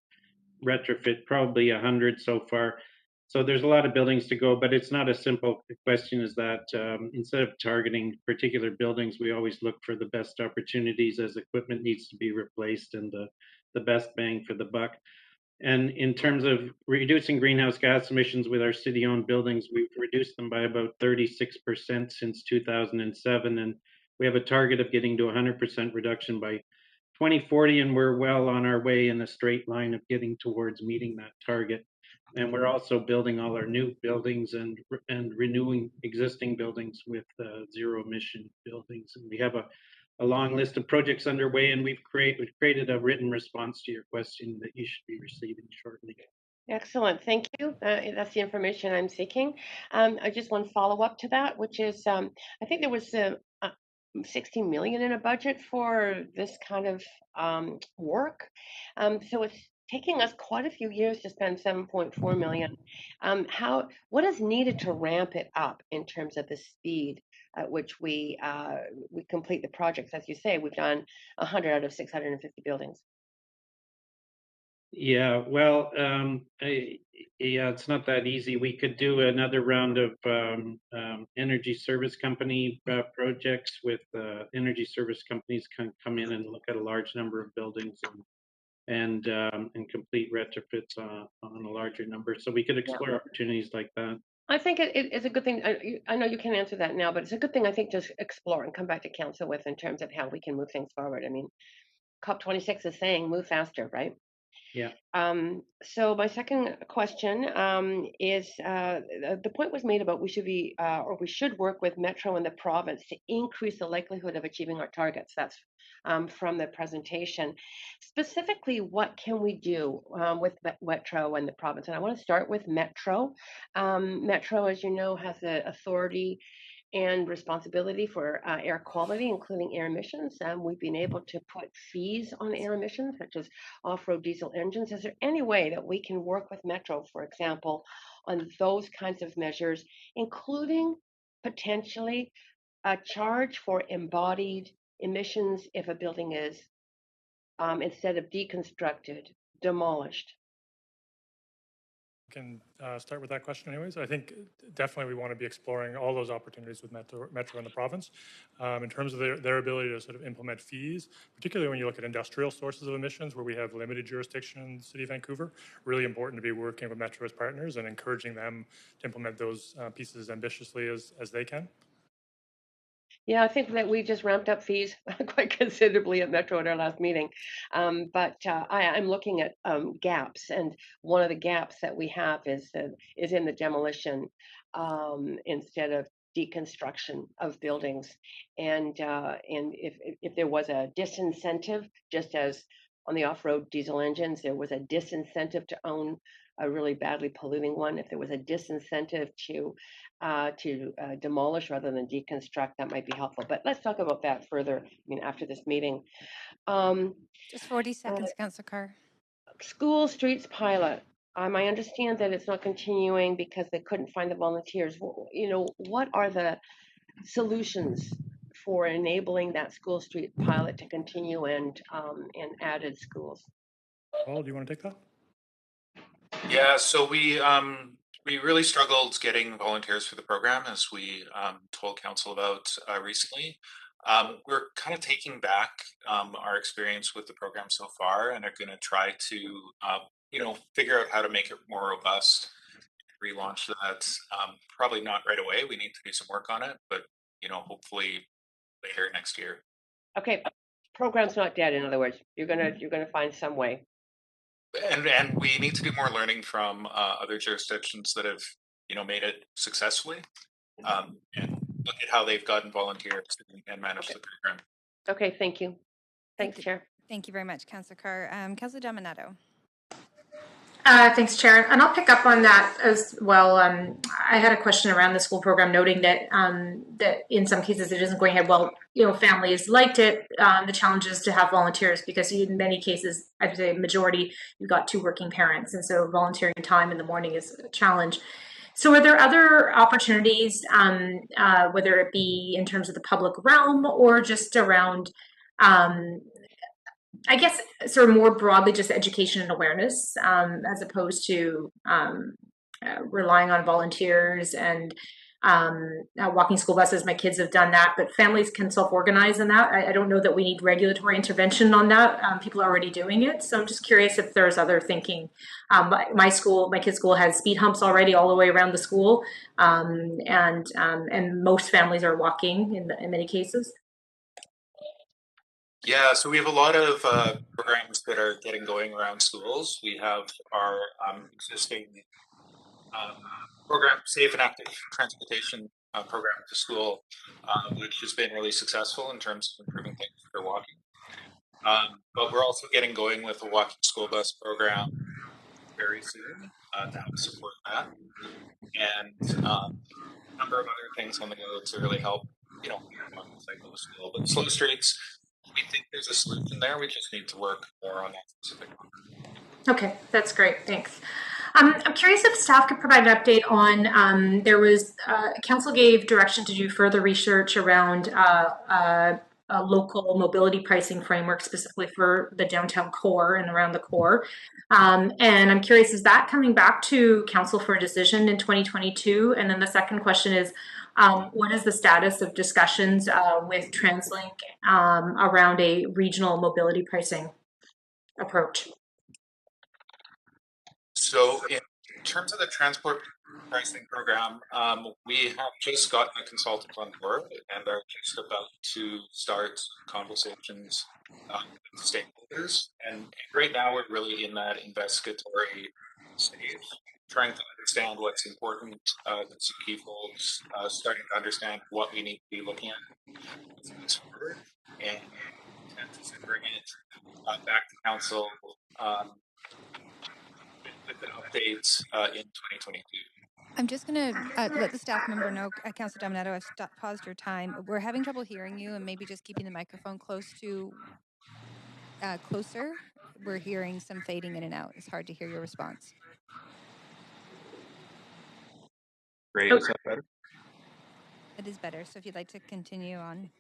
retrofit probably 100 so far. So there's a lot of buildings to go, but it's not a simple question as that. Instead of targeting particular buildings, we always look for the best opportunities as equipment needs to be replaced and the best bang for the buck. And in terms of reducing greenhouse gas emissions with our city-owned buildings, we've reduced them by about 36% since 2007. And we have a target of getting to 100% reduction by 2040, and we're well on our way in a straight line of getting towards meeting that target. And we're also building all our new buildings and renewing existing buildings with zero emission buildings. And we have a long list of projects underway, and we've created a written response to your question that you should be receiving shortly. Excellent, thank you. That's the information I'm seeking. I just want to follow up to that, which is I think there was 60 million in a budget for this kind of work. So it's taking us quite a few years to spend 7.4 million. What is needed to ramp it up in terms of the speed at which we complete the projects? As you say, we've done 100 out of 650 buildings. Yeah, well, yeah, it's not that easy. We could do another round of energy service company projects with energy service companies can come in and look at a large number of buildings and complete retrofits on a larger number. So we could explore opportunities like that. I think it's a good thing. I know you can't answer that now, but it's a good thing, I think, to explore and come back to council with in terms of how we can move things forward. I mean, COP26 is saying move faster, right? Yeah. So my second question is the point was made about we should be or we should work with Metro and the province to increase the likelihood of achieving our targets. That's from the presentation. Specifically, what can we do with Metro and the province? And I want to start with Metro. Metro, as you know, has the authority and responsibility for air quality, including air emissions. We've been able to put fees on air emissions, such as off-road diesel engines. Is there any way that we can work with Metro, for example, on those kinds of measures, including potentially a charge for embodied emissions if a building is, instead of deconstructed, demolished? Can start with that question anyways. I think definitely we want to be exploring all those opportunities with Metro and the province in terms of their ability to sort of implement fees, particularly when you look at industrial sources of emissions where we have limited jurisdiction in the City of Vancouver. Really important to be working with Metro as partners and encouraging them to implement those pieces as ambitiously as they can. Yeah, I think that we just ramped up fees quite considerably at Metro at our last meeting. But I'm looking at gaps, and one of the gaps that we have is in the demolition instead of deconstruction of buildings. And if there was a disincentive, just as on the off-road diesel engines, there was a disincentive to own a really badly polluting one. If there was a disincentive to demolish rather than deconstruct, that might be helpful. But let's talk about that further. I mean, after this meeting. Just 40 seconds, Councillor Carr. School streets pilot. I understand that it's not continuing because they couldn't find the volunteers. You know, what are the solutions for enabling that school street pilot to continue and added schools? Paul, do you want to take that? Yeah, so we really struggled getting volunteers for the program, as we told council about recently. We're kind of taking back our experience with the program so far, and are going to try to figure out how to make it more robust. Relaunch that. Probably not right away. We need to do some work on it, but hopefully later next year. Okay, program's not dead. In other words, you're gonna find some way. And we need to do more learning from other jurisdictions that have made it successfully, and look at how they've gotten volunteers and managed the program. Okay, thank you. Thanks, Chair. Thank you very much, Councillor Carr. Councillor Dominato. Thanks, Chair. And I'll pick up on that as well. I had a question around the school program, noting that that in some cases it isn't going ahead well. Families liked it. The challenge is to have volunteers because in many cases, I'd say majority, you've got 2 working parents, and so volunteering time in the morning is a challenge. So are there other opportunities, whether it be in terms of the public realm or just around I guess sort of more broadly, just education and awareness, as opposed to relying on volunteers and walking school buses. My kids have done that, but families can self-organize in that. I don't know that we need regulatory intervention on that. People are already doing it. So I'm just curious if there's other thinking. My kids' school has speed humps already all the way around the school. And most families are walking in many cases. Yeah, so we have a lot of programs that are getting going around schools. We have our existing program, Safe and Active Transportation program to school, which has been really successful in terms of improving things for walking. But we're also getting going with a walking school bus program very soon to help support that. And a number of other things on the go to really help, cycle to school. But slow streets, we think there's a solution there. We just need to work more on that specific one. Okay, that's great. Thanks. I'm curious if staff could provide an update on, there was, council gave direction to do further research around local mobility pricing framework specifically for the downtown core and around the core. And I'm curious, is that coming back to council for a decision in 2022? And then the second question is, what is the status of discussions with TransLink around a regional mobility pricing approach? So in terms of the transport pricing program, we have just gotten a consultant on board and are just about to start conversations with stakeholders. And right now we're really in that investigatory stage, trying to understand what's important to key folks, starting to understand what we need to be looking at forward, and to bring it back to council with an update in 2022. I'm just going to let the staff member know, Councillor Dominato, I've paused your time. We're having trouble hearing you, and maybe just keeping the microphone closer. We're hearing some fading in and out. It's hard to hear your response. Great, is that better? It is better. So if you'd like to continue on.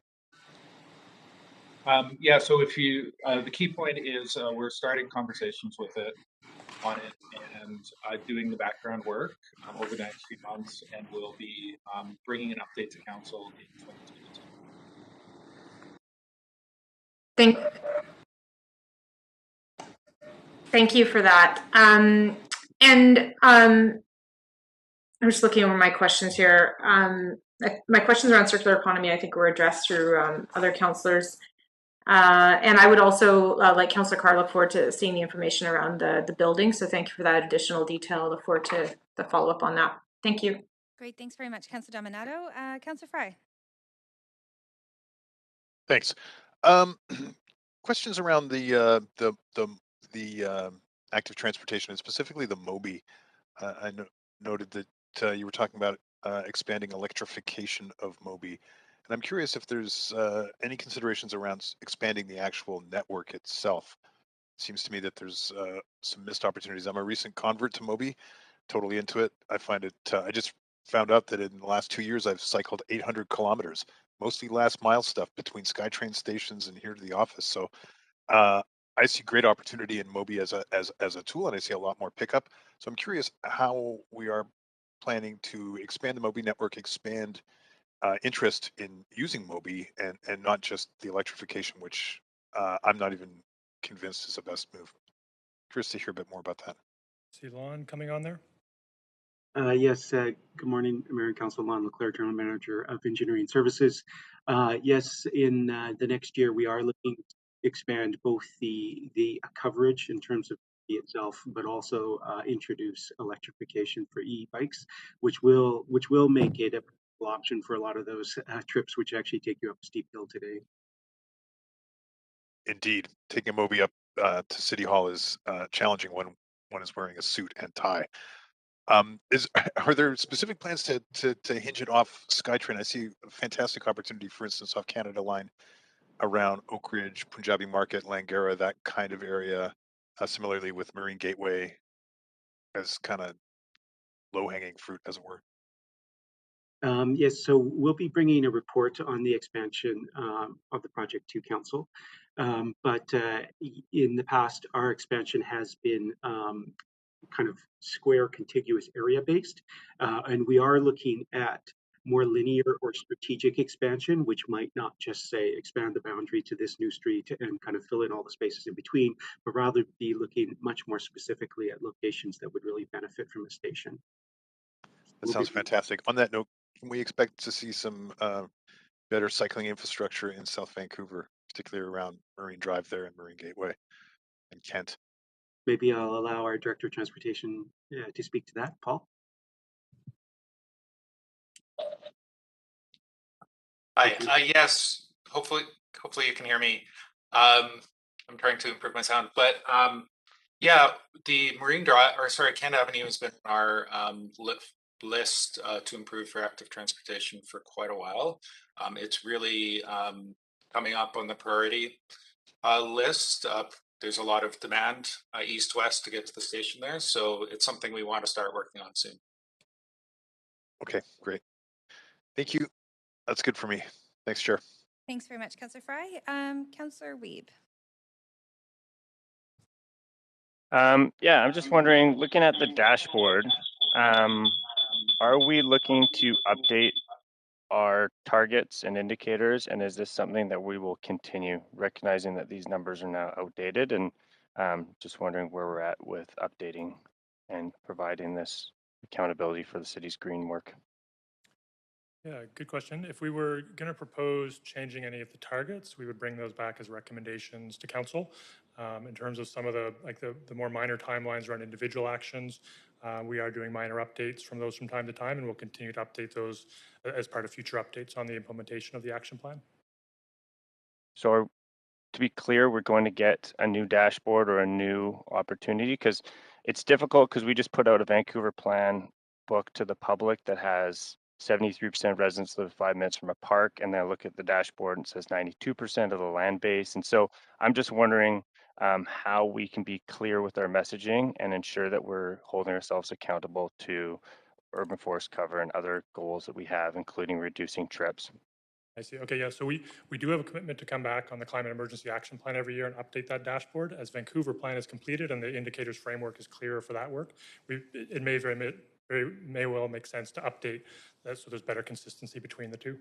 Yeah, so if you, the key point is we're starting conversations with it, on it, and doing the background work over the next few months, and we'll be bringing an update to council in 2022. Thank you for that. I'm just looking over my questions here. My questions around circular economy, I think, were addressed through other councillors. And I would also, like Councillor Carr, look forward to seeing the information around the building. So thank you for that additional detail. Look forward to the follow-up on that. Thank you. Great. Thanks very much, Councillor Dominato. Councillor Fry. Thanks. Questions around the active transportation and specifically the MOBI. I noted that you were talking about expanding electrification of MOBI. And I'm curious if there's any considerations around expanding the actual network itself. It seems to me that there's some missed opportunities. I'm a recent convert to MOBI, totally into it. I find it, I just found out that in the last 2 years, I've cycled 800 kilometers, mostly last mile stuff between SkyTrain stations and here to the office. So I see great opportunity in MOBI as a tool, and I see a lot more pickup. So I'm curious how we are planning to expand the MOBI network, expand interest in using MOBI and not just the electrification, which I'm not even convinced is the best move. Curious to hear a bit more about that. See Lon coming on there? Yes, good morning, Mayor and Council. Lon Leclerc, General Manager of Engineering Services. Yes, in the next year, we are looking to expand both the coverage in terms of itself, but also introduce electrification for e-bikes, which will make it a option for a lot of those trips, which actually take you up a steep hill today. Indeed, taking a MOBI up to City Hall is challenging when one is wearing a suit and tie. Are there specific plans to hinge it off SkyTrain? I see a fantastic opportunity, for instance, off Canada Line around Oak Ridge, Punjabi Market, Langara, that kind of area. Similarly with Marine Gateway as kind of low-hanging fruit, as it were. Yes, so we'll be bringing a report on the expansion of the project to council. But in the past, our expansion has been kind of square contiguous area based. And we are looking at more linear or strategic expansion, which might not just say expand the boundary to this new street and kind of fill in all the spaces in between, but rather be looking much more specifically at locations that would really benefit from a station. That sounds fantastic. On that note, can we expect to see some better cycling infrastructure in South Vancouver, particularly around Marine Drive there and Marine Gateway and Kent? Maybe I'll allow our Director of Transportation to speak to that. Paul? Hi. Yes. Hopefully you can hear me. I'm trying to improve my sound, but yeah, the Kent Avenue has been on our list to improve for active transportation for quite a while. It's really coming up on the priority list. There's a lot of demand east-west to get to the station there, so it's something we want to start working on soon. Okay, great. Thank you. That's good for me. Thanks, Chair. Thanks very much, Councillor Fry. Councillor Wiebe. Yeah, I'm just wondering, looking at the dashboard, are we looking to update our targets and indicators, and is this something that we will continue, recognizing that these numbers are now outdated, and just wondering where we're at with updating and providing this accountability for the city's green work? Yeah, good question. If we were going to propose changing any of the targets, we would bring those back as recommendations to council. In terms of some of the more minor timelines around individual actions, we are doing minor updates from those from time to time, and we'll continue to update those as part of future updates on the implementation of the action plan. So to be clear, we're going to get a new dashboard or a new opportunity, because it's difficult because we just put out a Vancouver plan book to the public that has 73% of residents live 5 minutes from a park, and then I look at the dashboard and it says 92% of the land base. And so I'm just wondering how we can be clear with our messaging and ensure that we're holding ourselves accountable to urban forest cover and other goals that we have, including reducing trips. I see. Okay, yeah. So we do have a commitment to come back on the Climate Emergency Action Plan every year and update that dashboard as Vancouver plan is completed and the indicators framework is clearer for that work. It may well make sense to update that so there's better consistency between the two.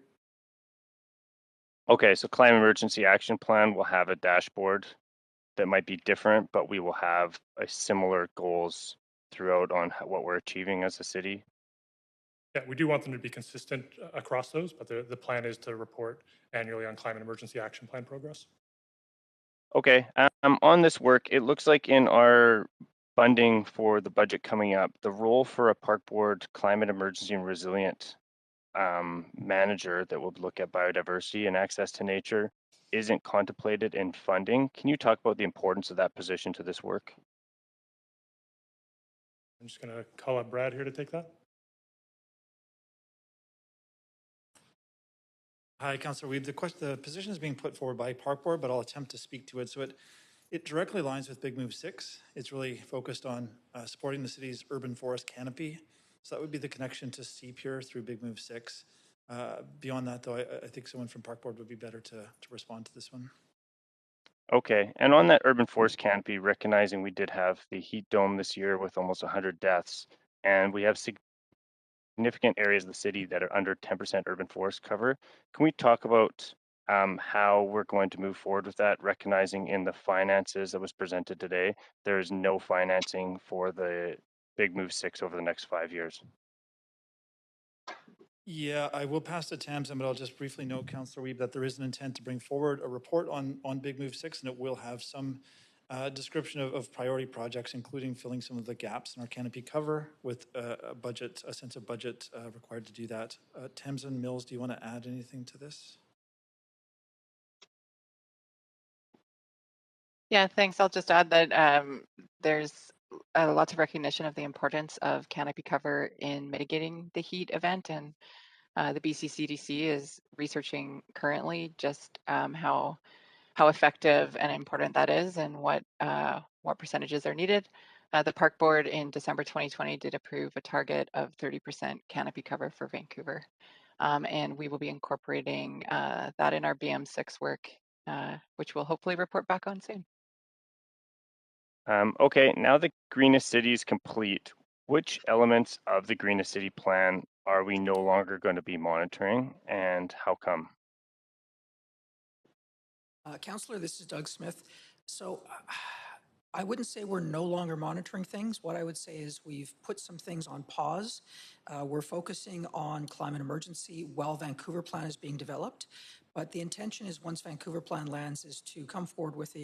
Okay, so Climate Emergency Action Plan will have a dashboard that might be different, but we will have a similar goals throughout on what we're achieving as a city. Yeah, we do want them to be consistent across those, but the plan is to report annually on Climate Emergency Action Plan progress. Okay, on this work, it looks like in our funding for the budget coming up, the role for a park board climate emergency and resilient manager that will look at biodiversity and access to nature isn't contemplated in funding. Can you talk about the importance of that position to this work? I'm just going to call up Brad here to take that. Hi, Councillor Wiebe. The position is being put forward by Park Board, but I'll attempt to speak to it. So it directly aligns with Big Move 6. It's really focused on supporting the city's urban forest canopy. So that would be the connection to CPURE through Big Move 6. Beyond that, though, I think someone from Park Board would be better to respond to this one. Okay, and on that urban forest canopy, recognizing we did have the heat dome this year with almost 100 deaths, and we have significant areas of the city that are under 10% urban forest cover. Can we talk about how we're going to move forward with that, recognizing in the finances that was presented today, there is no financing for the Big Move 6 over the next 5 years? Yeah, I will pass to Tamsin, but I'll just briefly note, Councillor Wiebe, that there is an intent to bring forward a report on Big Move 6, and it will have some description of priority projects, including filling some of the gaps in our canopy cover with a sense of budget required to do that. Tamsin, Mills, do you want to add anything to this? Yeah, thanks. I'll just add that there's lots of recognition of the importance of canopy cover in mitigating the heat event, and the BC CDC is researching currently just how effective and important that is and what percentages are needed. The Park Board in December 2020 did approve a target of 30% canopy cover for Vancouver, and we will be incorporating that in our BM6 work, which we'll hopefully report back on soon. Okay, now the Greenest City is complete. Which elements of the Greenest City plan are we no longer going to be monitoring, and how come? Councillor, this is Doug Smith. So I wouldn't say we're no longer monitoring things. What I would say is we've put some things on pause. We're focusing on climate emergency while Vancouver plan is being developed. But the intention is once Vancouver plan lands is to come forward with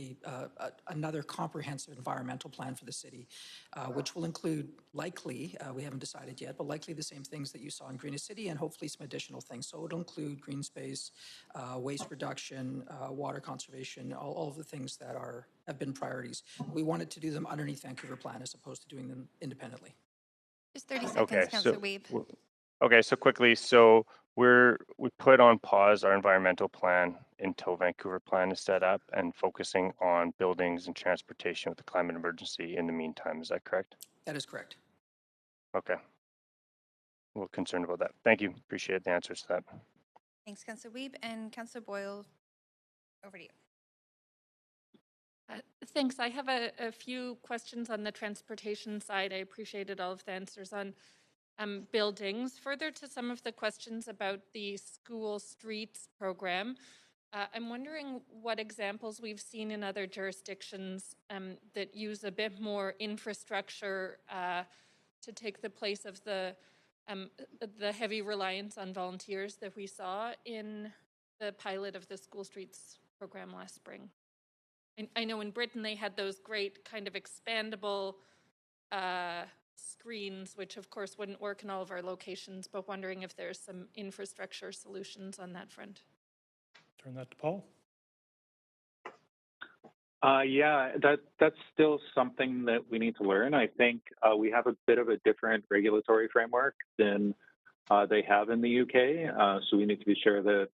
another comprehensive environmental plan for the city, which will include likely, we haven't decided yet, but likely the same things that you saw in Greenest City and hopefully some additional things. So it'll include green space, waste reduction, water conservation, all of the things that have been priorities. We wanted to do them underneath Vancouver plan as opposed to doing them independently. Just 30 seconds, Councillor Wiebe. Okay, so quickly, so we put on pause our environmental plan until Vancouver plan is set up and focusing on buildings and transportation with the climate emergency in the meantime. Is that correct? That is correct. Okay. A little concerned about that. Thank you. Appreciate the answers to that. Thanks, Councillor Wiebe. And Councillor Boyle, over to you. Thanks. I have a few questions on the transportation side. I appreciated all of the answers on buildings. Further to some of the questions about the school streets program, I'm wondering what examples we've seen in other jurisdictions that use a bit more infrastructure to take the place of the heavy reliance on volunteers that we saw in the pilot of the school streets program last spring. I know in Britain they had those great kind of expandable screens, which of course wouldn't work in all of our locations, but wondering if there's some infrastructure solutions on that front. Turn that to Paul. Yeah, that's still something that we need to learn. I think we have a bit of a different regulatory framework than they have in the UK. So we need to be sure that,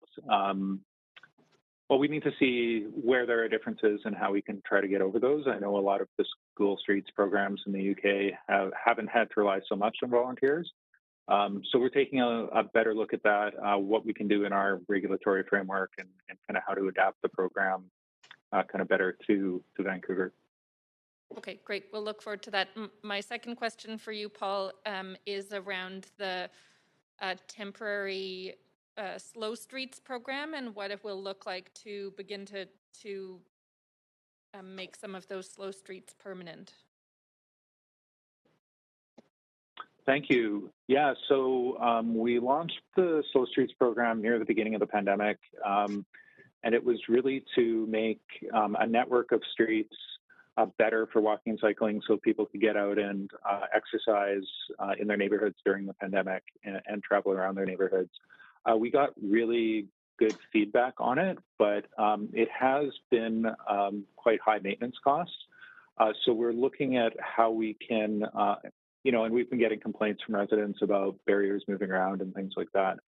well, we need to see where there are differences and how we can try to get over those. I know a lot of the school streets programs in the UK haven't had to rely so much on volunteers. So we're taking a better look at that, what we can do in our regulatory framework and kind of how to adapt the program kind of better to Vancouver. Okay, great. We'll look forward to that. My second question for you, Paul, is around the temporary slow streets program and what it will look like to begin to make some of those slow streets permanent. Thank you. Yeah, so we launched the Slow Streets program near the beginning of the pandemic, and it was really to make a network of streets better for walking and cycling so people could get out and exercise in their neighborhoods during the pandemic and travel around their neighborhoods. We got really good feedback on it, but it has been quite high maintenance costs. So we're looking at how we can, and we've been getting complaints from residents about barriers moving around and things like that.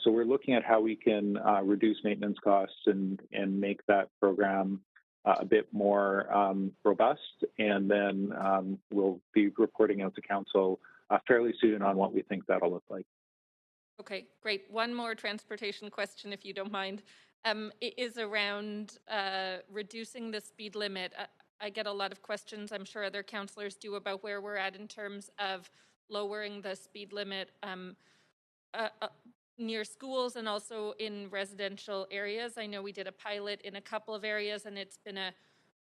So we're looking at how we can reduce maintenance costs and make that program a bit more robust. And then we'll be reporting out to council fairly soon on what we think that'll look like. Okay, great. One more transportation question, if you don't mind, is around reducing the speed limit. I get a lot of questions, I'm sure other councillors do, about where we're at in terms of lowering the speed limit near schools and also in residential areas. I know we did a pilot in a couple of areas and it's been a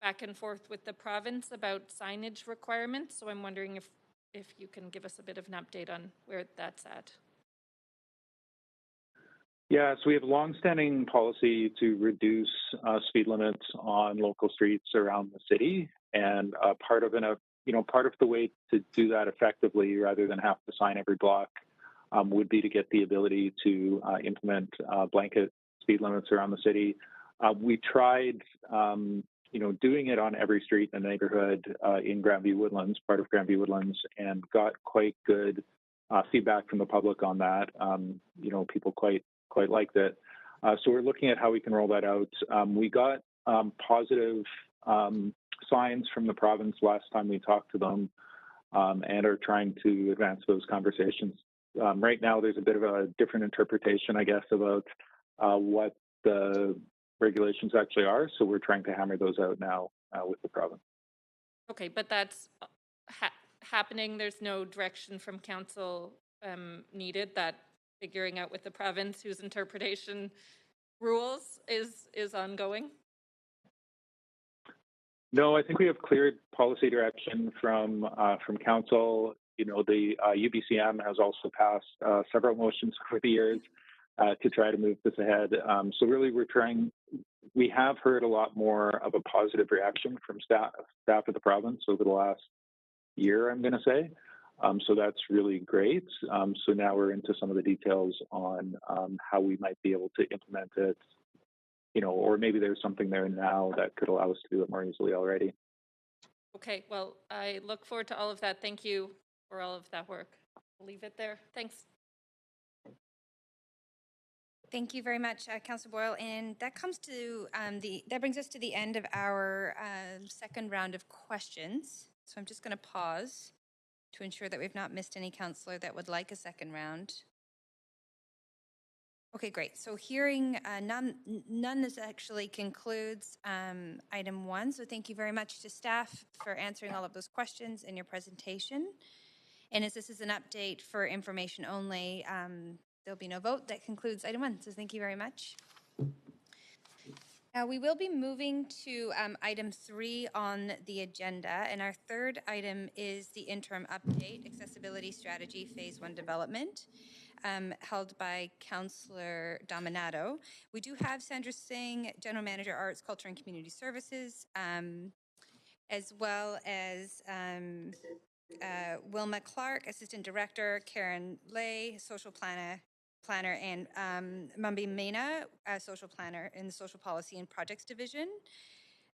back and forth with the province about signage requirements. So I'm wondering if you can give us a bit of an update on where that's at. Yeah, so we have a longstanding policy to reduce speed limits on local streets around the city, and part of the way to do that effectively, rather than have to sign every block, would be to get the ability to implement blanket speed limits around the city. We tried, doing it on every street in the neighborhood in Grandview Woodlands, part of Grandview Woodlands, and got quite good feedback from the public on that. People quite liked it. So we're looking at how we can roll that out. We got positive signs from the province last time we talked to them, and are trying to advance those conversations. Right now, there's a bit of a different interpretation, I guess, about what the regulations actually are. So we're trying to hammer those out now with the province. Okay, but that's happening. There's no direction from council needed. That figuring out with the province whose interpretation rules is ongoing? No, I think we have clear policy direction from council. The UBCM has also passed several motions over the years to try to move this ahead. So really, we have heard a lot more of a positive reaction from staff of the province over the last year, I'm going to say. So that's really great. So now we're into some of the details on how we might be able to implement it, or maybe there's something there now that could allow us to do it more easily already. Okay, well, I look forward to all of that. Thank you for all of that work. We'll leave it there. Thanks. Thank you very much, Councillor Boyle. And that comes to that brings us to the end of our second round of questions. So I'm just going to pause to ensure that we've not missed any councillor that would like a second round. Okay, great. So hearing none, this actually concludes item 1. So thank you very much to staff for answering all of those questions in your presentation. And as this is an update for information only, there'll be no vote. That concludes item 1. So thank you very much. Now we will be moving to item 3 on the agenda, and our third item is the interim update, accessibility strategy, phase 1 development, held by Councillor Dominato. We do have Sandra Singh, General Manager, Arts, Culture and Community Services, as well as Wilma Clark, Assistant Director, Karen Lay, Social Planner, and Mumbi Mena, Social Planner in the Social Policy and Projects Division.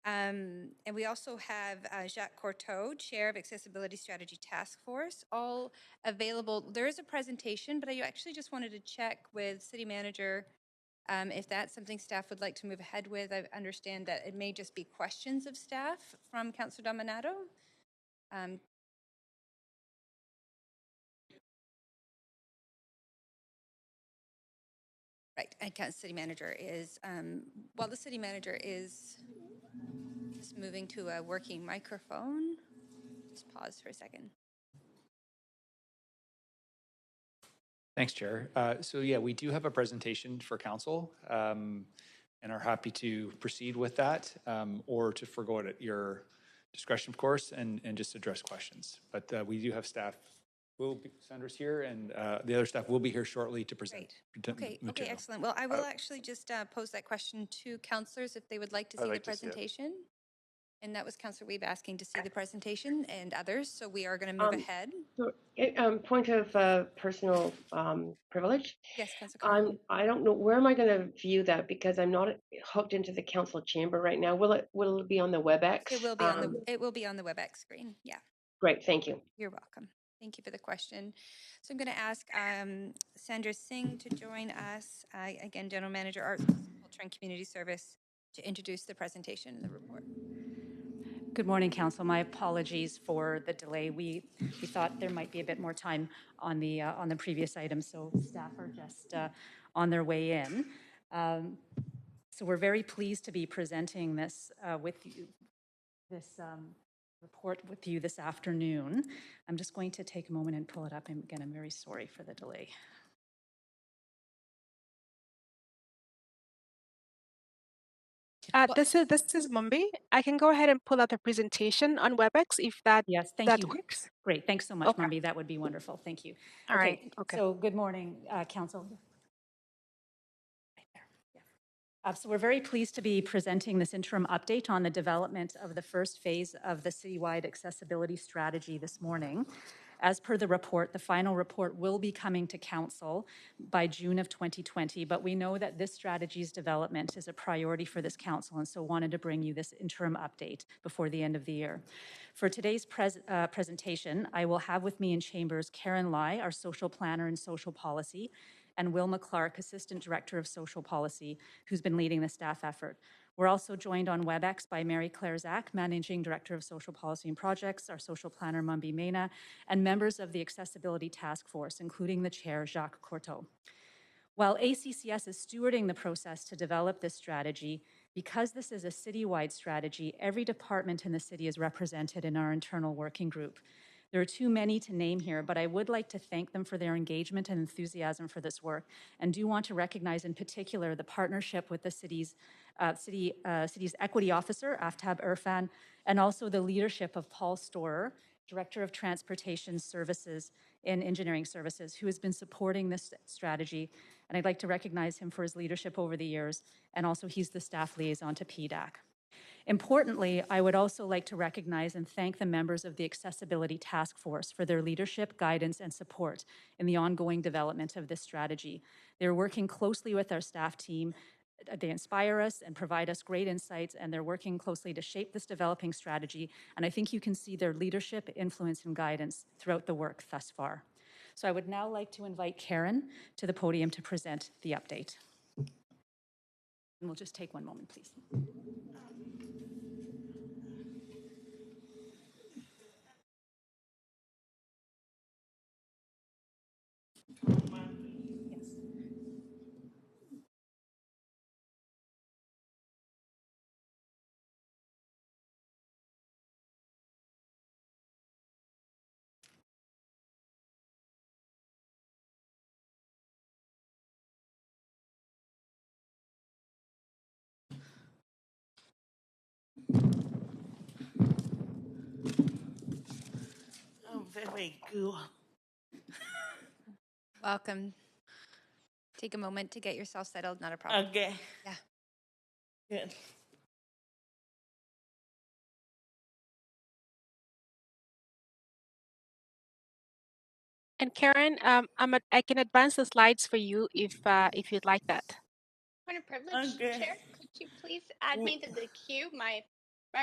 And we also have Jacques Courteau, Chair of Accessibility Strategy Task Force, all available. There is a presentation, but I actually just wanted to check with City Manager if that's something staff would like to move ahead with. I understand that it may just be questions of staff from Councillor Dominato. Right, and City Manager is, while the City Manager is just moving to a working microphone, just pause for a second. Thanks, Chair. So yeah, we do have a presentation for council and are happy to proceed with that or to forego it at your discretion, of course, and just address questions. But we do have staff. Sandra's here, and the other staff will be here shortly to present. Okay, excellent. Well, I will actually just pose that question to councillors if they would like to see the presentation. And that was Councillor Weeb asking to see the presentation and others, so we are going to move ahead. So, point of personal privilege. Yes, Councillor. I don't know, where am I going to view that, because I'm not hooked into the council chamber right now. Will it be on the WebEx? It will be on the WebEx screen. Yeah. Great, thank you. You're welcome. Thank you for the question. So I'm going to ask Sandra Singh to join us, again, General Manager, Arts, Culture and Community Service, to introduce the presentation and the report. Good morning, Council. My apologies for the delay. We thought there might be a bit more time on the previous item, so staff are just on their way in. So we're very pleased to be presenting this with you, report with you this afternoon. I'm just going to take a moment and pull it up, and again, I'm very sorry for the delay. This is Mumbi. I can go ahead and pull out the presentation on WebEx if that works. Great, thanks so much, Mumbi. That would be wonderful. Thank you. All right. Okay. So good morning, Council. So we're very pleased to be presenting this interim update on the development of the first phase of the citywide accessibility strategy this morning. As per the report, the final report will be coming to Council by June of 2020, but we know that this strategy's development is a priority for this Council, and so wanted to bring you this interim update before the end of the year. For today's presentation, I will have with me in chambers Karen Lai, our Social Planner and Social Policy, and Wilma Clark, Assistant Director of Social Policy, who's been leading the staff effort. We're also joined on WebEx by Mary Claire Zach, Managing Director of Social Policy and Projects, our Social Planner, Mumbi Mena, and members of the Accessibility Task Force, including the Chair, Jacques Courteau. While ACCS is stewarding the process to develop this strategy, because this is a citywide strategy, every department in the city is represented in our internal working group. There are too many to name here, but I would like to thank them for their engagement and enthusiasm for this work, and do want to recognize in particular the partnership with the city's equity officer, Aftab Irfan, and also the leadership of Paul Storer, Director of Transportation Services and Engineering Services, who has been supporting this strategy. And I'd like to recognize him for his leadership over the years, and also he's the staff liaison to PDAC. Importantly, I would also like to recognize and thank the members of the Accessibility Task Force for their leadership, guidance, and support in the ongoing development of this strategy. They're working closely with our staff team. They inspire us and provide us great insights, and they're working closely to shape this developing strategy. And I think you can see their leadership, influence, and guidance throughout the work thus far. So I would now like to invite Karen to the podium to present the update. And we'll just take one moment, please. Oh, very cool. Welcome. Take a moment to get yourself settled, not a problem. Okay. Yeah. Good. And Karen, I can advance the slides for you if you'd like that. Point of privilege, Chair. Could you please add me to the queue? My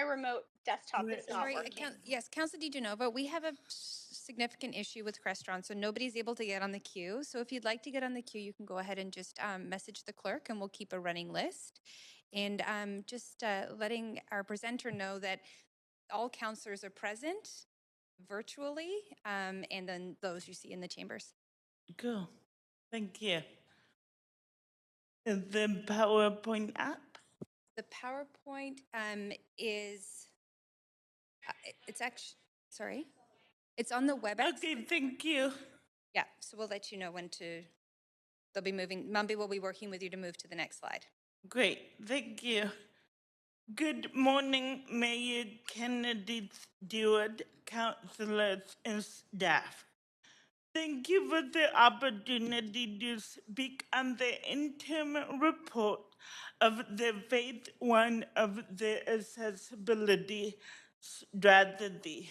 remote desktop is not Sorry, working. yes, Council DiGenova, we have a significant issue with Crestron, so nobody's able to get on the queue. So if you'd like to get on the queue, you can go ahead and just message the clerk and we'll keep a running list. And just letting our presenter know that all councillors are present virtually, and then those you see in the chambers. Cool. Thank you. Is the PowerPoint up? The PowerPoint is, it's actually, sorry, it's on the WebEx. Okay, thank you. Yeah, so we'll let you know when to, they'll be moving, Mumby will be working with you to move to the next slide. Great, thank you. Good morning, Mayor Kennedy Stewart, councillors and staff. Thank you for the opportunity to speak on the interim report of the phase 1 of the accessibility strategy.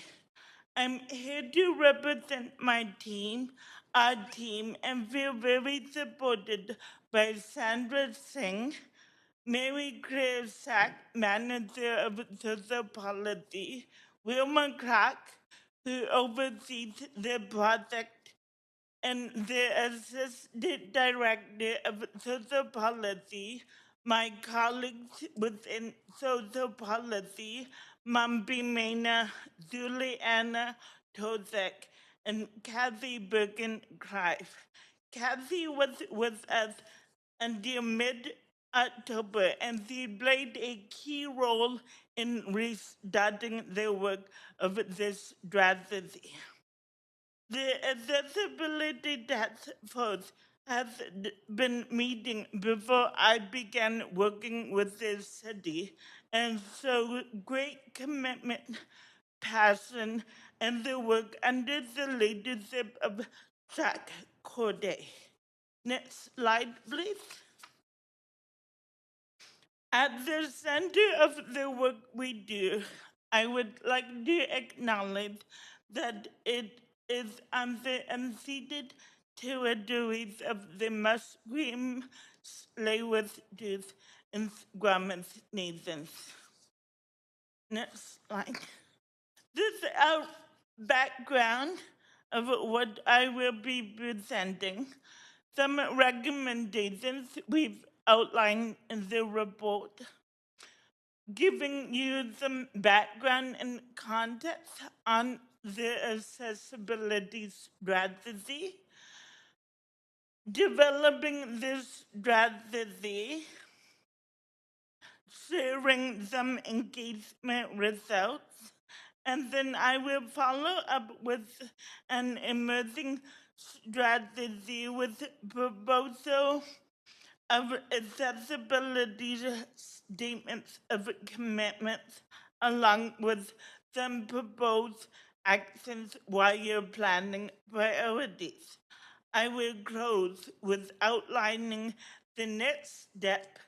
I'm here to represent my team, our team, and feel very supported by Sandra Singh, Mary Claire Sack, Manager of Social Policy, Wilma Clark, who oversees the project, and the Assistant Director of Social Policy, my colleagues within Social Policy, Mambi Mena, Juliana Tozek, and Kathy Bergen-Clive. Kathy was with us until mid-October, and she played a key role in restarting the work of this strategy. The Accessibility Task Force has been meeting before I began working with the city, and so great commitment, passion, and the work under the leadership of Zach Corday. Next slide, please. At the center of the work we do, I would like to acknowledge that it is on the unceded territories of the Musqueam, Tsleil-Waututh, and Squamish nations. Next slide. This is our background of what I will be presenting. Some recommendations we've outlined in the report, giving you some background and context on the accessibility strategy, developing this strategy, sharing some engagement results, and then I will follow up with an emerging strategy with proposal of accessibility statements of commitments, along with some proposed actions while you're planning priorities. I will close with outlining the next step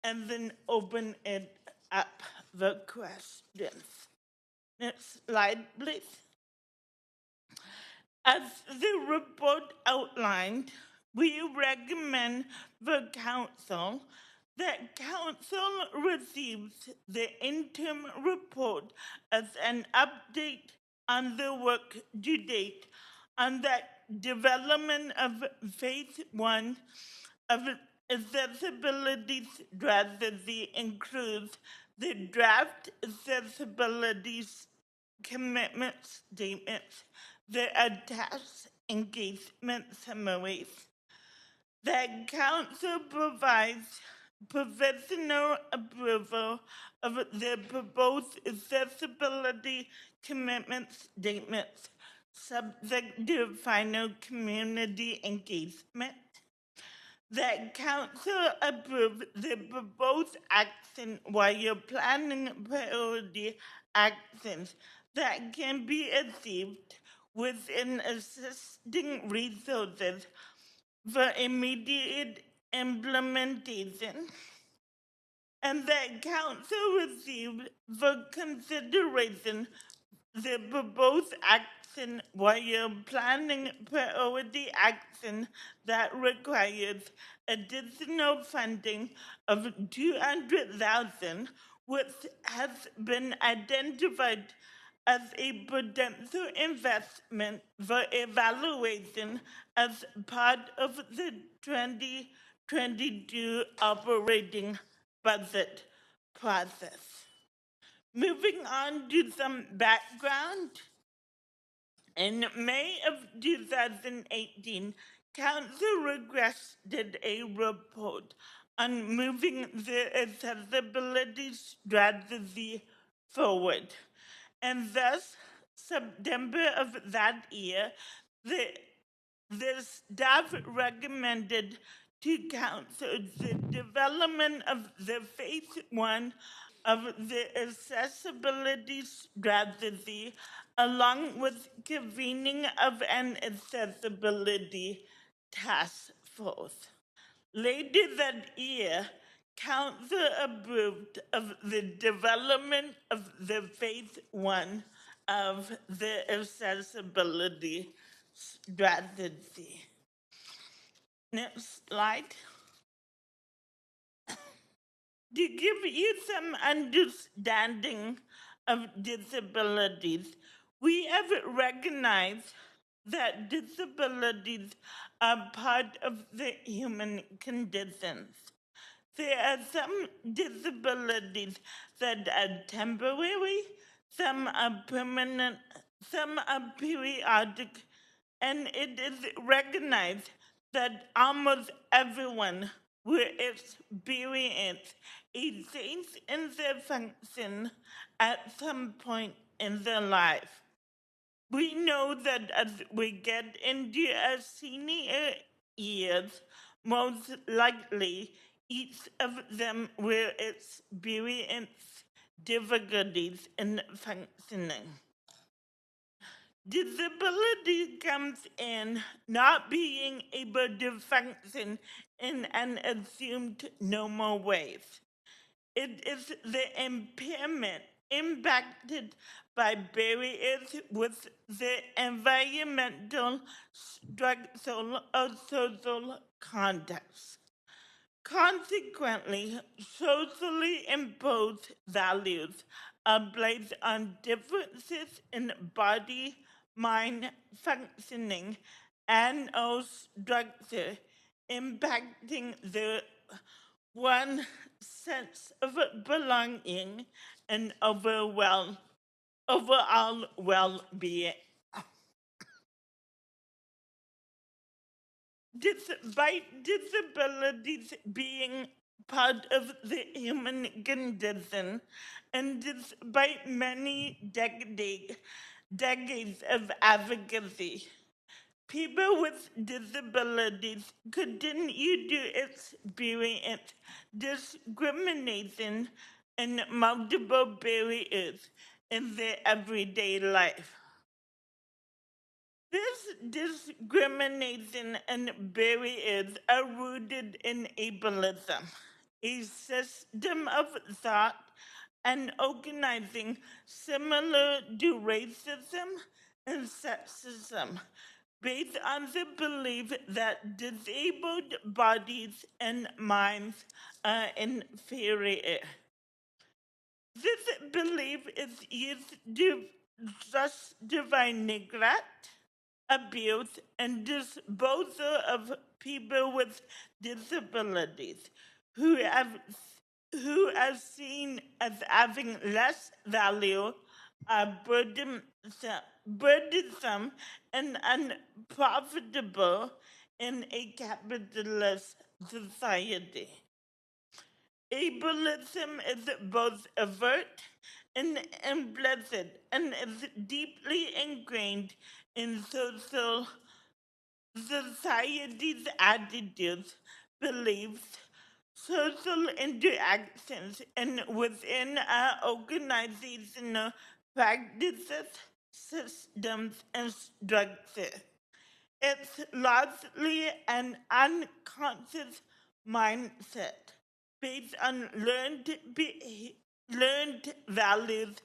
and then open it up for questions. Next slide, please. As the report outlined, we recommend the Council that Council receives the interim report as an update on the work to date on the development of phase 1 of accessibility strategy includes the draft accessibility commitment statements, the attached engagement summaries. The Council provides professional approval of the proposed accessibility commitment statements subject to final community engagement. that council approve the proposed action while planning priority actions that can be achieved within existing resources for immediate implementation, and that council received for consideration the proposed action while planning priority action that requires additional funding of $200,000, which has been identified as a potential investment for evaluation as part of the 2022 operating budget process. Moving on to some background. In May of 2018, Council requested a report on moving the accessibility strategy forward. And thus, September of that year, the staff recommended to Council the development of the phase 1 of the accessibility strategy, along with convening of an accessibility task force. Later that year, Council approved of the development of the phase 1 of the accessibility strategy. Next slide. To give you some understanding of disabilities, we have recognized that disabilities are part of the human conditions. There are some disabilities that are temporary, some are permanent, some are periodic, and it is recognized that almost everyone will experience a change in their function at some point in their life. We know that as we get into our senior years, most likely each of them will experience difficulties in functioning. Disability comes in not being able to function in an assumed normal way. It is the impairment impacted by barriers with the environmental, structural, or social context. Consequently, socially imposed values are placed on differences in body, mind functioning, and or structure, impacting the one sense of belonging and overall well-being. Despite disabilities being part of the human condition, and despite many decades of advocacy, people with disabilities continue to experience discrimination and multiple barriers in their everyday life. This discrimination and barriers are rooted in ableism, a system of thought and organizing similar to racism and sexism, based on the belief that disabled bodies and minds are inferior. This belief is used to justify neglect, abuse, and disposal of people with disabilities who are seen as having less value, are burdensome and unprofitable in a capitalist society. Ableism is both overt and implicit and is deeply ingrained in society's attitudes beliefs, social interactions, and within our organizational practices, systems, and structure. It's largely an unconscious mindset based on learned values,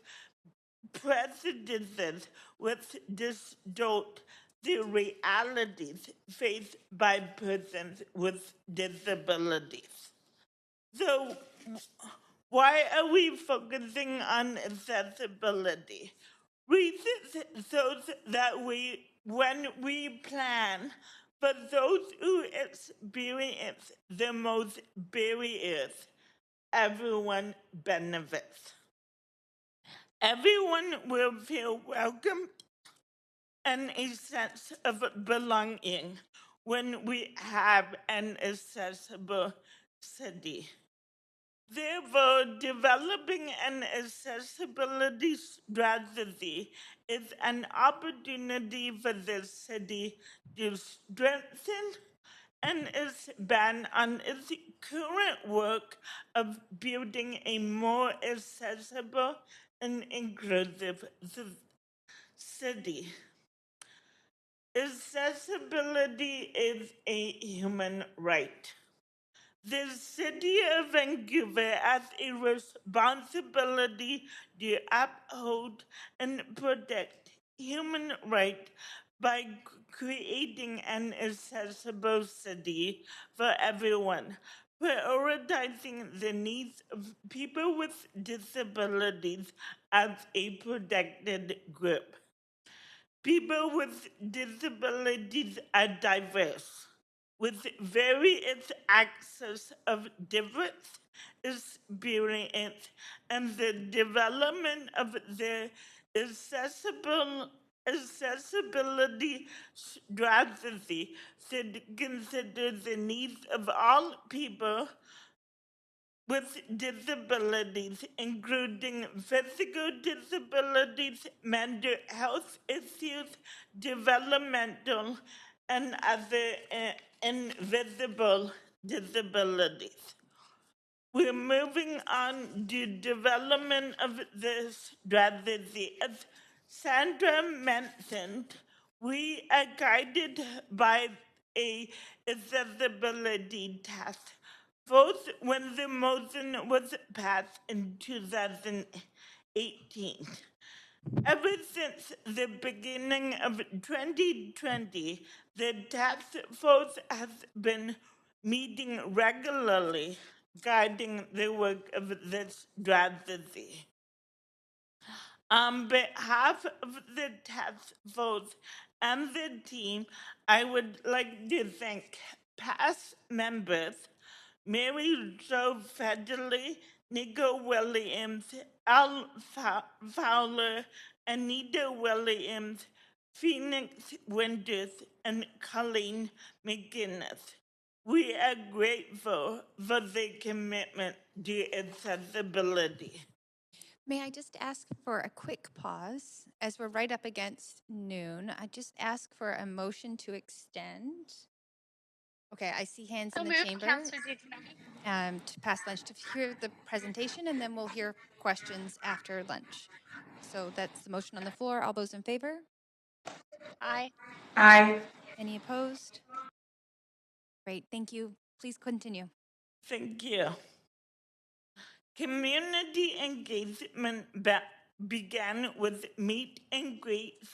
prejudices, which distort the realities faced by persons with disabilities. So, why are we focusing on accessibility? Research shows that when we plan for those who experience the most barriers, everyone benefits. Everyone will feel welcome and a sense of belonging when we have an accessible city. Therefore, developing an accessibility strategy is an opportunity for the city to strengthen and expand on its current work of building a more accessible and inclusive city. Accessibility is a human right. The City of Vancouver has a responsibility to uphold and protect human rights by creating an accessible city for everyone, prioritizing the needs of people with disabilities as a protected group. People with disabilities are diverse, with various access of different experience, and the development of their accessibility strategy should consider the needs of all people with disabilities, including physical disabilities, mental health issues, developmental, and other invisible disabilities. We're moving on to development of this strategy. As Sandra mentioned, we are guided by a accessibility task force when the motion was passed in 2018. Ever since the beginning of 2020, the task force has been meeting regularly, guiding the work of this strategy. On behalf of the task force and the team, I would like to thank past members Mary Jo Federley, Nico Williams, Al Fowler, Anita Williams, Phoenix Winters, and Colleen McGinnis. We are grateful for their commitment to accessibility. May I just ask for a quick pause as we're right up against noon? I just ask for a motion to extend. Okay, I see hands in the chamber. To pass lunch to hear the presentation, and then we'll hear questions after lunch. So that's the motion on the floor. All those in favor? Aye. Aye. Any opposed? Great, thank you. Please continue. Thank you. Community engagement began with meet and greet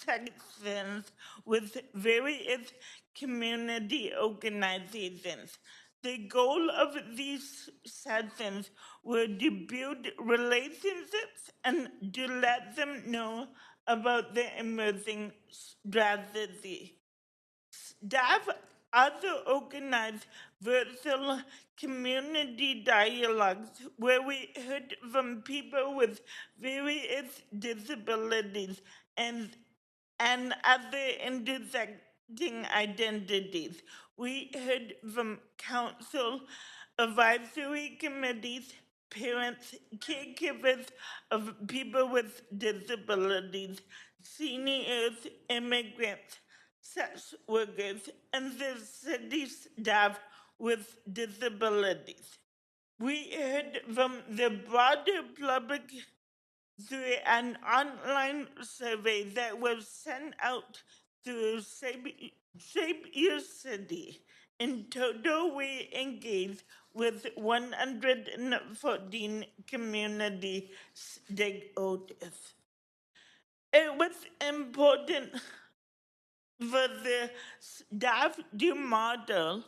sections with various community organizations. The goal of these sessions were to build relationships and to let them know about the emerging strategy. Staff also organized virtual community dialogues where we heard from people with various disabilities and other intersecting identities. We heard from council, advisory committees, parents, caregivers of people with disabilities, seniors, immigrants, sex workers, and the city staff with disabilities. We heard from the broader public through an online survey that was sent out through Shape Your City. In total, we engaged with 114 community stakeholders. It was important for the staff to model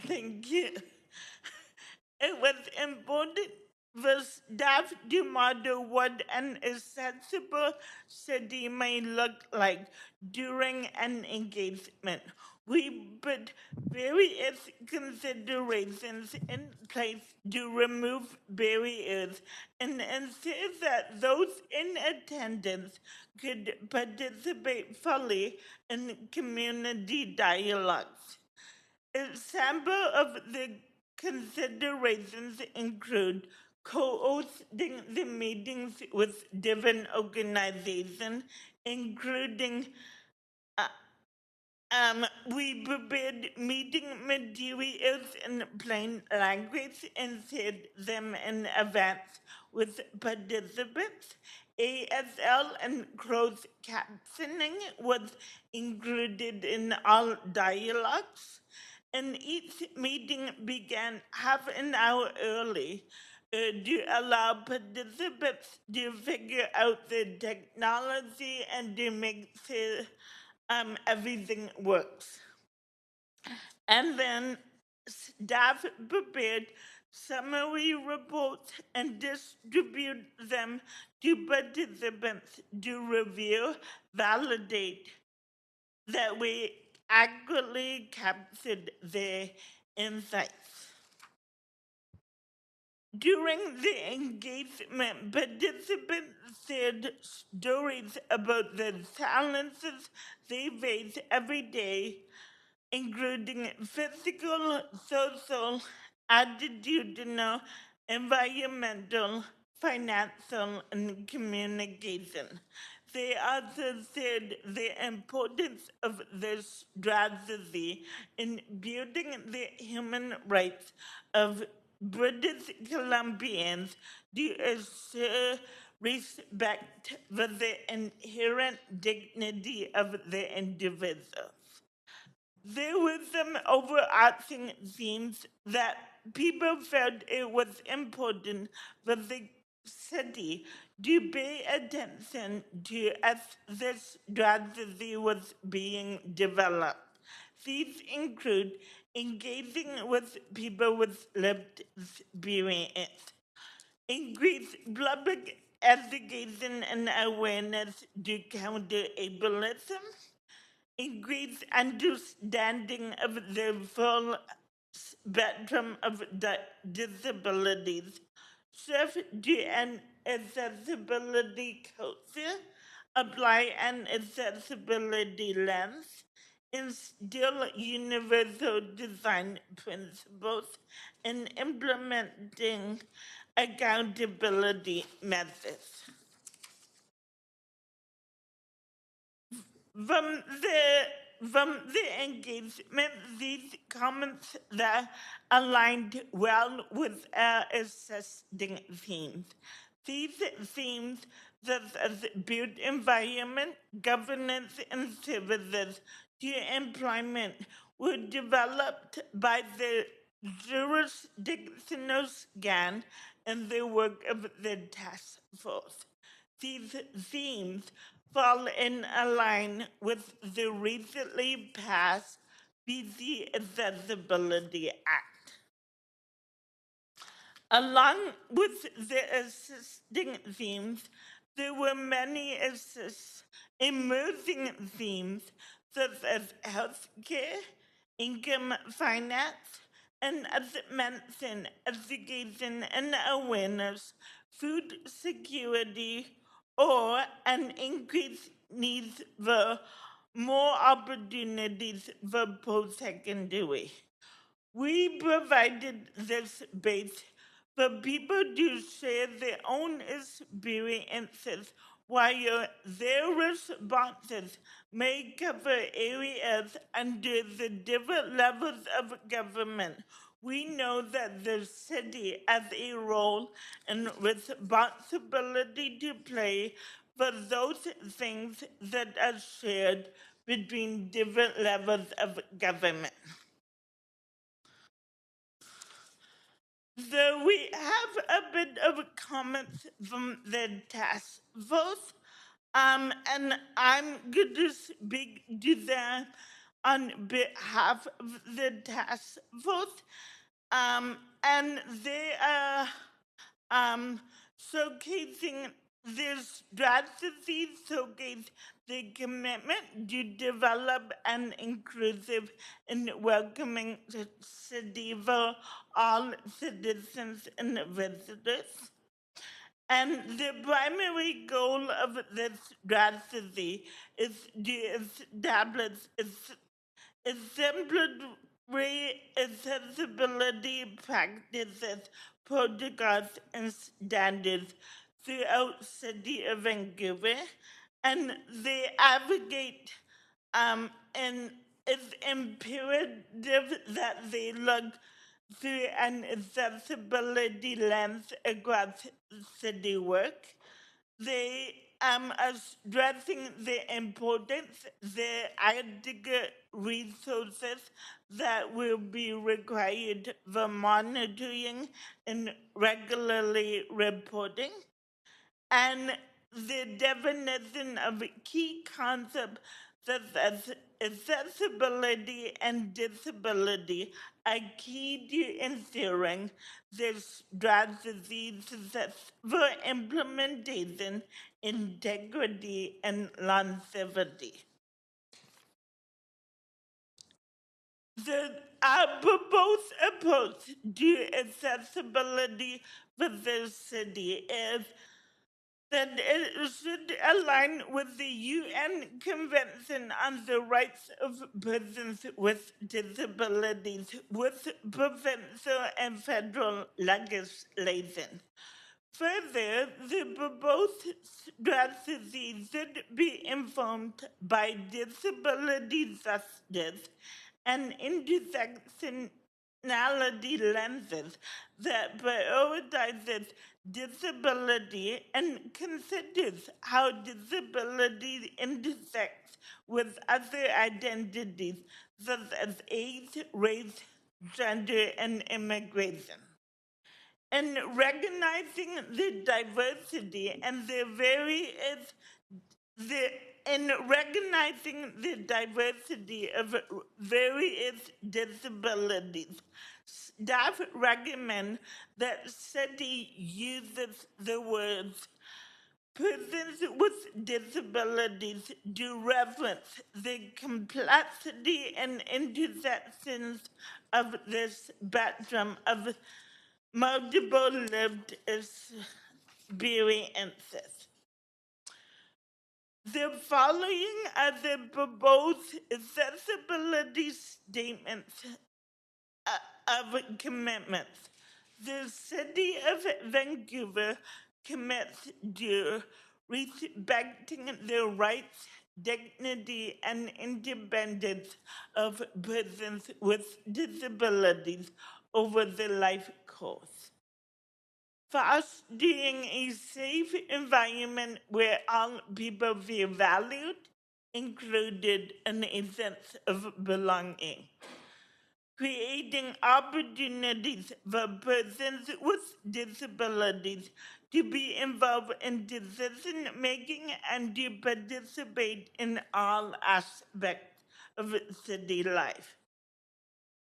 thank you. It was important for staff to model what an accessible city may look like during an engagement. We put various considerations in place to remove barriers and ensure that those in attendance could participate fully in community dialogues. Example of the considerations include co-hosting the meetings with different organizations, including we prepared meeting materials in plain language and shared them in advance with participants. ASL and closed captioning was included in all dialogues, and each meeting began half an hour early to allow participants to figure out the technology and to make sure everything works. And then staff prepared summary reports and distribute them to participants to review, validate that we accurately captured their insights. During the engagement, participants shared stories about the challenges they face every day, including physical, social, attitudinal, environmental, financial, and communication. They also said the importance of this strategy in building the human rights of British Columbians to assure respect for the inherent dignity of the individuals. There were some overarching themes that people felt it was important for the city to pay attention to as this strategy was being developed. These include engaging with people with lived experience, increase public education and awareness to counter ableism, increase understanding of the full spectrum of disabilities, shift to an accessibility culture, apply an accessibility lens, instill universal design principles, and implementing accountability methods. From the engagement, these comments that aligned well with our assisting themes. These themes, such as built environment, governance, and services to employment, were developed by the jurisdictional scan and the work of the task force. These themes fall in line with the recently passed BC Accessibility Act. Along with the assisting themes, there were many emerging themes such as healthcare, income finance, and as mentioned, education and awareness, food security, or an increased need for more opportunities for post-secondary. We provided this space for people to share their own experiences while their responses may cover areas under the different levels of government, we know that the city has a role and responsibility to play for those things that are shared between different levels of government. So we have a bit of comments from the task force, and I'm going to speak to that on behalf of the task force, and they are showcasing this strategy, showcase the commitment to develop an inclusive and welcoming city for all citizens and visitors. And the primary goal of this strategy is to establish exemplary accessibility practices, protocols, and standards throughout City of Vancouver, and they advocate and it's imperative that they look through an accessibility lens across city work. They are stressing the importance, the adequate resources that will be required for monitoring and regularly reporting, and the definition of key concepts such as accessibility and disability are key to ensuring the strategy success for implementation, integrity, and longevity. The proposed approach to accessibility for the city is that it should align with the UN Convention on the Rights of Persons with Disabilities with provincial and federal legislation. Further, the proposed strategy should be informed by disability justice and intersectionality lenses that prioritizes disability and considers how disability intersects with other identities such as age, race, gender, and immigration. And recognizing the diversity and the various disabilities, staff recommend that city uses the words persons with disabilities to reference the complexity and intersections of this spectrum of multiple lived experiences. The following are the proposed accessibility statements of commitments. The City of Vancouver commits to respecting the rights, dignity, and independence of persons with disabilities over the life course. Fostering a safe environment where all people feel valued, included, and a sense of belonging. Creating opportunities for persons with disabilities to be involved in decision making and to participate in all aspects of city life.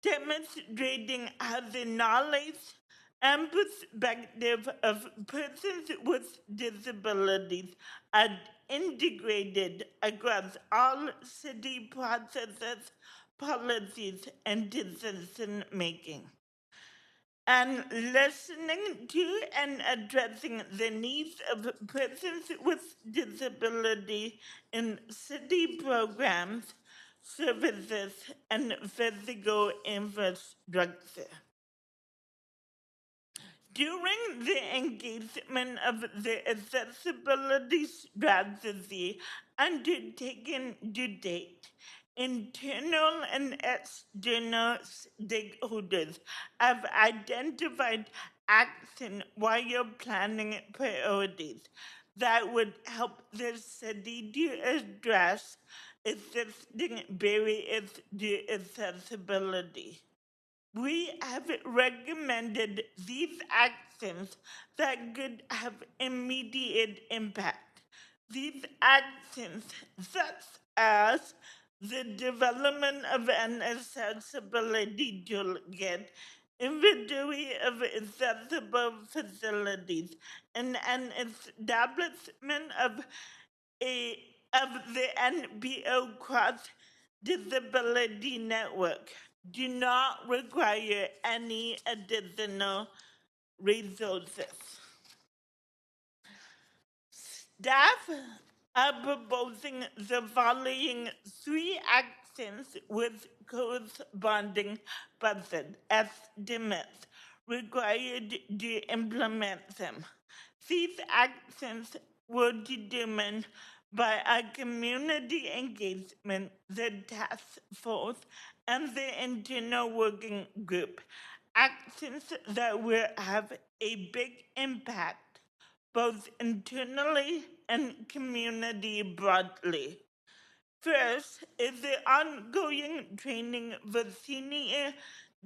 Demonstrating how the knowledge and perspective of persons with disabilities are integrated across all city processes, policies, and decision making. And listening to and addressing the needs of persons with disability in city programs, services, and physical infrastructure. During the engagement of the accessibility strategy undertaken to date, internal and external stakeholders have identified action while planning priorities that would help the city to address existing barriers to accessibility. We have recommended these actions that could have immediate impact. These actions, such as the development of an accessibility toolkit, inventory of accessible facilities, and an establishment of the NPO Cross Disability Network, do not require any additional resources. Staff are proposing the following 3 actions with corresponding budget estimates required to implement them. These actions were determined by a community engagement, the task force, and the internal working group. Actions that will have a big impact both internally and community broadly. First is the ongoing training for senior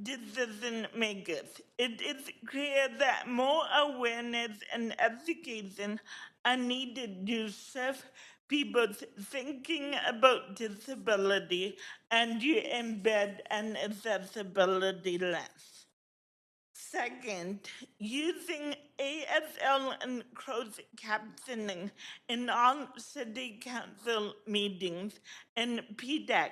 decision makers. It is clear that more awareness and education are needed to shift people's thinking about disability and to embed an accessibility lens. Second, using ASL and closed captioning in all city council meetings and PDAC.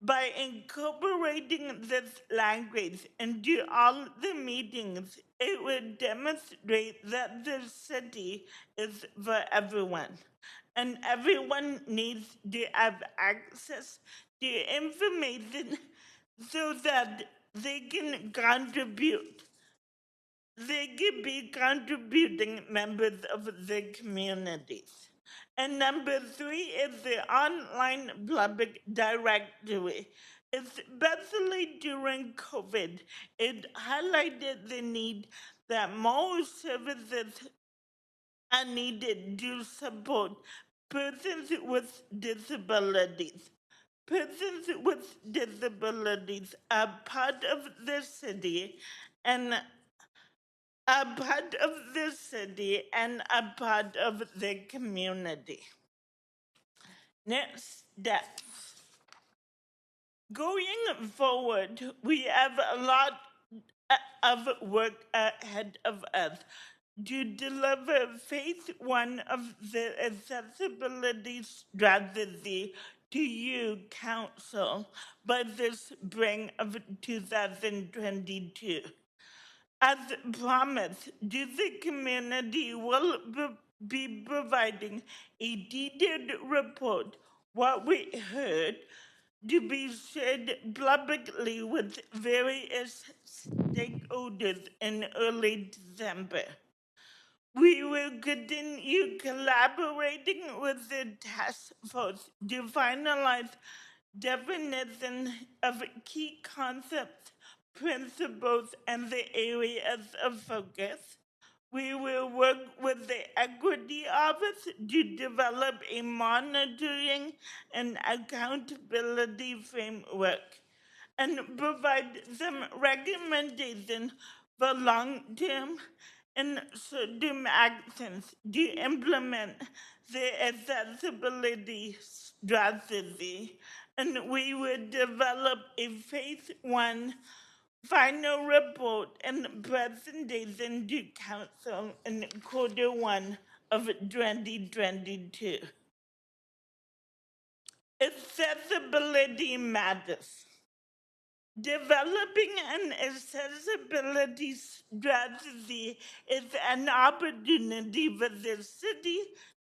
By incorporating this language into all the meetings, it will demonstrate that the city is for everyone, and everyone needs to have access to information so that they can contribute. They could be contributing members of the communities. And number 3 is the online public directory. Especially during COVID, it highlighted the need that more services are needed to support persons with disabilities. Persons with disabilities are part of the city and a part of the city and a part of the community. Next steps. Going forward, we have a lot of work ahead of us to deliver phase 1 of the accessibility strategy to you, Council, by the spring of 2022. As promised, the community will be providing a detailed report, what we heard, to be shared publicly with various stakeholders in early December. We will continue collaborating with the task force to finalize definition of key concepts, principles, and the areas of focus. We will work with the Equity Office to develop a monitoring and accountability framework and provide some recommendations for long-term and short-term actions to implement the accessibility strategy. And we will develop a phase 1 final report and presentation to Council in Q1 of 2022. Accessibility matters. Developing an accessibility strategy is an opportunity for the city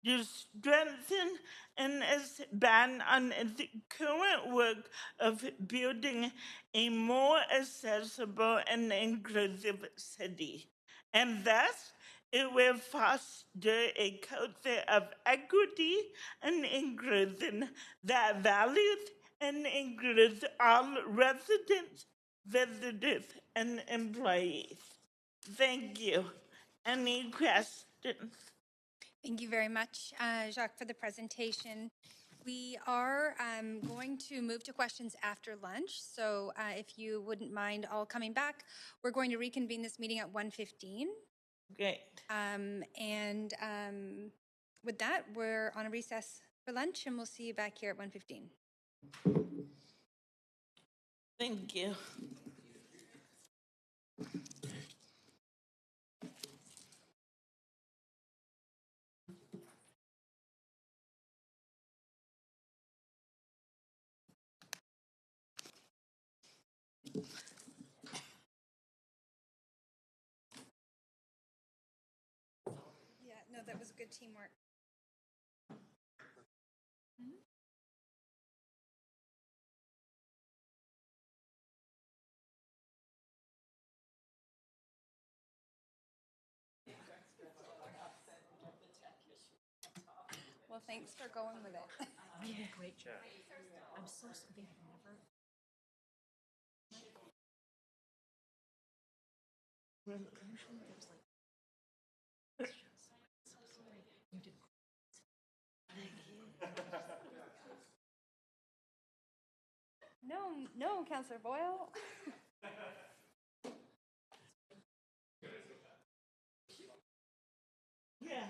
to strengthen and expand on its current work of building a more accessible and inclusive city. and thus it will foster a culture of equity and inclusion that values and includes all residents, visitors, and employees. Thank you. Any questions? Thank you very much, Jacques, for the presentation. We are going to move to questions after lunch. So if you wouldn't mind all coming back, we're going to reconvene this meeting at 1:15. Great. With that, we're on a recess for lunch, and we'll see you back here at 1:15. Thank you. Yeah, no, that was good teamwork. Well, thanks for going with it. You did a great job. I'm so sorry. I've never. Usually there's like. So sorry. You did. No, Councillor Boyle. Yeah.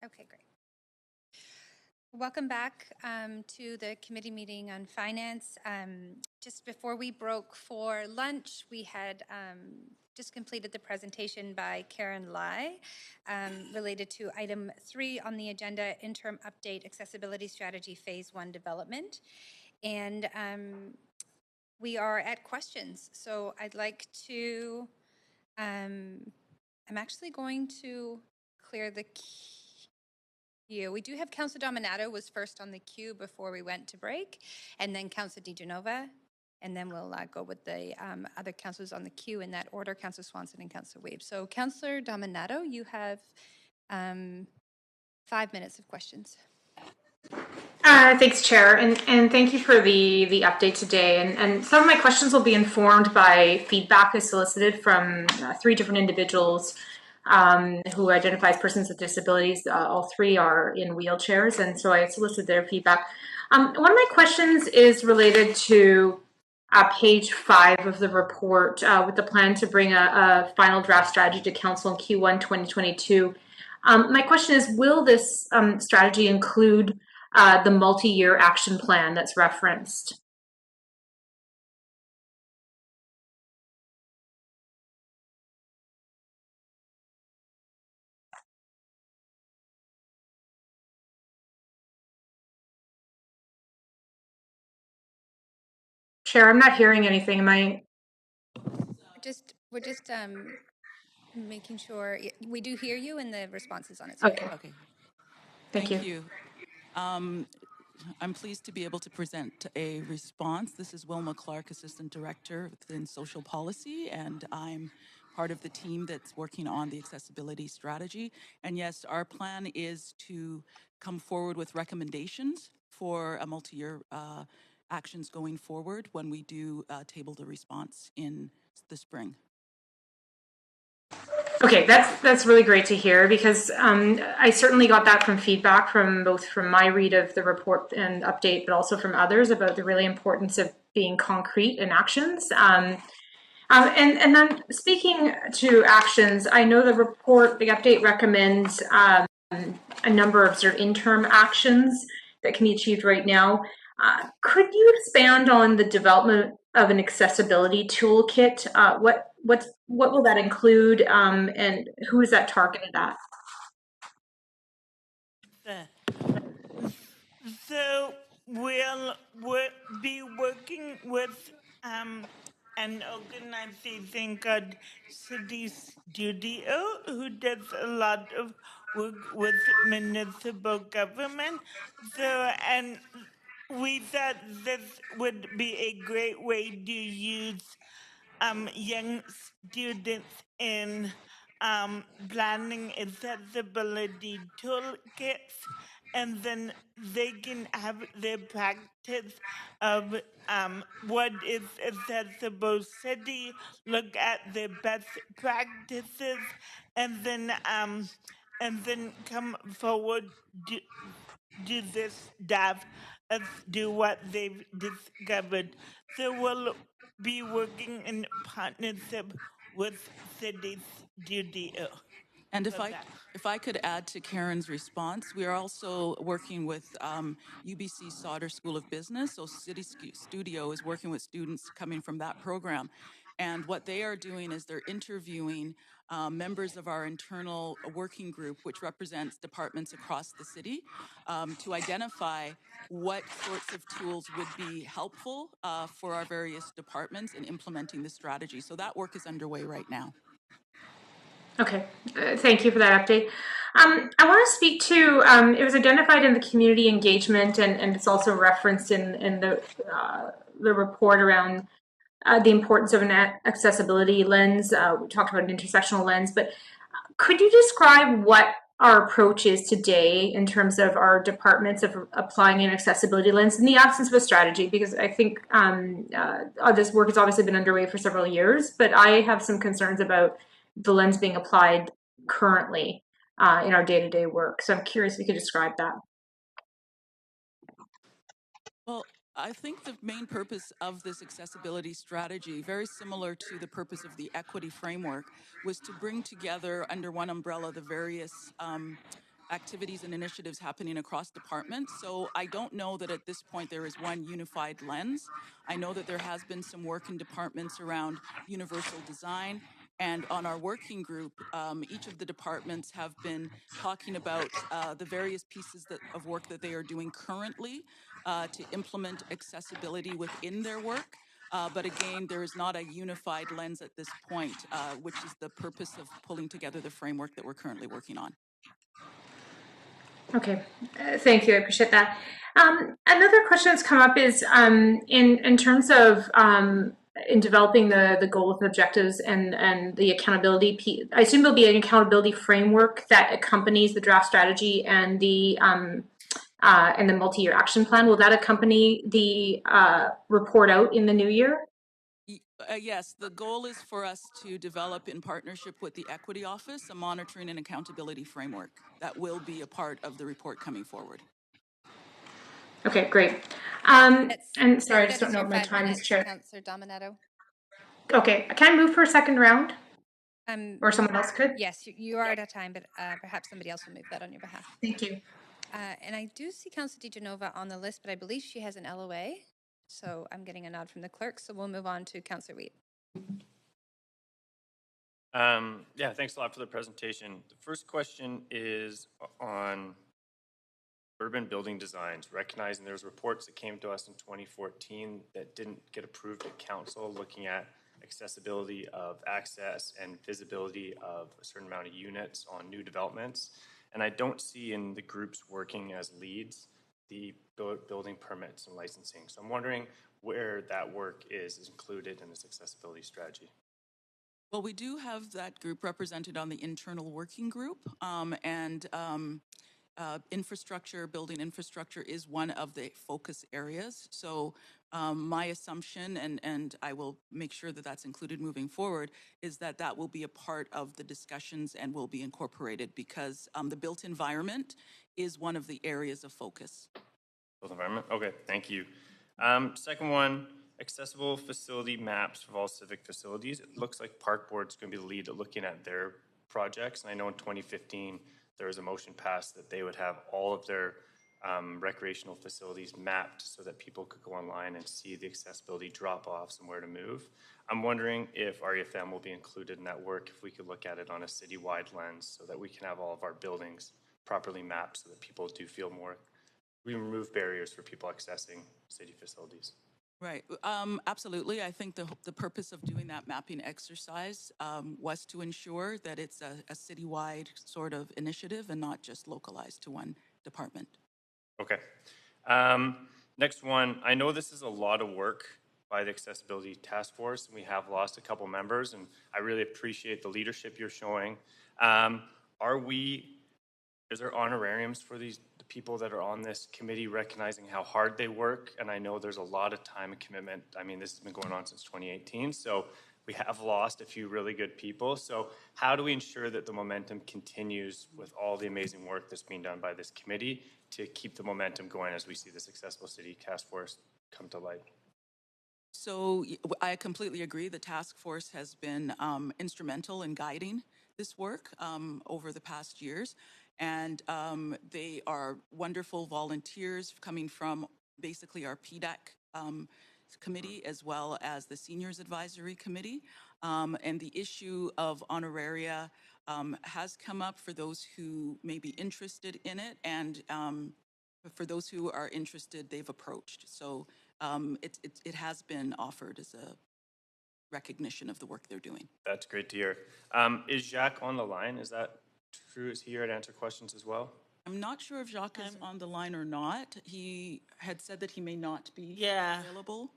Okay, great. Welcome back to the committee meeting on finance. Just before we broke for lunch, we had just completed the presentation by Karen Lai related to item 3 on the agenda, interim update accessibility strategy phase 1 development. And we are at questions. So I'd like to, I'm actually going to clear the queue. We do have Councillor Dominato was first on the queue before we went to break, and then Councillor DiGenova, and then we'll go with the other councillors on the queue in that order, Councillor Swanson and Councillor Weeb. So Councillor Dominato, you have 5 minutes of questions. Thanks, Chair, and thank you for the update today. And some of my questions will be informed by feedback I solicited from 3 different individuals who identify as persons with disabilities. All 3 are in wheelchairs, and so I solicited their feedback. One of my questions is related to page 5 of the report with the plan to bring a final draft strategy to Council in Q1 2022. My question is, will this strategy include the multi-year action plan that's referenced? Chair, I'm not hearing anything. Am I? We're just making sure we do hear you, and the response is on its way. Okay. Thank you. I'm pleased to be able to present a response. This is Wilma Clark, Assistant Director within Social Policy, and I'm part of the team that's working on the accessibility strategy. And yes, our plan is to come forward with recommendations for a multi-year actions going forward when we do table the response in the spring. Okay, that's really great to hear, because I certainly got that from feedback from both from my read of the report and update, but also from others about the really importance of being concrete in actions. And then speaking to actions, I know the report, the update recommends a number of sort of interim actions that can be achieved right now. Could you expand on the development of an accessibility toolkit? What will that include, and who is that targeted at? So we'll be working with an organization called City Studio, who does a lot of work with municipal government. So, and we thought this would be a great way to use young students in planning accessibility toolkits, and then they can have their practice of what is accessible city, look at their best practices, and then come forward to this staff as to what they've discovered. So we'll be working in partnership with City Studio. And if I could add to Karen's response, we are also working with UBC Sauder School of Business. So City Studio is working with students coming from that program. And what they are doing is they're interviewing members of our internal working group, which represents departments across the city, to identify what sorts of tools would be helpful for our various departments in implementing the strategy. So that work is underway right now. Okay, thank you for that update. I want to speak to, it was identified in the community engagement, and it's also referenced in the report around the importance of an accessibility lens. We talked about an intersectional lens, but could you describe what our approach is today in terms of our departments of applying an accessibility lens in the absence of a strategy? Because I think this work has obviously been underway for several years, but I have some concerns about the lens being applied currently in our day-to-day work. So I'm curious if you could describe that. Well, I think the main purpose of this accessibility strategy, very similar to the purpose of the equity framework, was to bring together under one umbrella the various activities and initiatives happening across departments. So I don't know that at this point there is one unified lens. I know that there has been some work in departments around universal design. And on our working group, each of the departments have been talking about the various pieces of work that they are doing currently to implement accessibility within their work. But again, there is not a unified lens at this point, which is the purpose of pulling together the framework that we're currently working on. Okay, thank you. I appreciate that. Another question that's come up is in terms of in developing the goals and objectives and the accountability. I assume there'll be an accountability framework that accompanies the draft strategy and the multi-year action plan. Will that accompany the report out in the new year? Yes, the goal is for us to develop in partnership with the Equity Office a monitoring and accountability framework that will be a part of the report coming forward. Okay, great. And sorry, I just don't know what my time is, Chair. Councillor Dominato. Okay, can I move for a second round? Or someone else could? Yes, you are out of time, but perhaps somebody else will move that on your behalf. Thank you. And I do see Councillor DiGenova on the list, but I believe she has an LOA. So I'm getting a nod from the clerk. So we'll move on to Councillor Wheat. Yeah, thanks a lot for the presentation. The first question is on urban building designs, recognizing there's reports that came to us in 2014 that didn't get approved at council, looking at accessibility of access and visibility of a certain amount of units on new developments. And I don't see in the groups working as leads the building permits and licensing. So I'm wondering where that work is included in this accessibility strategy. Well, we do have that group represented on the internal working group, infrastructure, building infrastructure is one of the focus areas. So my assumption, and I will make sure that that's included moving forward, is that that will be a part of the discussions and will be incorporated because the built environment is one of the areas of focus. Built environment? Okay, thank you. Second one, accessible facility maps for all civic facilities. It looks like Park Board's going to be the lead at looking at their projects. And I know in 2015, there was a motion passed that they would have all of their recreational facilities mapped so that people could go online and see the accessibility drop-offs and where to move. I'm wondering if REFM will be included in that work, if we could look at it on a citywide lens so that we can have all of our buildings properly mapped so that people do feel more, we remove barriers for people accessing city facilities. Right. Absolutely. I think the purpose of doing that mapping exercise was to ensure that it's a citywide sort of initiative and not just localized to one department. Okay. Next one. I know this is a lot of work by the Accessibility Task Force, and we have lost a couple members, and I really appreciate the leadership you're showing. Is there honorariums for the people that are on this committee, recognizing how hard they work? And I know there's a lot of time and commitment. I mean, this has been going on since 2018, so we have lost a few really good people. So how do we ensure that the momentum continues with all the amazing work that's being done by this committee to keep the momentum going as we see this Accessible City Task Force come to light? So I completely agree. The task force has been instrumental in guiding this work over the past years. And they are wonderful volunteers coming from basically our PDAC committee as well as the Seniors Advisory Committee. And the issue of honoraria has come up for those who may be interested in it. And for those who are interested, they've approached. So it has been offered as a recognition of the work they're doing. That's great to hear. Is Jacques on the line? Is that true? Is he here to answer questions as well? I'm not sure if Jacques is on the line or not. He had said that he may not be available.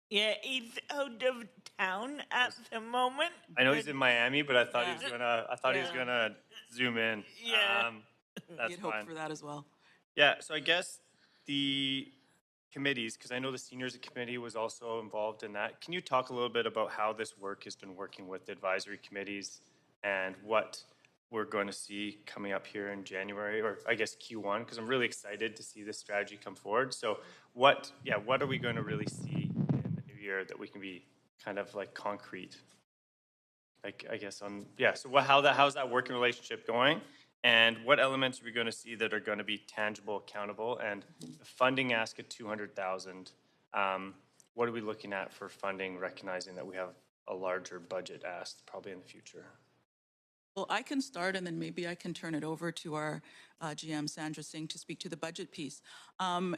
Yeah, he's out of town at the moment. I know he's in Miami, but I thought he was gonna zoom in. Yeah. That's You'd hope for that as well. Yeah, so I guess the committees, because I know the seniors committee was also involved in that. Can you talk a little bit about how this work has been working with the advisory committees and what we're going to see coming up here in January, or I guess Q1, because I'm really excited to see this strategy come forward. So what are we going to really see in the new year that we can be kind of like concrete? Like, I guess so how's that working relationship going? And what elements are we going to see that are going to be tangible, accountable? And the funding ask at 200,000. What are we looking at for funding, recognizing that we have a larger budget asked probably in the future? Well, I can start and then maybe I can turn it over to our GM, Sandra Singh, to speak to the budget piece.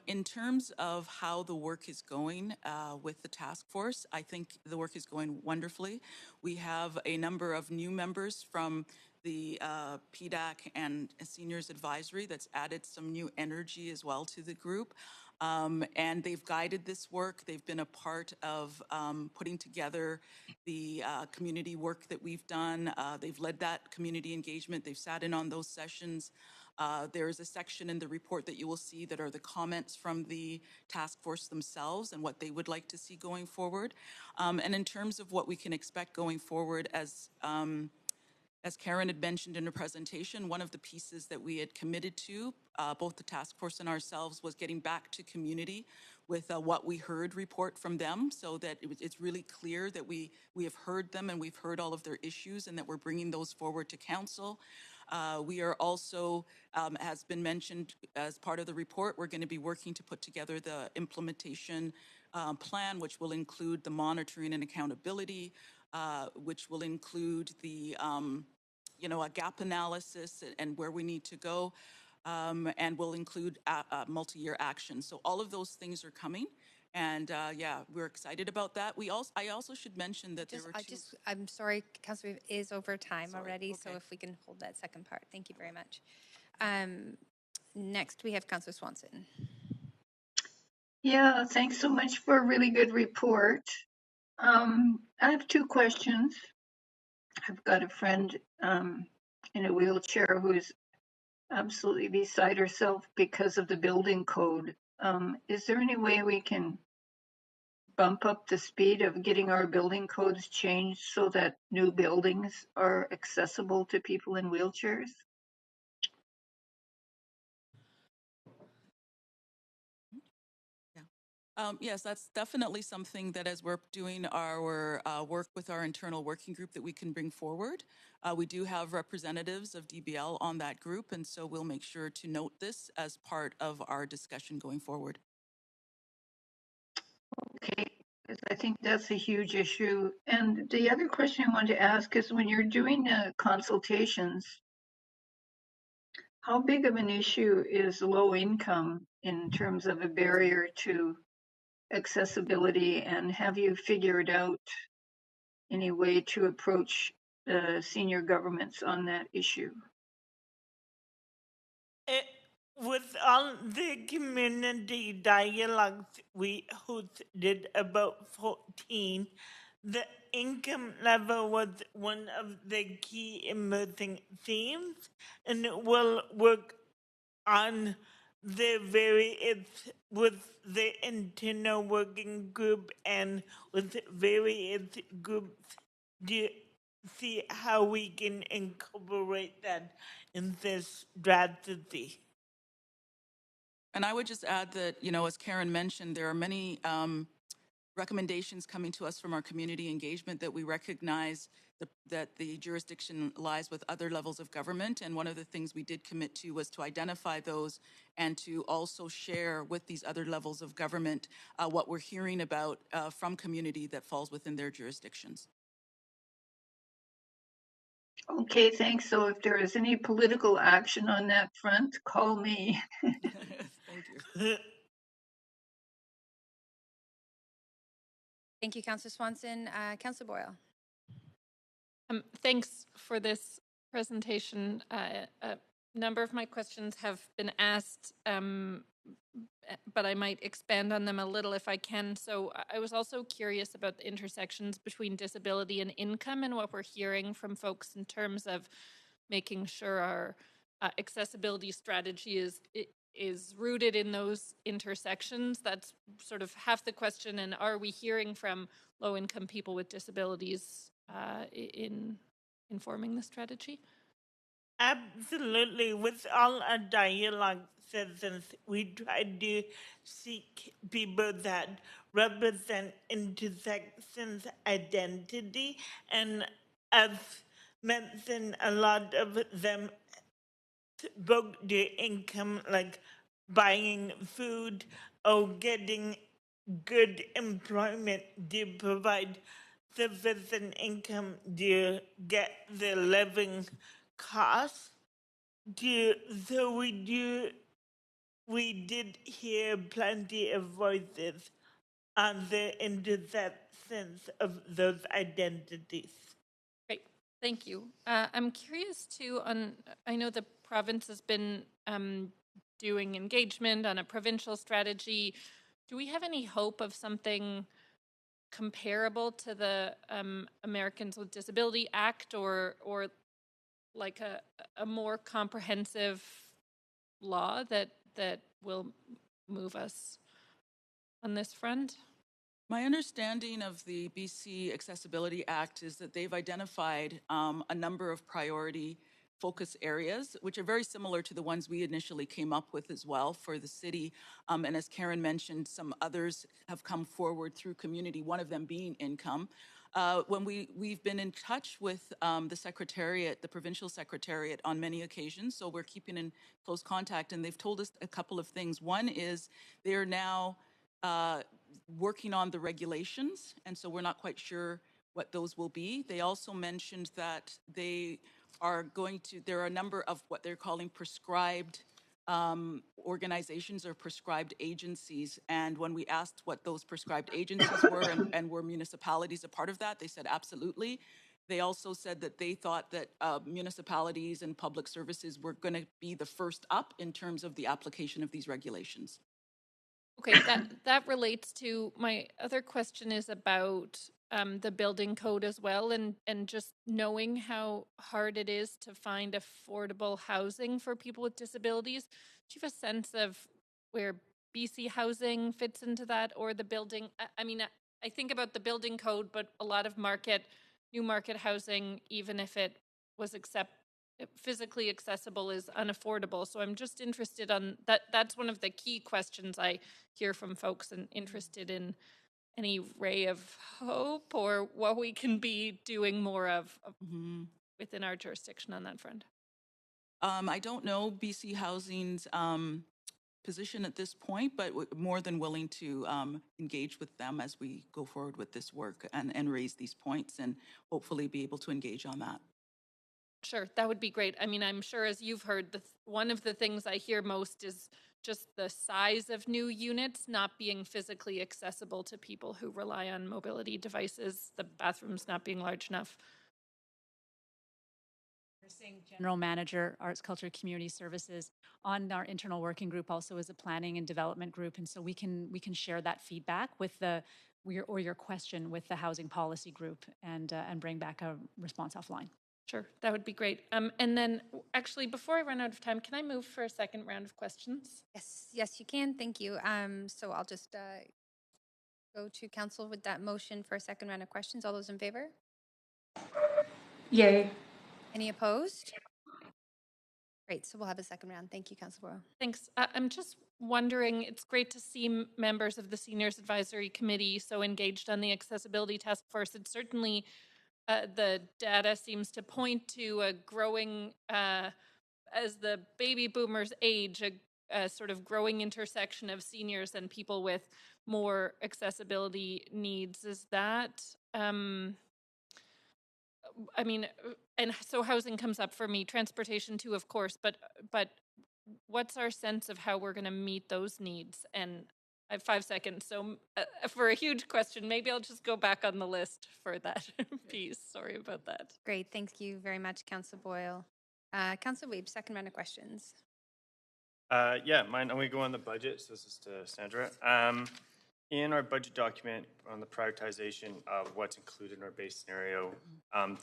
In terms of how the work is going with the task force, I think the work is going wonderfully. We have a number of new members from the PDAC and Seniors Advisory that's added some new energy as well to the group. And they've guided this work. They've been a part of putting together the community work that we've done. They've led that community engagement. They've sat in on those sessions. There is a section in the report that you will see that are the comments from the task force themselves and what they would like to see going forward. And in terms of what we can expect going forward, as Karen had mentioned in her presentation, one of the pieces that we had committed to, both the task force and ourselves, was getting back to community with what we heard report from them, so that it's really clear that we have heard them and we've heard all of their issues and that we're bringing those forward to council. We are also, has been mentioned as part of the report, we're going to be working to put together the implementation plan, which will include the monitoring and accountability, which will include the a gap analysis and where we need to go, and will include multi-year action. So all of those things are coming, and yeah, we're excited about that. I also should mention that there were I'm sorry, Councillor, it is over time already, so if we can hold that second part. Thank you very much. Next, we have Councillor Swanson. Yeah, thanks so much for a really good report. I have two questions. I've got a friend in a wheelchair who's absolutely beside herself because of the building code. Is there any way we can bump up the speed of getting our building codes changed so that new buildings are accessible to people in wheelchairs? Yes, that's definitely something that as we're doing our work with our internal working group that we can bring forward. We do have representatives of DBL on that group, and so we'll make sure to note this as part of our discussion going forward. Okay, because I think that's a huge issue. And the other question I wanted to ask is when you're doing consultations, how big of an issue is low income in terms of a barrier to accessibility, and have you figured out any way to approach senior governments on that issue? With all the community dialogues we hosted, about 14, the income level was one of the key emerging themes, and we'll work on the various with the internal working group and with various groups to see how we can incorporate that in this strategy. And I would just add that, as Karen mentioned, there are many recommendations coming to us from our community engagement that we recognize that the jurisdiction lies with other levels of government. And one of the things we did commit to was to identify those and to also share with these other levels of government what we're hearing about from community that falls within their jurisdictions. Okay, thanks. So if there is any political action on that front, call me. Thank you. Thank you, Councillor Swanson. Councillor Boyle. Thanks for this presentation. A number of my questions have been asked, but I might expand on them a little if I can. So I was also curious about the intersections between disability and income and what we're hearing from folks in terms of making sure our accessibility strategy is rooted in those intersections. That's sort of half the question. And are we hearing from low-income people with disabilities in informing the strategy? Absolutely. With all our dialogue sessions, we try to seek people that represent intersections identity, and as mentioned, a lot of them both their income, like buying food or getting good employment to provide sufficient income to get the living costs. So we did hear plenty of voices on the intersections of those identities. Great, thank you. I'm curious too I know the province has been doing engagement on a provincial strategy. Do we have any hope of something comparable to the Americans with Disability Act or like a more comprehensive law that will move us on this front? My understanding of the BC Accessibility Act is that they've identified a number of priority focus areas, which are very similar to the ones we initially came up with as well for the city. And as Karen mentioned, some others have come forward through community, one of them being income. When we've been in touch with the Secretariat, the Provincial Secretariat on many occasions, so we're keeping in close contact, and they've told us a couple of things. One is they are now working on the regulations, and so we're not quite sure what those will be. They also mentioned that they are going to, there are a number of what they're calling prescribed organizations or prescribed agencies. And when we asked what those prescribed agencies were and were municipalities a part of that, they said absolutely. They also said that they thought that municipalities and public services were going to be the first up in terms of the application of these regulations. Okay, that relates to my other question is about the building code as well, and just knowing how hard it is to find affordable housing for people with disabilities. Do you have a sense of where BC Housing fits into that, or the building? I mean, I think about the building code, but a lot of new market housing, even if it was physically accessible, is unaffordable. So I'm just interested on that. That's one of the key questions I hear from folks, and interested in any ray of hope or what we can be doing more of within our jurisdiction on that front. I don't know BC Housing's position at this point, but we're more than willing to engage with them as we go forward with this work and raise these points and hopefully be able to engage on that. Sure, that would be great. I mean, I'm sure as you've heard, one of the things I hear most is just the size of new units not being physically accessible to people who rely on mobility devices, the bathrooms not being large enough. General Manager, Arts, Culture, Community Services, on our internal working group also is a planning and development group, and so we can share that feedback with your question with the housing policy group and bring back a response offline. Sure, that would be great. And then actually, before I run out of time, can I move for a second round of questions? Yes, you can. Thank you. So I'll just go to council with that motion for a second round of questions. All those in favor? Yay. Any opposed? Great, so we'll have a second round. Thank you, Councilor Boyle. Thanks. I'm just wondering, it's great to see members of the Seniors Advisory Committee so engaged on the Accessibility Task Force. It's certainly the data seems to point to a growing, as the baby boomers age, a sort of growing intersection of seniors and people with more accessibility needs. Is that, I mean, and so housing comes up for me, transportation too, of course, but what's our sense of how we're going to meet those needs? And I have 5 seconds, so for a huge question, maybe I'll just go back on the list for that piece. Sorry about that. Great, thank you very much, Councilor Boyle. Councilor Weeb, second round of questions. Yeah, mine, I'm going to go on the budget, so this is to Sandra. In our budget document on the prioritization of what's included in our base scenario,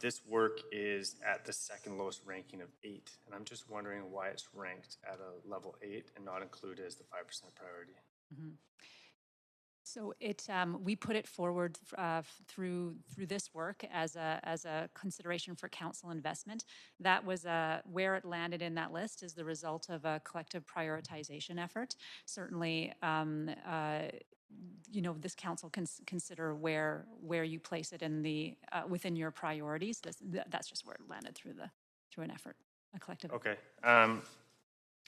this work is at the second lowest ranking of 8, and I'm just wondering why it's ranked at a level 8 and not included as the 5% priority. Mm-hmm. So we put it forward through this work as a consideration for council investment. That was where it landed in that list is the result of a collective prioritization effort. Certainly, this council can consider where you place it in the within your priorities. That's just where it landed through an effort, a collective. Okay.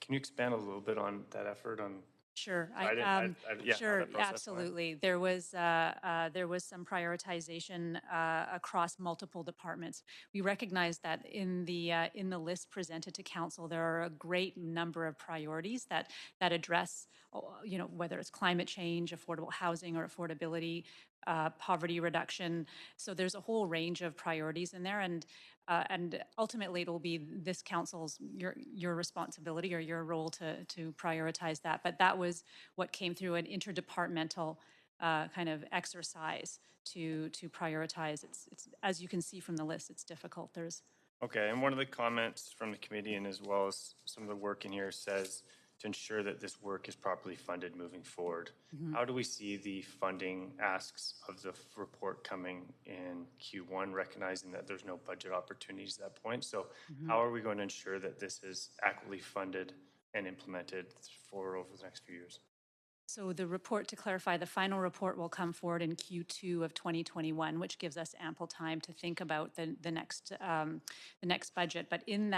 Can you expand a little bit on that effort on? Sure. Yeah, how Sure, that process went. absolutely. There was some prioritization across multiple departments. We recognize that in the list presented to council, there are a great number of priorities that address, whether it's climate change, affordable housing or affordability, poverty reduction. So there's a whole range of priorities in there, and ultimately it'll be this council's your responsibility or your role to prioritize that. But that was what came through an interdepartmental kind of exercise to prioritize. It's as you can see from the list, it's difficult. Okay, and one of the comments from the committee and as well as some of the work in here says to ensure that this work is properly funded moving forward. Mm-hmm. How do we see the funding asks of the report coming in Q1, recognizing that there's no budget opportunities at that point? So how are we going to ensure that this is adequately funded and implemented for over the next few years? So the report, to clarify, the final report will come forward in Q2 of 2021, which gives us ample time to think about the next budget. But in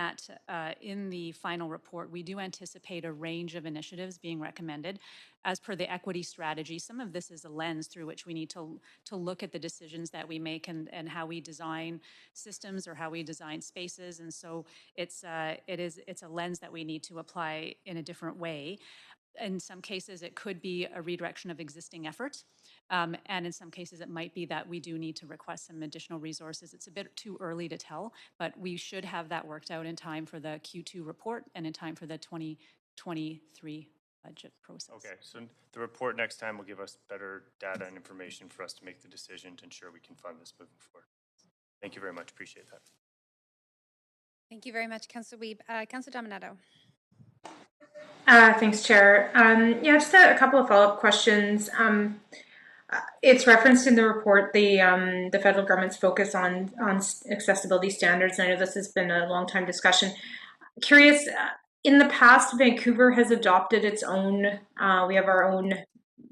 the final report, we do anticipate a range of initiatives being recommended. As per the equity strategy, some of this is a lens through which we need to look at the decisions that we make and how we design systems or how we design spaces. And so it's a lens that we need to apply in a different way. In some cases, it could be a redirection of existing efforts. And in some cases, it might be that we do need to request some additional resources. It's a bit too early to tell, but we should have that worked out in time for the Q2 report and in time for the 2023 budget process. Okay, so the report next time will give us better data and information for us to make the decision to ensure we can fund this moving forward. Thank you very much. Appreciate that. Thank you very much, Councillor Wiebe. Councillor Dominato. Thanks, Chair. Just a couple of follow-up questions. It's referenced in the report the federal government's focus on accessibility standards. I know this has been a long time discussion. Curious, in the past, Vancouver has adopted its own. We have our own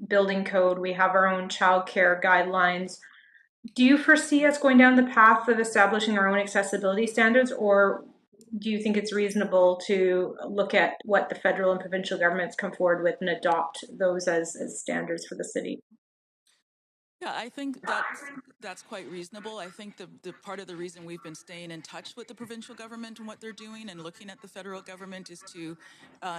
building code. We have our own childcare guidelines. Do you foresee us going down the path of establishing our own accessibility standards, or do you think it's reasonable to look at what the federal and provincial governments come forward with and adopt those as standards for the city? Yeah, I think that's quite reasonable. I think the part of the reason we've been staying in touch with the provincial government and what they're doing and looking at the federal government is to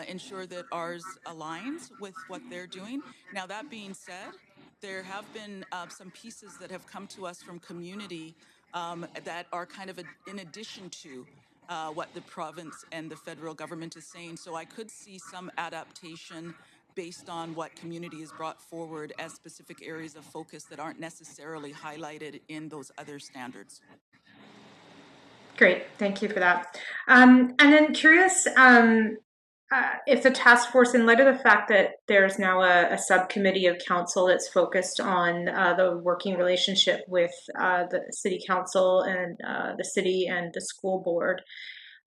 ensure that ours aligns with what they're doing. Now, that being said, there have been some pieces that have come to us from community that are kind of in addition to what the province and the federal government is saying. So I could see some adaptation based on what community has brought forward as specific areas of focus that aren't necessarily highlighted in those other standards. Great, thank you for that. And then curious if the task force, in light of the fact that there's now a subcommittee of council that's focused on the working relationship with the city council and the city and the school board,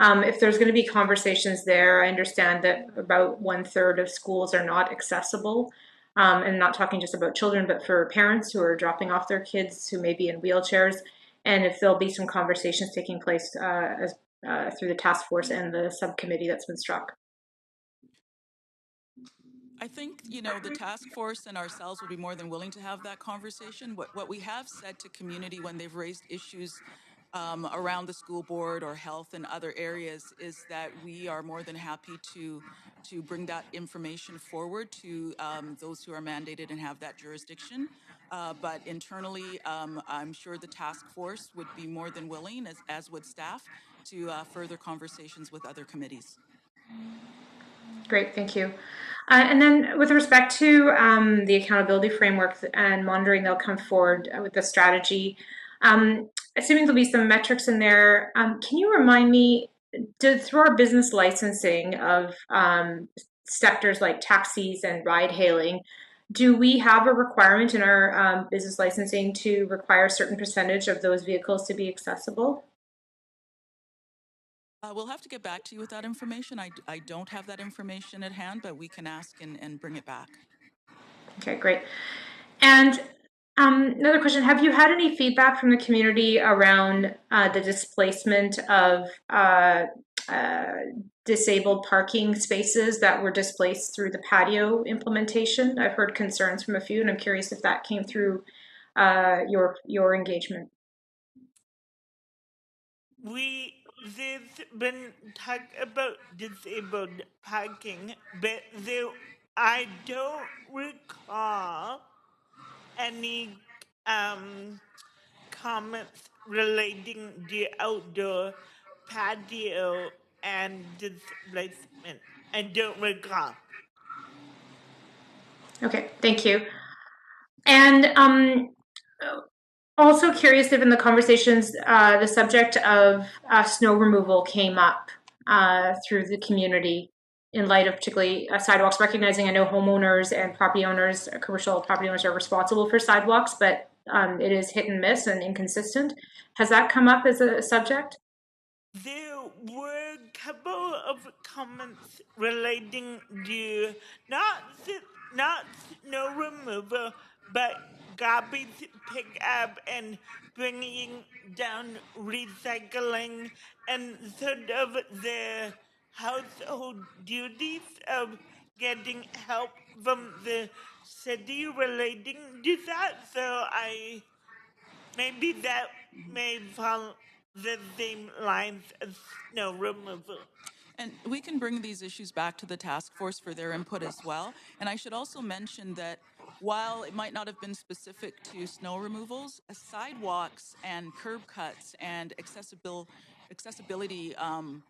if there's going to be conversations there, I understand that about 1/3 of schools are not accessible. And not talking just about children, but for parents who are dropping off their kids who may be in wheelchairs. And if there'll be some conversations taking place through the task force and the subcommittee that's been struck. I think, the task force and ourselves will be more than willing to have that conversation. What we have said to community when they've raised issues around the school board or health and other areas is that we are more than happy to bring that information forward to those who are mandated and have that jurisdiction. But internally, I'm sure the task force would be more than willing, as would staff, to further conversations with other committees. Great, thank you. And then with respect to the accountability framework and monitoring, they'll come forward with the strategy. Assuming there'll be some metrics in there, can you remind me, through our business licensing of sectors like taxis and ride hailing, do we have a requirement in our business licensing to require a certain percentage of those vehicles to be accessible? We'll have to get back to you with that information. I don't have that information at hand, but we can ask and bring it back. Okay, great. And another question, have you had any feedback from the community around the displacement of disabled parking spaces that were displaced through the patio implementation. I've heard concerns from a few, and I'm curious if that came through your engagement. There's been talk about disabled parking, but I don't recall any comments relating to outdoor patio and displacement. I don't recall. Okay, thank you. And also curious if in the conversations the subject of snow removal came up through the community in light of particularly sidewalks, recognizing I know homeowners and property owners, commercial property owners are responsible for sidewalks, but it is hit and miss and inconsistent. Has that come up as a subject? There were a couple of comments relating to not snow removal, but garbage pickup and bringing down recycling and sort of the household duties of getting help from the city relating to that. So maybe that may fall the same lines as snow removal. And we can bring these issues back to the task force for their input as well. And I should also mention that while it might not have been specific to snow removals, sidewalks and curb cuts and accessibility on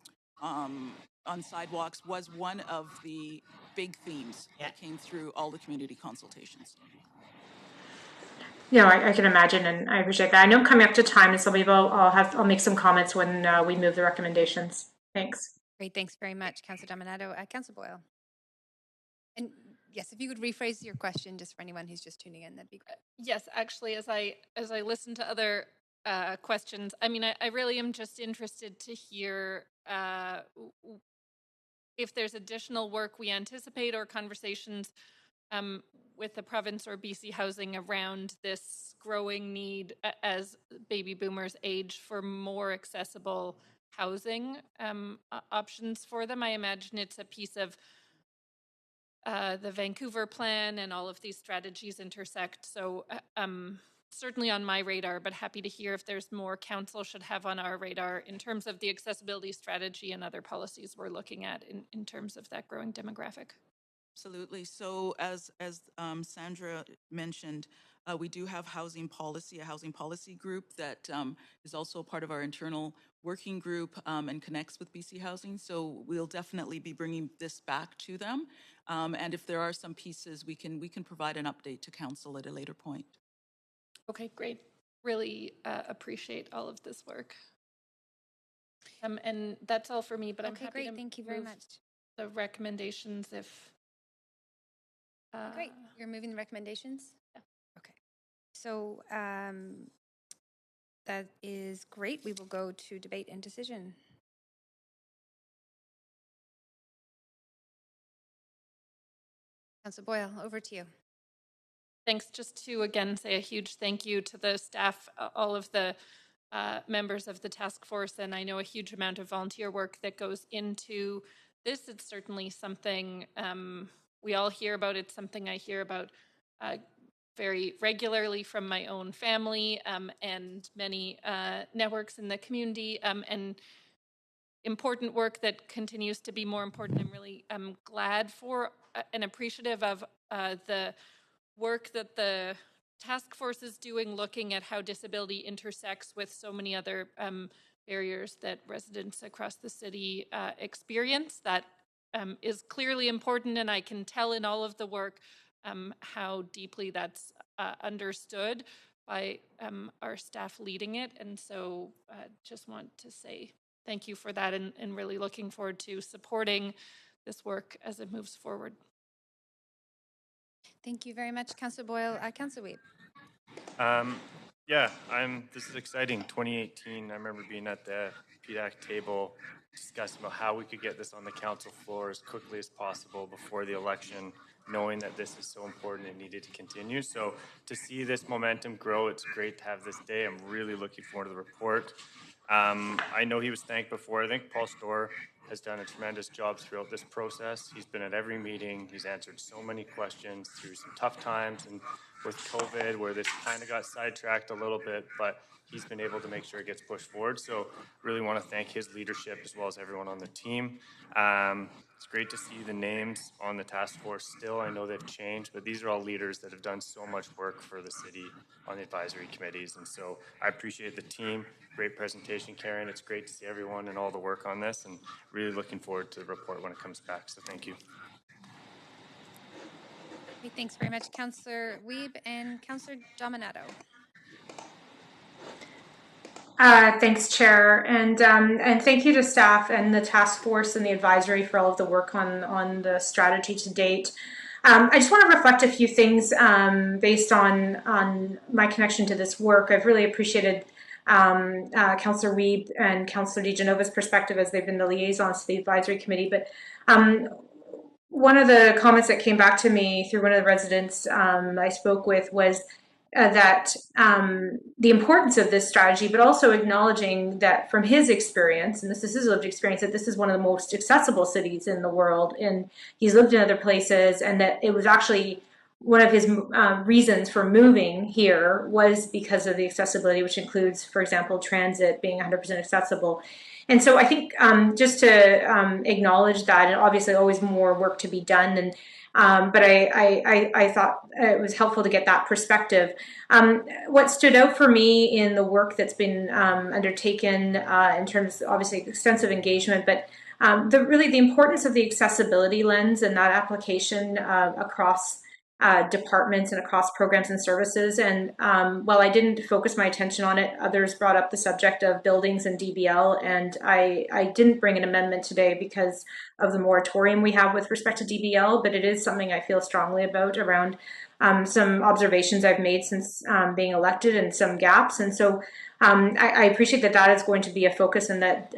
sidewalks was one of the big themes that came through all the community consultations. Yeah, I can imagine, and I appreciate that. I know I'm coming up to time, and so maybe I'll make some comments when we move the recommendations. Thanks. Great, thanks very much, Councillor Dominato. Councillor Boyle. And yes, if you could rephrase your question just for anyone who's just tuning in, that'd be great. Yes, actually, as I listen to other questions, I mean, I really am just interested to hear if there's additional work we anticipate or conversations with the province or BC Housing around this growing need as baby boomers age for more accessible housing options for them. I imagine it's a piece of the Vancouver plan and all of these strategies intersect. So certainly on my radar, but happy to hear if there's more council should have on our radar in terms of the accessibility strategy and other policies we're looking at in terms of that growing demographic. Absolutely. So as Sandra mentioned, we do have a housing policy group that is also part of our internal working group and connects with BC Housing. So we'll definitely be bringing this back to them. And if there are some pieces, we can provide an update to council at a later point. Okay, great. Really appreciate all of this work. And that's all for me, but I'm happy to thank you very much. The recommendations if... Great. You're moving the recommendations? Yeah. Okay. So that is great. We will go to debate and decision. Councillor Boyle, over to you. Thanks. Just to again say a huge thank you to the staff, all of the members of the task force, and I know a huge amount of volunteer work that goes into this. It's certainly something we all hear about. It's something I hear about very regularly from my own family and many networks in the community, and important work that continues to be more important. I'm really glad for and appreciative of the work that the task force is doing, looking at how disability intersects with so many other barriers that residents across the city experience. That is clearly important, and I can tell in all of the work how deeply that's understood by our staff leading it. And so just want to say thank you for that, and really looking forward to supporting this work as it moves forward. Thank you very much, Councillor Boyle. Councillor Weed. Yeah, this is exciting. 2018, I remember being at the PDAC table discussing about how we could get this on the council floor as quickly as possible before the election, knowing that this is so important and needed to continue. So to see this momentum grow, it's great to have this day. I'm really looking forward to the report. I know he was thanked before. I think Paul Storr has done a tremendous job throughout this process. He's been at every meeting. He's answered so many questions through some tough times and with COVID where this kind of got sidetracked a little bit, but he's been able to make sure it gets pushed forward. So really want to thank his leadership as well as everyone on the team. It's great to see the names on the task force still. I know they've changed, but these are all leaders that have done so much work for the city on the advisory committees. And so I appreciate the team. Great presentation, Karen. It's great to see everyone and all the work on this, and really looking forward to the report when it comes back. So thank you. Okay, thanks very much, Councillor Wiebe and Councillor Dominato. Thanks, Chair, and thank you to staff and the task force and the advisory for all of the work on the strategy to date. I just want to reflect a few things based on my connection to this work. I've really appreciated Councillor Wiebe and Councillor DiGenova's perspective as they've been the liaisons to the advisory committee. But one of the comments that came back to me through one of the residents I spoke with was that the importance of this strategy, but also acknowledging that from his experience, and this is his lived experience, that this is one of the most accessible cities in the world, and he's lived in other places, and that it was actually one of his reasons for moving here was because of the accessibility, which includes, for example, transit being 100% accessible. And so I think just to acknowledge that, and obviously always more work to be done, and but I thought it was helpful to get that perspective. What stood out for me in the work that's been undertaken in terms of obviously extensive engagement, but really the importance of the accessibility lens and that application across departments and across programs and services. And while I didn't focus my attention on it, others brought up the subject of buildings and DBL, and I didn't bring an amendment today because of the moratorium we have with respect to DBL, but it is something I feel strongly about around some observations I've made since being elected and some gaps. And so I appreciate that that is going to be a focus and that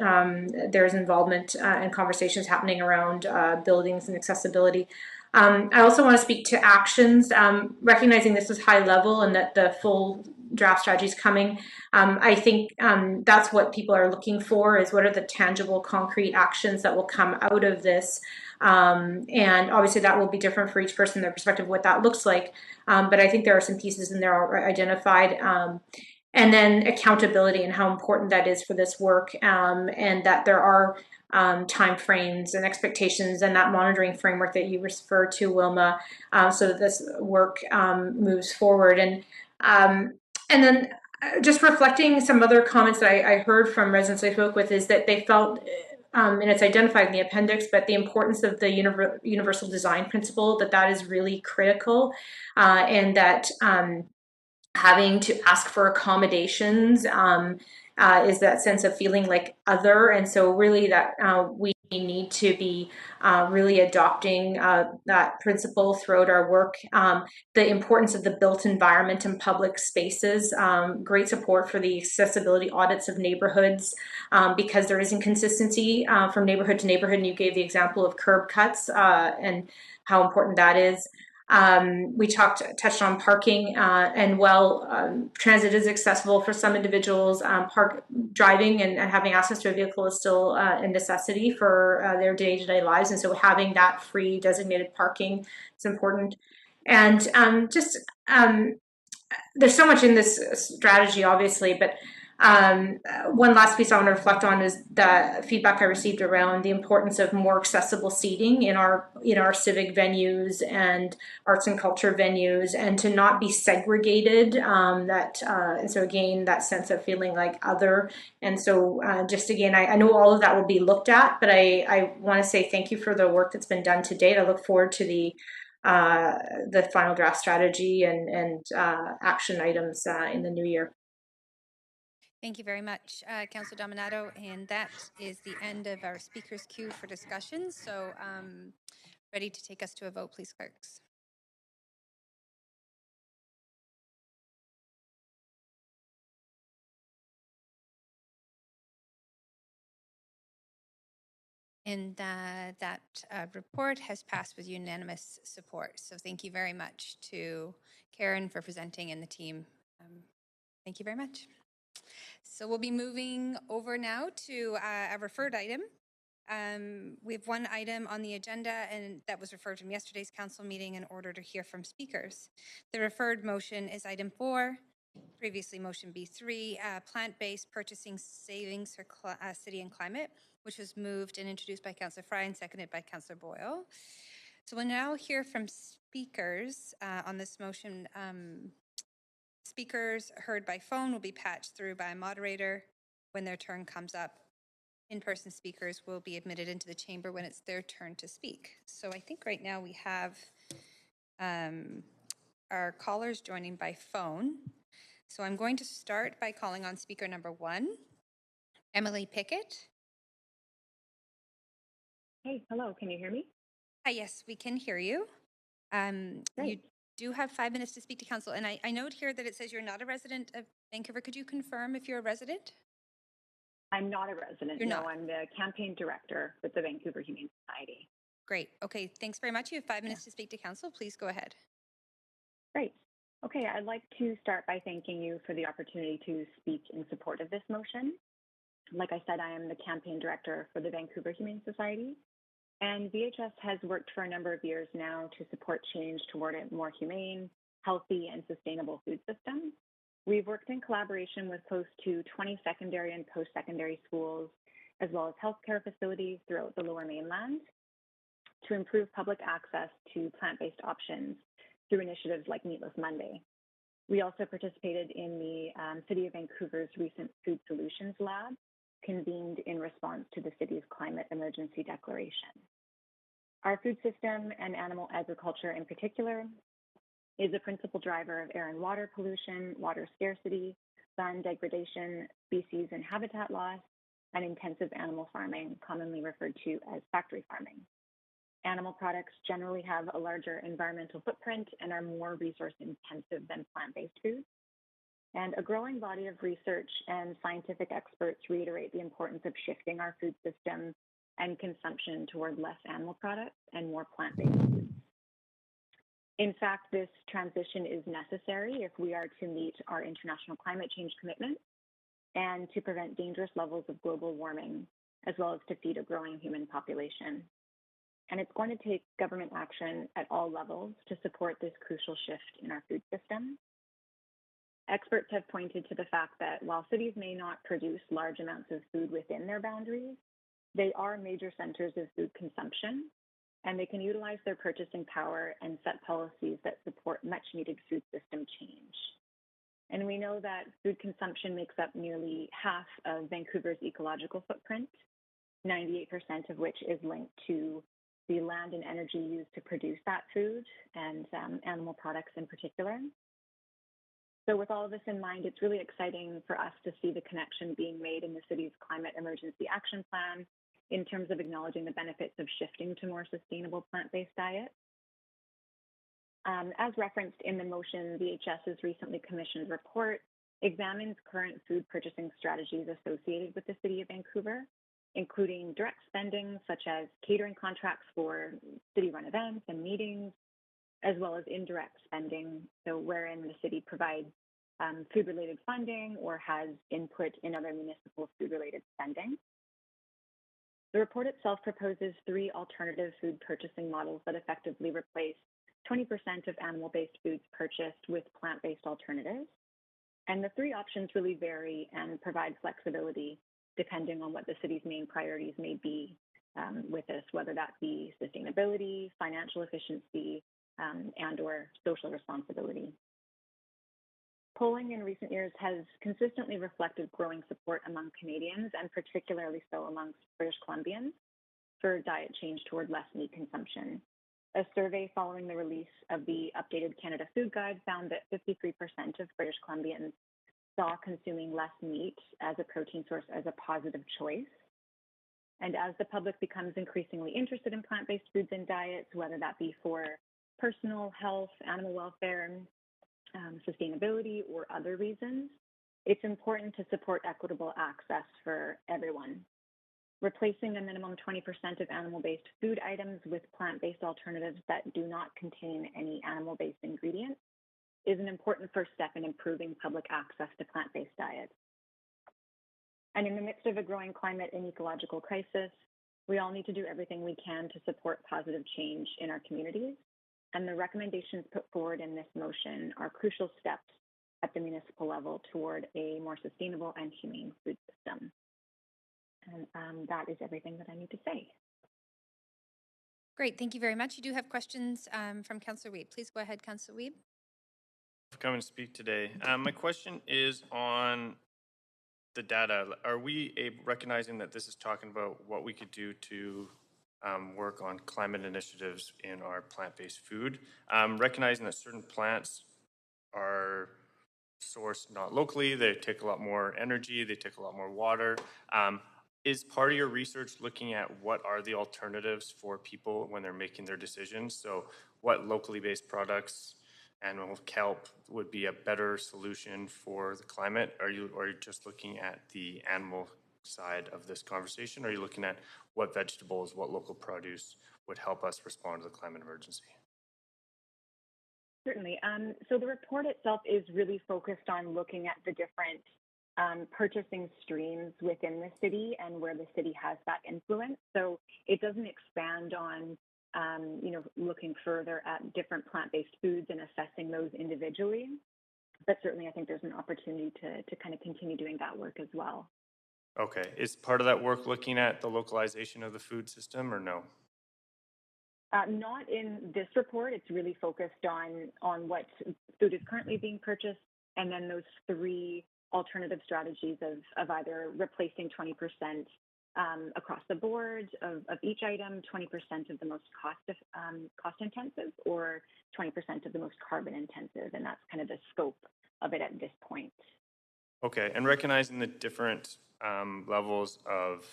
there's involvement and conversations happening around buildings and accessibility. I also want to speak to actions, recognizing this is high level and that the full draft strategy is coming. I think that's what people are looking for, is what are the tangible, concrete actions that will come out of this. And obviously that will be different for each person, their perspective of what that looks like. But I think there are some pieces in there already identified. And then accountability and how important that is for this work, and that there are time frames and expectations and that monitoring framework that you refer to, Wilma, so that this work moves forward. And then just reflecting some other comments that I heard from residents I spoke with is that they felt, and it's identified in the appendix, but the importance of the universal design principle, that is really critical, and that having to ask for accommodations is that sense of feeling like other. And so really that we need to be really adopting that principle throughout our work. The importance of the built environment and public spaces, great support for the accessibility audits of neighborhoods, because there is inconsistency from neighborhood to neighborhood. And you gave the example of curb cuts and how important that is. We touched on parking, and while transit is accessible for some individuals, driving and having access to a vehicle is still a necessity for their day-to-day lives. And so having that free designated parking is important. And there's so much in this strategy, obviously, but one last piece I want to reflect on is the feedback I received around the importance of more accessible seating in our civic venues and arts and culture venues, and to not be segregated. And so again, that sense of feeling like other. And so just again, I know all of that will be looked at, but I want to say thank you for the work that's been done to date. I look forward to the final draft strategy and action items in the new year. Thank you very much, Councillor Dominato. And that is the end of our speakers queue for discussion. So ready to take us to a vote, please, clerks. And that report has passed with unanimous support. So thank you very much to Karen for presenting and the team. Thank you very much. So we'll be moving over now to a referred item. We have one item on the agenda and that was referred from yesterday's council meeting in order to hear from speakers. The referred motion is item 4, previously motion B3, plant-based purchasing savings for city and climate, which was moved and introduced by Councillor Fry and seconded by Councillor Boyle. So we'll now hear from speakers on this motion. Speakers heard by phone will be patched through by a moderator when their turn comes up. In-person speakers will be admitted into the chamber when it's their turn to speak. So I think right now we have our callers joining by phone. So I'm going to start by calling on speaker number 1, Emily Pickett. Hey, hello, can you hear me? Hi, yes, we can hear you. You do have 5 minutes to speak to council, and I note here that it says you're not a resident of Vancouver. Could you confirm if you're a resident? I'm not a resident. You're not. No, I'm the campaign director with the Vancouver Humane Society. Great. Okay, thanks very much. You have 5 minutes to speak to council. Please go ahead. Great. Okay, I'd like to start by thanking you for the opportunity to speak in support of this motion. Like I said, I am the campaign director for the Vancouver Humane Society, and VHS has worked for a number of years now to support change toward a more humane, healthy, and sustainable food system. We've worked in collaboration with close to 20 secondary and post-secondary schools, as well as healthcare facilities throughout the Lower Mainland, to improve public access to plant-based options through initiatives like Meatless Monday. We also participated in the City of Vancouver's recent Food Solutions Lab, convened in response to the city's climate emergency declaration. Our food system and animal agriculture in particular is a principal driver of air and water pollution, water scarcity, land degradation, species and habitat loss, and intensive animal farming, commonly referred to as factory farming. Animal products generally have a larger environmental footprint and are more resource intensive than plant-based foods. And a growing body of research and scientific experts reiterate the importance of shifting our food system and consumption toward less animal products and more plant-based foods. In fact, this transition is necessary if we are to meet our international climate change commitments and to prevent dangerous levels of global warming, as well as to feed a growing human population. And it's going to take government action at all levels to support this crucial shift in our food system. Experts have pointed to the fact that while cities may not produce large amounts of food within their boundaries, they are major centers of food consumption, and they can utilize their purchasing power and set policies that support much needed food system change. And we know that food consumption makes up nearly half of Vancouver's ecological footprint, 98% of which is linked to the land and energy used to produce that food and animal products in particular. So with all of this in mind, it's really exciting for us to see the connection being made in the city's climate emergency action plan in terms of acknowledging the benefits of shifting to more sustainable plant-based diets. As referenced in the motion, VHS's recently commissioned report examines current food purchasing strategies associated with the City of Vancouver, including direct spending such as catering contracts for city-run events and meetings, as well as indirect spending, so wherein the city provides food-related funding or has input in other municipal food-related spending. The report itself proposes 3 alternative food purchasing models that effectively replace 20% of animal-based foods purchased with plant-based alternatives. And the 3 options really vary and provide flexibility depending on what the city's main priorities may be with this, whether that be sustainability, financial efficiency, and or social responsibility. Polling in recent years has consistently reflected growing support among Canadians, and particularly so amongst British Columbians, for diet change toward less meat consumption. A survey following the release of the updated Canada Food Guide found that 53% of British Columbians saw consuming less meat as a protein source as a positive choice. And as the public becomes increasingly interested in plant-based foods and diets, whether that be for personal health, animal welfare, sustainability, or other reasons, it's important to support equitable access for everyone. Replacing a minimum 20% of animal-based food items with plant-based alternatives that do not contain any animal-based ingredients is an important first step in improving public access to plant-based diets. And in the midst of a growing climate and ecological crisis, we all need to do everything we can to support positive change in our communities. And the recommendations put forward in this motion are crucial steps at the municipal level toward a more sustainable and humane food system. And that is everything that I need to say. Great, thank you very much. You do have questions from Councillor Wiebe. Please go ahead, Councillor Wiebe. For coming to speak today. My question is on the data. Are we recognizing that this is talking about what we could do to work on climate initiatives in our plant-based food? Recognizing that certain plants are sourced not locally, they take a lot more energy, they take a lot more water. Is part of your research looking at what are the alternatives for people when they're making their decisions? So what locally based products, animal kelp, would be a better solution for the climate? Are you just looking at the animal side of this conversation? Or are you looking at what vegetables, what local produce would help us respond to the climate emergency? Certainly. So the report itself is really focused on looking at the different purchasing streams within the city and where the city has that influence. So it doesn't expand on, looking further at different plant-based foods and assessing those individually. But certainly I think there's an opportunity to kind of continue doing that work as well. Okay. Is part of that work looking at the localization of the food system or no? Not in this report. It's really focused on what food is currently being purchased, and then those three alternative strategies of either replacing 20% across the board of each item, 20% of the most cost intensive, or 20% of the most carbon intensive, and that's kind of the scope of it at this point. Okay, and recognizing the different levels of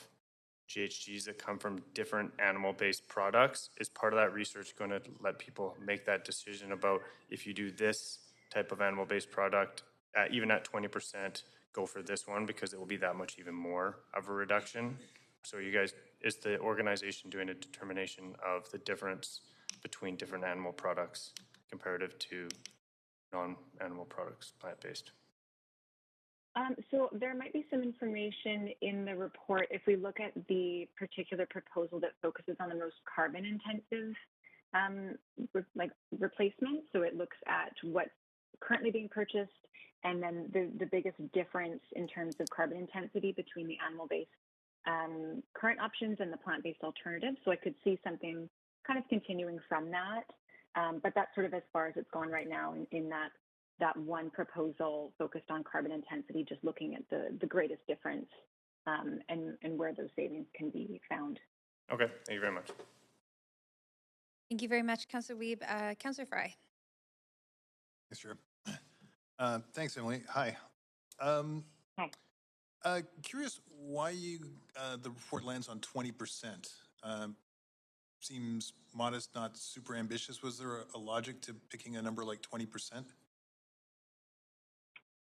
GHGs that come from different animal-based products, is part of that research going to let people make that decision about if you do this type of animal-based product, even at 20%, go for this one because it will be that much even more of a reduction? So you guys, is the organization doing a determination of the difference between different animal products comparative to non-animal products, plant-based? So there might be some information in the report if we look at the particular proposal that focuses on the most carbon intensive replacement. So it looks at what's currently being purchased and then the biggest difference in terms of carbon intensity between the animal-based current options and the plant-based alternatives. So I could see something kind of continuing from that, but that's sort of as far as it's gone right now in that one proposal focused on carbon intensity, just looking at the greatest difference and where those savings can be found. Okay, thank you very much. Thank you very much, Councillor Wiebe. Councillor Fry. Yes, sure. Thanks, Emily. Hi. Hi. Curious why the report lands on 20%. Seems modest, not super ambitious. Was there a logic to picking a number like 20%?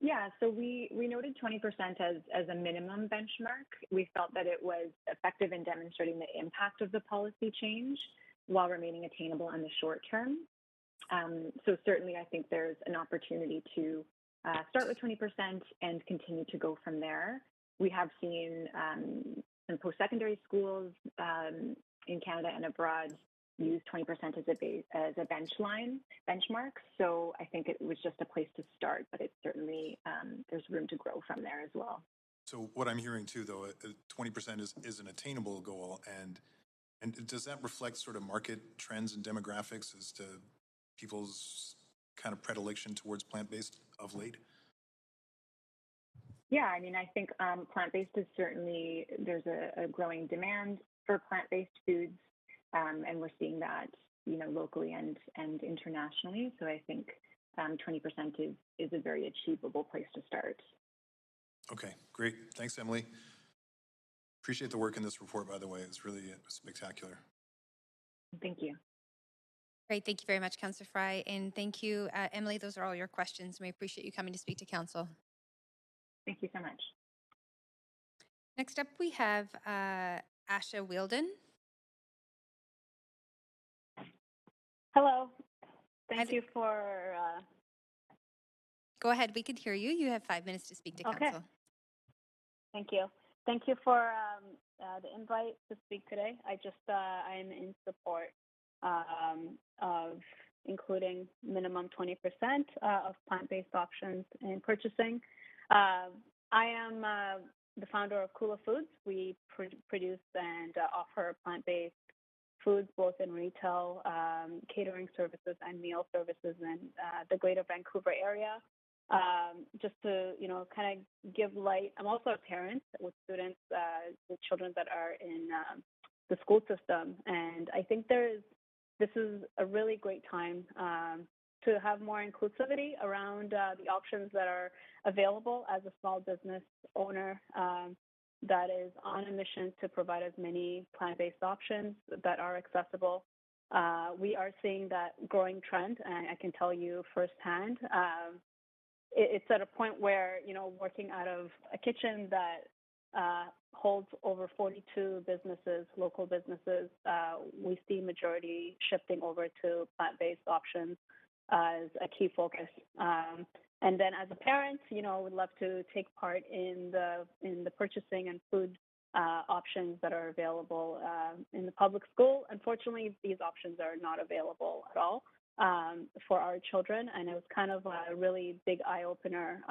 Yeah, so we noted 20% as a minimum benchmark. We felt that it was effective in demonstrating the impact of the policy change while remaining attainable in the short term. So certainly I think there's an opportunity to start with 20% and continue to go from there. We have seen some post-secondary schools in Canada and abroad use 20% as a benchmark. So I think it was just a place to start, but it's certainly there's room to grow from there as well. So what I'm hearing too, though, 20% is an attainable goal, and does that reflect sort of market trends and demographics as to people's kind of predilection towards plant-based of late? Yeah, I mean, I think plant-based is certainly, there's a growing demand for plant-based foods. And we're seeing that, locally and internationally. So I think 20% is a very achievable place to start. Okay, great. Thanks, Emily. Appreciate the work in this report, by the way. It's really spectacular. Thank you. Great. Thank you very much, Councillor Fry. And thank you, Emily. Those are all your questions. We appreciate you coming to speak to Council. Thank you so much. Next up, we have Asha Wielden. Hello. Thank you for... Go ahead. We can hear you. You have 5 minutes to speak to Council. Okay. Thank you. Thank you for the invite to speak today. I'm in support of including minimum 20% of plant-based options in purchasing. I am the founder of Kula Foods. We produce and offer plant-based foods both in retail, catering services, and meal services in the Greater Vancouver area. Just to kind of give light, I'm also a parent with students, with children that are in the school system, and I think this is a really great time to have more inclusivity around the options that are available as a small business owner that is on a mission to provide as many plant-based options that are accessible. We are seeing that growing trend, and I can tell you firsthand. It's at a point where, working out of a kitchen that holds over 42 businesses, local businesses, we see majority shifting over to plant-based options as a key focus. And then as a parent, would love to take part in the purchasing and food options that are available in the public school. Unfortunately, these options are not available at all for our children, and it was kind of a really big eye-opener.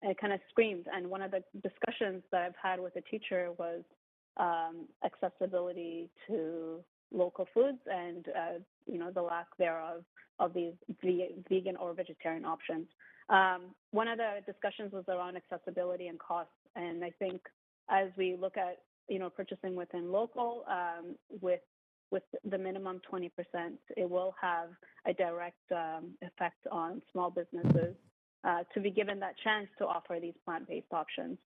It kind of screamed, and one of the discussions that I've had with a teacher was accessibility to local foods and the lack thereof of these vegan or vegetarian options. One of the discussions was around accessibility and cost, and I think as we look at purchasing within local with the minimum 20%, it will have a direct effect on small businesses to be given that chance to offer these plant-based options.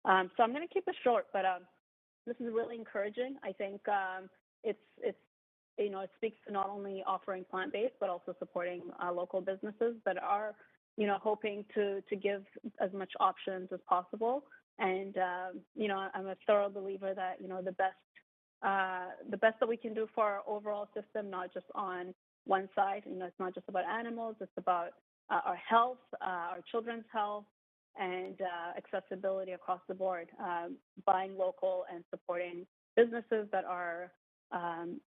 So I'm going to keep it short, but this is really encouraging. I think it speaks to not only offering plant-based, but also supporting local businesses that are, hoping to give as much options as possible. And, I'm a thorough believer that, the best that we can do for our overall system, not just on one side, it's not just about animals, it's about our health, our children's health, and accessibility across the board. Buying local and supporting businesses that are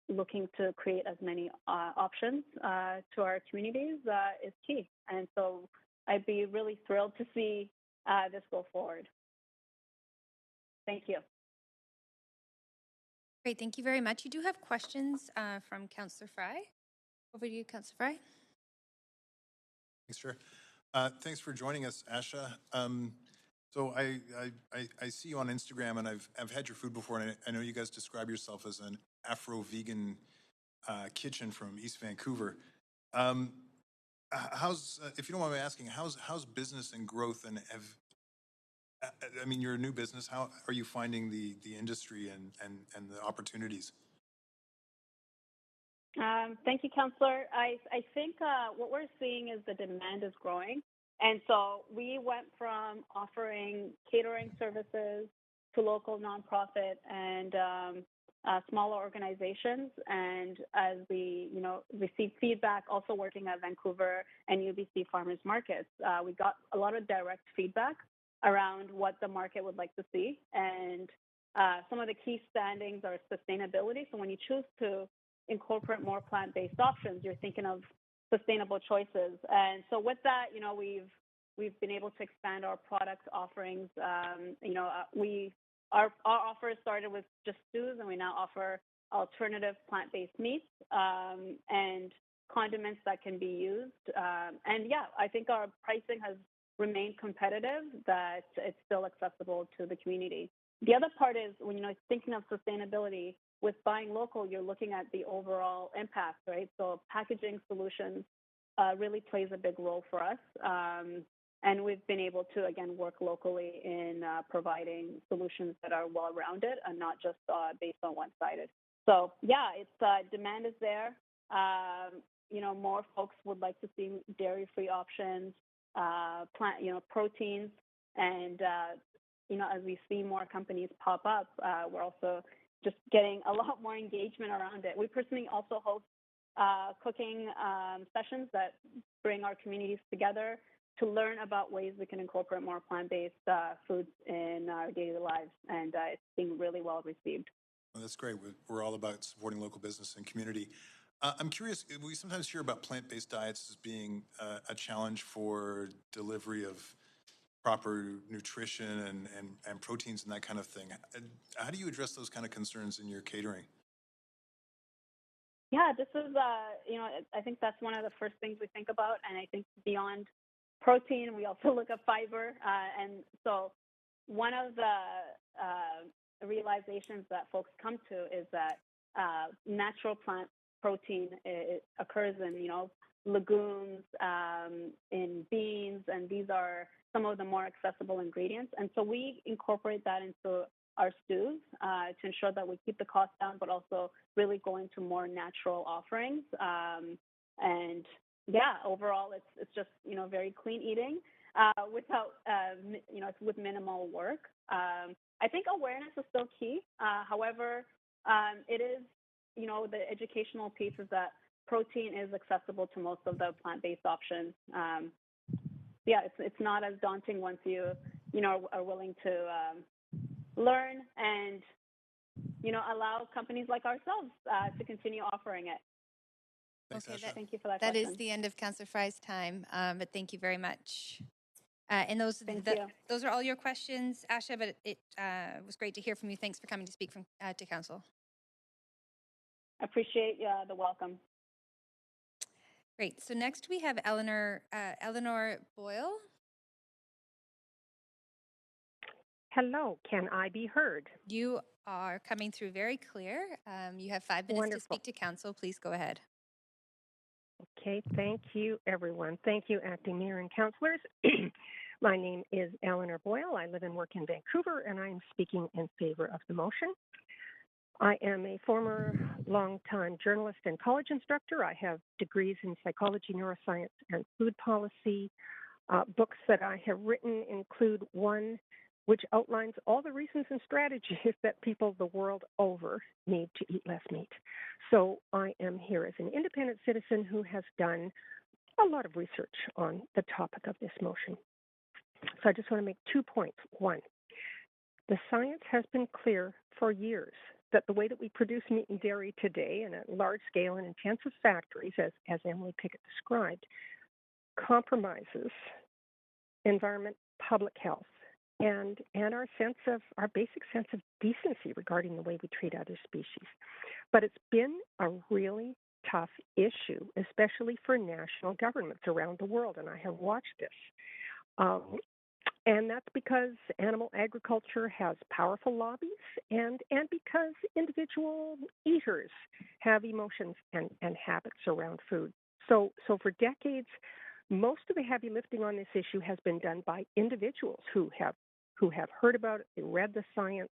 looking to create as many options to our communities is key. And so I'd be really thrilled to see this go forward. Thank you. Great, thank you very much. You do have questions from Councillor Fry. Over to you, Councillor Fry. Thanks, Chair. Thanks for joining us, Asha. So I see you on Instagram, and I've had your food before, and I know you guys describe yourself as an Afro-vegan kitchen from East Vancouver. How's, if you don't mind me asking, how's business and growth, and you're a new business. How are you finding the industry and the opportunities? Thank you, Councillor. I think what we're seeing is the demand is growing. And so we went from offering catering services to local nonprofit and smaller organizations. And as we, received feedback, also working at Vancouver and UBC Farmers Markets, we got a lot of direct feedback around what the market would like to see. And some of the key standings are sustainability. So when you choose to incorporate more plant-based options, you're thinking of sustainable choices. And so with that, we've been able to expand our product offerings. Our offers started with just stews, and we now offer alternative plant-based meats and condiments that can be used. I think our pricing has remained competitive, that it's still accessible to the community. The other part is when you're thinking of sustainability, with buying local, you're looking at the overall impact, right? So packaging solutions really plays a big role for us. And we've been able to, again, work locally in providing solutions that are well-rounded and not just based on one-sided. So, it's demand is there. More folks would like to see dairy-free options, proteins, and, as we see more companies pop up, we're also just getting a lot more engagement around it. We personally also host cooking sessions that bring our communities together to learn about ways we can incorporate more plant-based foods in our daily lives, and it's being really well received. Well, that's great. We're all about supporting local business and community. I'm curious, we sometimes hear about plant-based diets as being a challenge for delivery of proper nutrition and proteins and that kind of thing. How do you address those kind of concerns in your catering? Yeah, this is, I think that's one of the first things we think about. And I think beyond protein, we also look at fiber. And so one of the realizations that folks come to is that natural plant protein occurs in, legumes, in beans, and these are some of the more accessible ingredients. And so we incorporate that into our stews to ensure that we keep the cost down, but also really go into more natural offerings. And yeah, overall, it's just very clean eating without it's with minimal work. I think awareness is still key. However, it is the educational piece is that protein is accessible to most of the plant-based options. Yeah, it's not as daunting once you are willing to learn and allow companies like ourselves to continue offering it. Thanks, Okay, Asha. Thank you for that that question. is the end of Councillor Fry's time, but thank you very much. And those are all your questions, Asha, but it was great to hear from you. Thanks for coming to speak to Council. I appreciate the welcome. Great. So next we have Eleanor Boyle. Hello, can I be heard? You are coming through very clear. You have 5 minutes Wonderful. to speak to Council. Please go ahead. Okay, thank you, everyone. Thank you, Acting Mayor and Councilors. My name is Eleanor Boyle. I live and work in Vancouver, and I am speaking in favor of the motion. I am a former longtime journalist and college instructor. I have degrees in psychology, neuroscience, and food policy. Books that I have written include one which outlines all the reasons and strategies that people the world over need to eat less meat. So I am here as an independent citizen who has done a lot of research on the topic of this motion. So I just want to make 2 points. One, the science has been clear for years that the way that we produce meat and dairy today in a large scale and intensive factories, as Emily Pickett described, compromises environment, public health, and our basic sense of decency regarding the way we treat other species. But it's been a really tough issue, especially for national governments around the world, and I have watched this. And that's because animal agriculture has powerful lobbies and because individual eaters have emotions and habits around food. So for decades, most of the heavy lifting on this issue has been done by individuals who have heard about it, they read the science,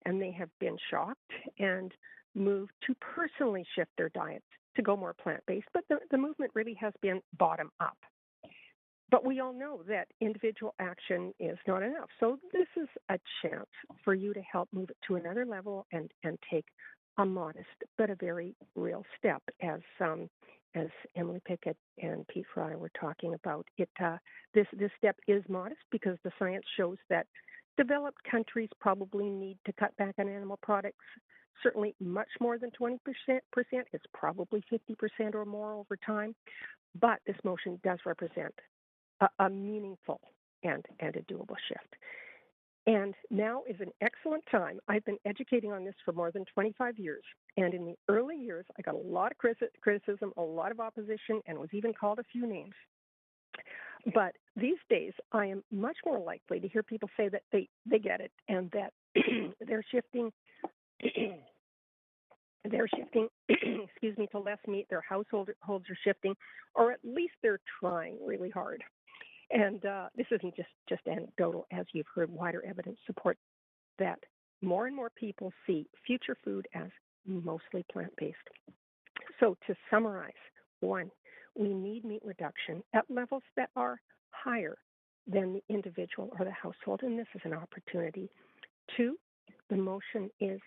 and they have been shocked and moved to personally shift their diets to go more plant-based. But the movement really has been bottom up. But we all know that individual action is not enough. So this is a chance for you to help move it to another level and take a modest but a very real step, as Emily Pickett and Pete Fry were talking about. This step is modest because the science shows that developed countries probably need to cut back on animal products, certainly much more than 20%. It's probably 50% or more over time. But this motion does represent a meaningful and a doable shift. And now is an excellent time. I've been educating on this for more than 25 years. And in the early years, I got a lot of criticism, a lot of opposition, and was even called a few names. But these days, I am much more likely to hear people say that they get it and that they're shifting, excuse me, to less meat. Their households are shifting, or at least they're trying really hard. And this isn't just anecdotal, as you've heard wider evidence support that more and more people see future food as mostly plant-based. So to summarize, 1, we need meat reduction at levels that are higher than the individual or the household, and this is an opportunity. 2, the motion is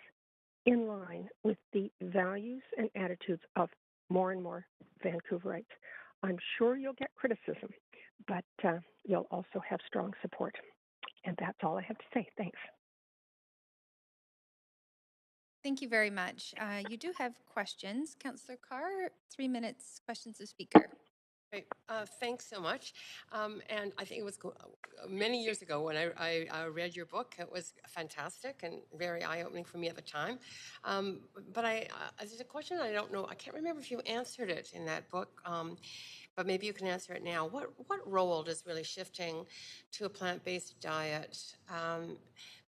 in line with the values and attitudes of more and more Vancouverites. I'm sure you'll get criticism, but you'll also have strong support. And that's all I have to say. Thanks. Thank you very much. You do have questions. Councillor Carr, 3 minutes, questions of speaker. Great. Thanks so much. And I think it was many years ago when I read your book. It was fantastic and very eye-opening for me at the time. But there's a question I don't know. I can't remember if you answered it in that book, but maybe you can answer it now. What role does really shifting to a plant-based diet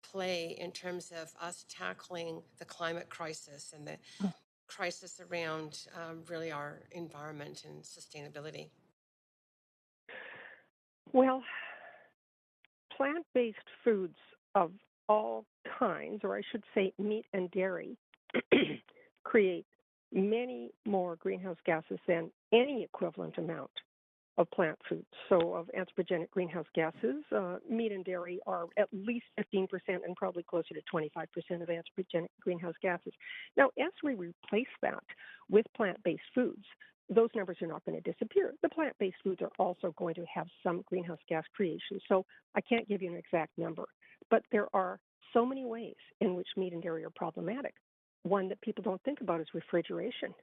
play in terms of us tackling the climate crisis and the crisis around really our environment and sustainability? Well, plant-based foods of all kinds, or I should say meat and dairy, create many more greenhouse gases than any equivalent amount of plant foods. So of anthropogenic greenhouse gases, meat and dairy are at least 15% and probably closer to 25% of anthropogenic greenhouse gases. Now, as we replace that with plant-based foods, those numbers are not going to disappear. The plant-based foods are also going to have some greenhouse gas creation. So I can't give you an exact number, but there are so many ways in which meat and dairy are problematic. One that people don't think about is refrigeration,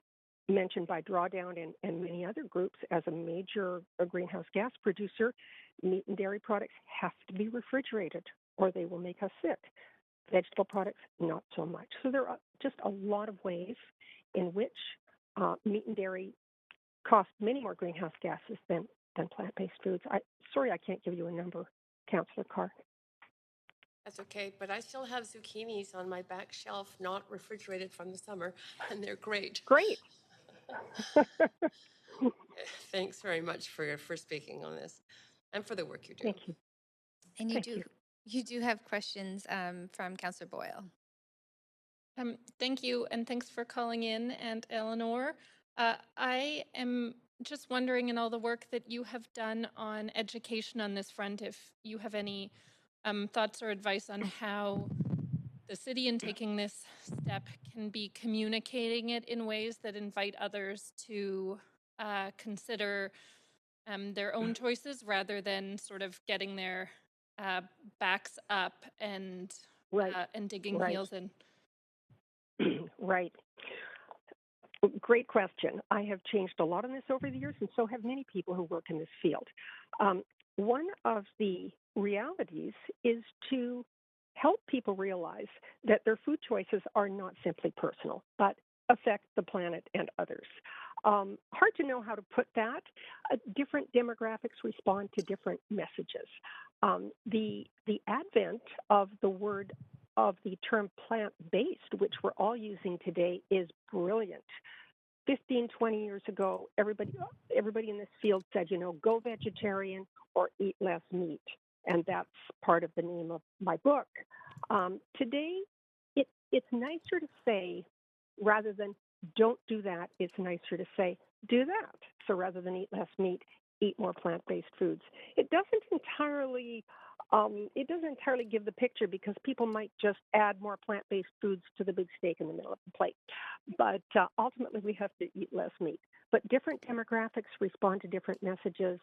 mentioned by Drawdown and many other groups as a major greenhouse gas producer. Meat and dairy products have to be refrigerated or they will make us sick. Vegetable products, not so much. So there are just a lot of ways in which meat and dairy cost many more greenhouse gases than plant-based foods. Sorry, I can't give you a number, Councillor Carr. That's okay, but I still have zucchinis on my back shelf, not refrigerated from the summer, and they're great. Great. Thanks very much for speaking on this and for the work you do. Thank you. And you do have questions from Councillor Boyle. Thank you, and thanks for calling in. And Eleanor, I am just wondering, in all the work that you have done on education on this front, if you have any thoughts or advice on how the city, in taking this step, can be communicating it in ways that invite others to consider their own choices rather than sort of getting their backs up and digging heels in. Right. Great question. I have changed a lot on this over the years, and so have many people who work in this field. One of the realities is to help people realize that their food choices are not simply personal, but affect the planet and others. Hard to know how to put that. Different demographics respond to different messages. The advent of the term plant-based, which we're all using today, is brilliant. 15, 20 years ago, everybody in this field said, go vegetarian or eat less meat. And that's part of the name of my book. Today, it's nicer to say, rather than don't do that, it's nicer to say, do that. So rather than eat less meat, eat more plant-based foods. It doesn't entirely give the picture, because people might just add more plant-based foods to the big steak in the middle of the plate. But ultimately, we have to eat less meat. But different demographics respond to different messages.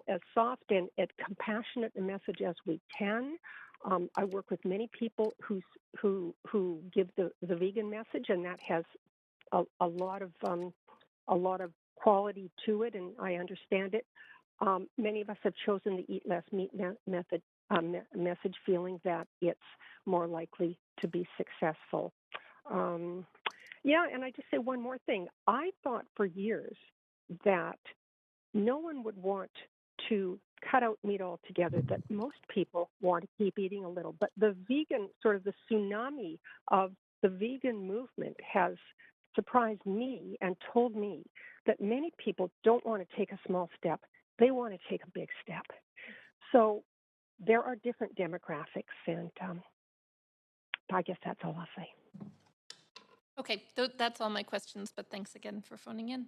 As soft and as compassionate a message as we can. I work with many people who give the vegan message, and that has a lot of quality to it, and I understand it. Many of us have chosen the eat less meat message, feeling that it's more likely to be successful. And I just say one more thing. I thought for years that no one would want to cut out meat altogether, that most people want to keep eating a little. But the tsunami of the vegan movement has surprised me and told me that many people don't want to take a small step. They want to take a big step. So there are different demographics, and I guess that's all I'll say. Okay, that's all my questions, but thanks again for phoning in.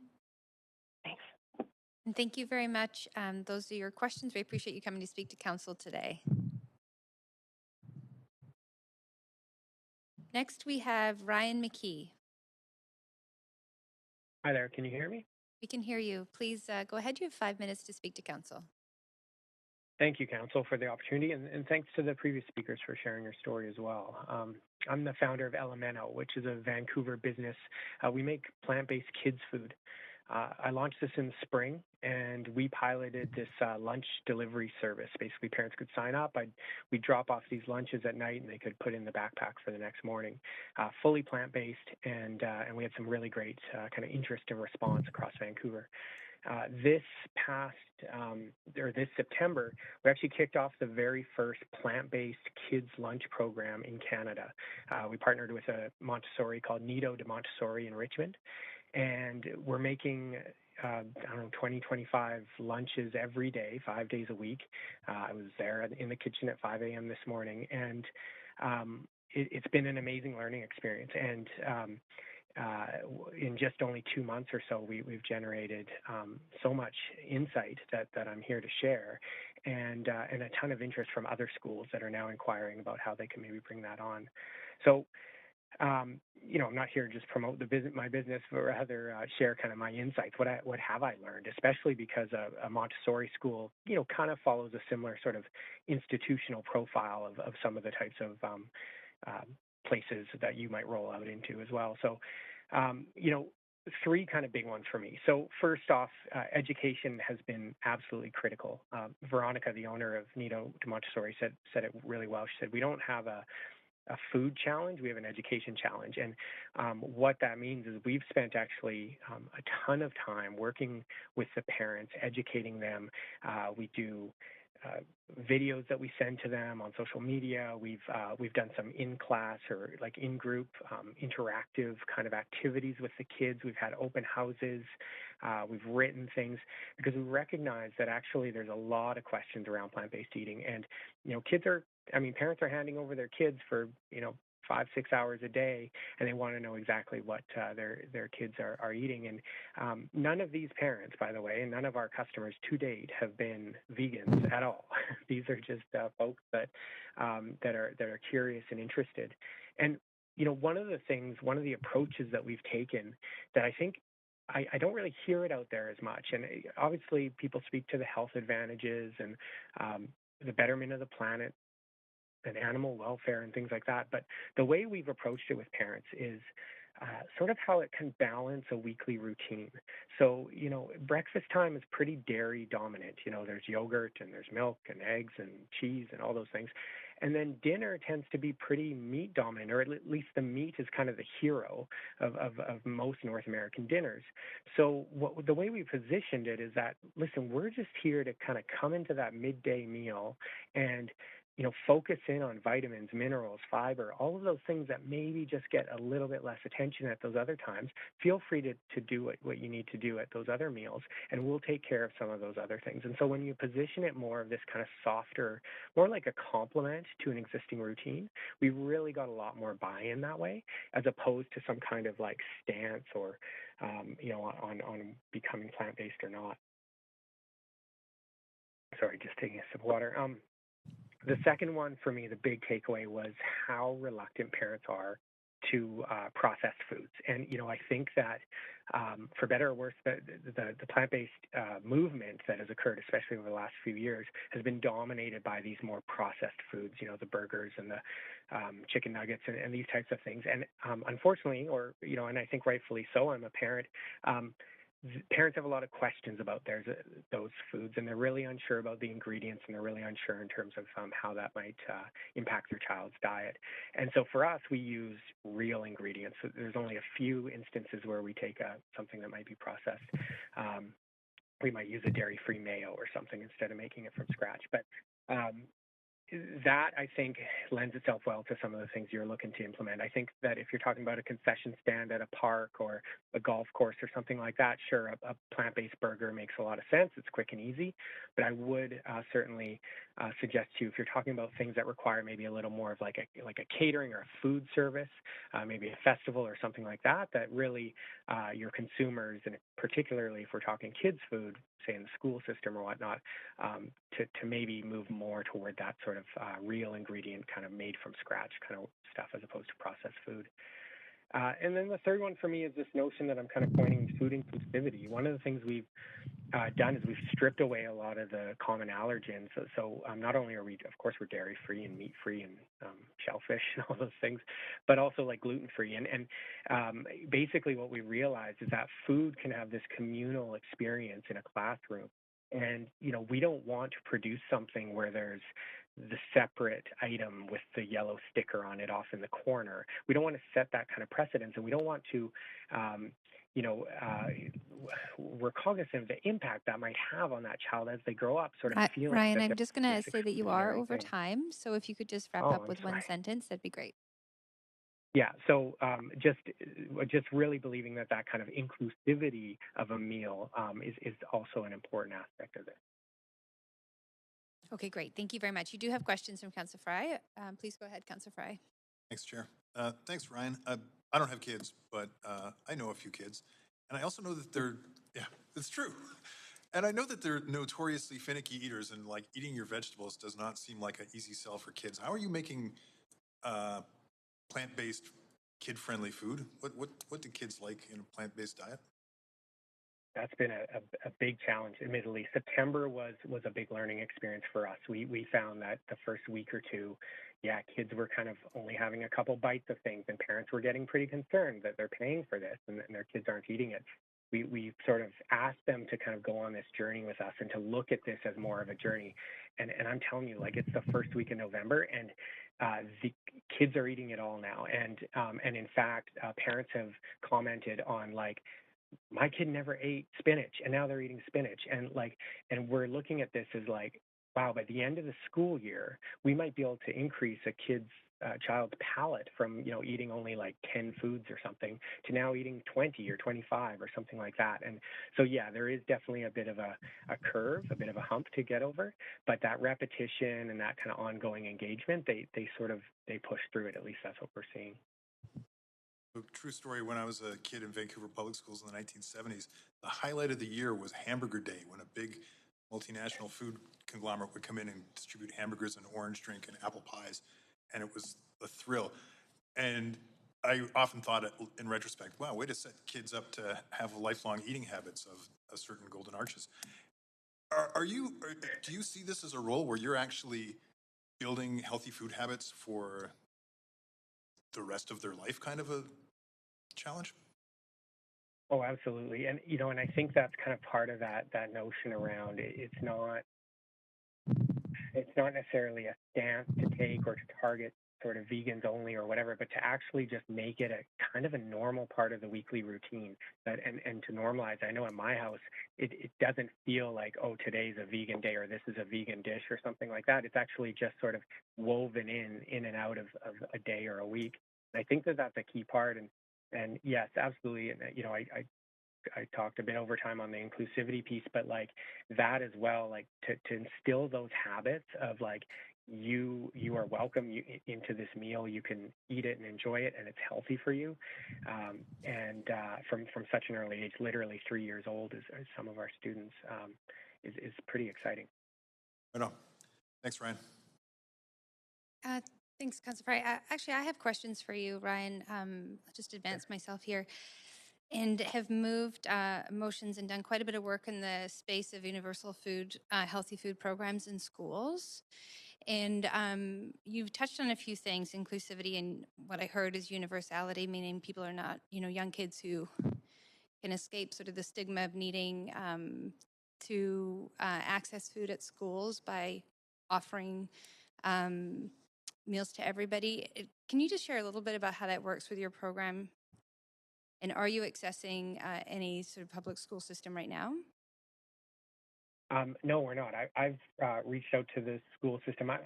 Thanks. And thank you very much. Those are your questions. We appreciate you coming to speak to council today. Next, we have Ryan McKee. Hi there, can you hear me? We can hear you. Please go ahead. You have 5 minutes to speak to council. Thank you, Council, for the opportunity, and thanks to the previous speakers for sharing your story as well. I'm the founder of Elemento, which is a Vancouver business. We make plant-based kids food. I launched this in the spring, and we piloted this lunch delivery service. Basically, parents could sign up. We'd drop off these lunches at night, and they could put in the backpack for the next morning. Fully plant-based, and we had some really great kind of interest and response across Vancouver. This September, we actually kicked off the very first plant-based kids lunch program in Canada. We partnered with a Montessori called Nido de Montessori in Richmond, and we're making 20, 25 lunches every day, 5 days a week. I was there in the kitchen at 5 a.m. this morning, and it's been an amazing learning experience. And in just only 2 months or so, we've generated so much insight that I'm here to share, and a ton of interest from other schools that are now inquiring about how they can maybe bring that on. So, I'm not here to just promote my business, but rather share kind of my insights. What have I learned, especially because a Montessori school, kind of follows a similar sort of institutional profile of some of the types of places that you might roll out into as well. So, 3 kind of big ones for me. So first off, education has been absolutely critical. Veronica, the owner of Nido de Montessori, said it really well. She said, we don't have a food challenge, we have an education challenge. And what that means is we've spent actually a ton of time working with the parents, educating them. We do videos that we send to them on social media. We've done some in-class or like in-group interactive kind of activities with the kids. We've had open houses. We've written things because we recognize that actually there's a lot of questions around plant-based eating. And, parents are handing over their kids for, 5-6 hours a day, and they want to know exactly what their kids are eating. And none of these parents, by the way, and none of our customers to date have been vegans at all. These are just folks that are curious and interested. And one of the approaches that we've taken that I think I don't really hear it out there as much. And obviously, people speak to the health advantages and the betterment of the planet and animal welfare and things like that. But the way we've approached it with parents is sort of how it can balance a weekly routine. So, breakfast time is pretty dairy dominant. There's yogurt and there's milk and eggs and cheese and all those things. And then dinner tends to be pretty meat dominant, or at least the meat is kind of the hero of most North American dinners. So the way we positioned it is that, listen, we're just here to kind of come into that midday meal and focus in on vitamins, minerals, fiber, all of those things that maybe just get a little bit less attention at those other times. Feel free to do what you need to do at those other meals, and we'll take care of some of those other things. And so when you position it more of this kind of softer, more like a complement to an existing routine, we really got a lot more buy-in that way, as opposed to some kind of like stance or, on becoming plant-based or not. Sorry, just taking a sip of water. The second one for me, the big takeaway, was how reluctant parents are to processed foods. And, I think that for better or worse, the plant-based movement that has occurred, especially over the last few years, has been dominated by these more processed foods, the burgers and the chicken nuggets and these types of things. And unfortunately, and I think rightfully so, I'm a parent, parents have a lot of questions about those foods, and they're really unsure about the ingredients, and they're really unsure in terms of how that might impact their child's diet. And so for us, we use real ingredients. So there's only a few instances where we take something that might be processed. We might use a dairy-free mayo or something instead of making it from scratch. But that, I think, lends itself well to some of the things you're looking to implement. I think that if you're talking about a concession stand at a park or a golf course or something like that, sure, a plant-based burger makes a lot of sense. It's quick and easy. But I would certainly suggest to you, if you're talking about things that require maybe a little more of like a catering or a food service, maybe a festival or something like that, that really your consumers, and particularly if we're talking kids' food, say in the school system or whatnot, to maybe move more toward that sort of real ingredient, kind of made from scratch kind of stuff, as opposed to processed food. And then the third one for me is this notion that I'm kind of pointing food inclusivity. One of the things we've done is we've stripped away a lot of the common allergens. So not only are we, of course, we're dairy free and meat free and shellfish and all those things, but also like gluten free. And basically what we realized is that food can have this communal experience in a classroom. And, we don't want to produce something where there's the separate item with the yellow sticker on it off in the corner. We don't want to set that kind of precedence, and we don't want to, we're cognizant of the impact that might have on that child as they grow up, sort of feeling. Ryan, that I'm just going to say that you are over thing. time. So if you could just wrap Oh, up I'm with one sorry. sentence, that'd be great. Yeah, so just really believing that kind of inclusivity of a meal is also an important aspect of this. Okay, great. Thank you very much. You do have questions from Councillor Fry. Please go ahead, Councillor Fry. Thanks, Chair. Thanks, Ryan. I don't have kids, but I know a few kids. And I also know that yeah, it's true. And I know that they're notoriously finicky eaters, and like eating your vegetables does not seem like an easy sell for kids. How are you making plant-based, kid-friendly food? What do kids like in a plant-based diet? That's been a big challenge, admittedly. September was a big learning experience for us. We found that the first week or two, kids were kind of only having a couple bites of things, and parents were getting pretty concerned that they're paying for this and their kids aren't eating it. We sort of asked them to kind of go on this journey with us and to look at this as more of a journey. And I'm telling you, like, it's the first week in November, and the kids are eating it all now. And in fact, parents have commented on, like, my kid never ate spinach and now they're eating spinach. And we're looking at this as like, wow, by the end of the school year, we might be able to increase a child's palate from, eating only like 10 foods or something to now eating 20 or 25 or something like that. And so, there is definitely a bit of a curve, a bit of a hump to get over, but that repetition and that kind of ongoing engagement, they push through it. At least that's what we're seeing. A true story, when I was a kid in Vancouver public schools in the 1970s, the highlight of the year was Hamburger Day, when a big multinational food conglomerate would come in and distribute hamburgers and orange drink and apple pies, and it was a thrill. And I often thought, in retrospect, wow, way to set kids up to have lifelong eating habits of a certain golden arches. Do you see this as a role where you're actually building healthy food habits for the rest of their life, kind of a challenge? Oh, absolutely. And, and I think that's kind of part of that notion around it. It's not necessarily a stance to take or to target sort of vegans only or whatever, but to actually just make it a kind of a normal part of the weekly routine and to normalize. I know in my house, it doesn't feel like, oh, today's a vegan day or this is a vegan dish or something like that. It's actually just sort of woven in and out of a day or a week. And I think that's a key part. And yes, absolutely. And, I talked a bit over time on the inclusivity piece, but like that as well, like to instill those habits of like, you are welcome into this meal, you can eat it and enjoy it, and it's healthy for you. From such an early age, literally 3 years old, as some of our students, is pretty exciting. Right on. Thanks, Ryan. Thanks, Councillor Fry. Actually, I have questions for you, Ryan. I'll just advance myself here. And have moved motions and done quite a bit of work in the space of universal food, healthy food programs in schools. And you've touched on a few things, inclusivity, and what I heard is universality, meaning people are not, young kids who can escape sort of the stigma of needing to access food at schools by offering meals to everybody. Can you just share a little bit about how that works with your program? And are you accessing any sort of public school system right now? No, we're not. I've reached out to the school system. I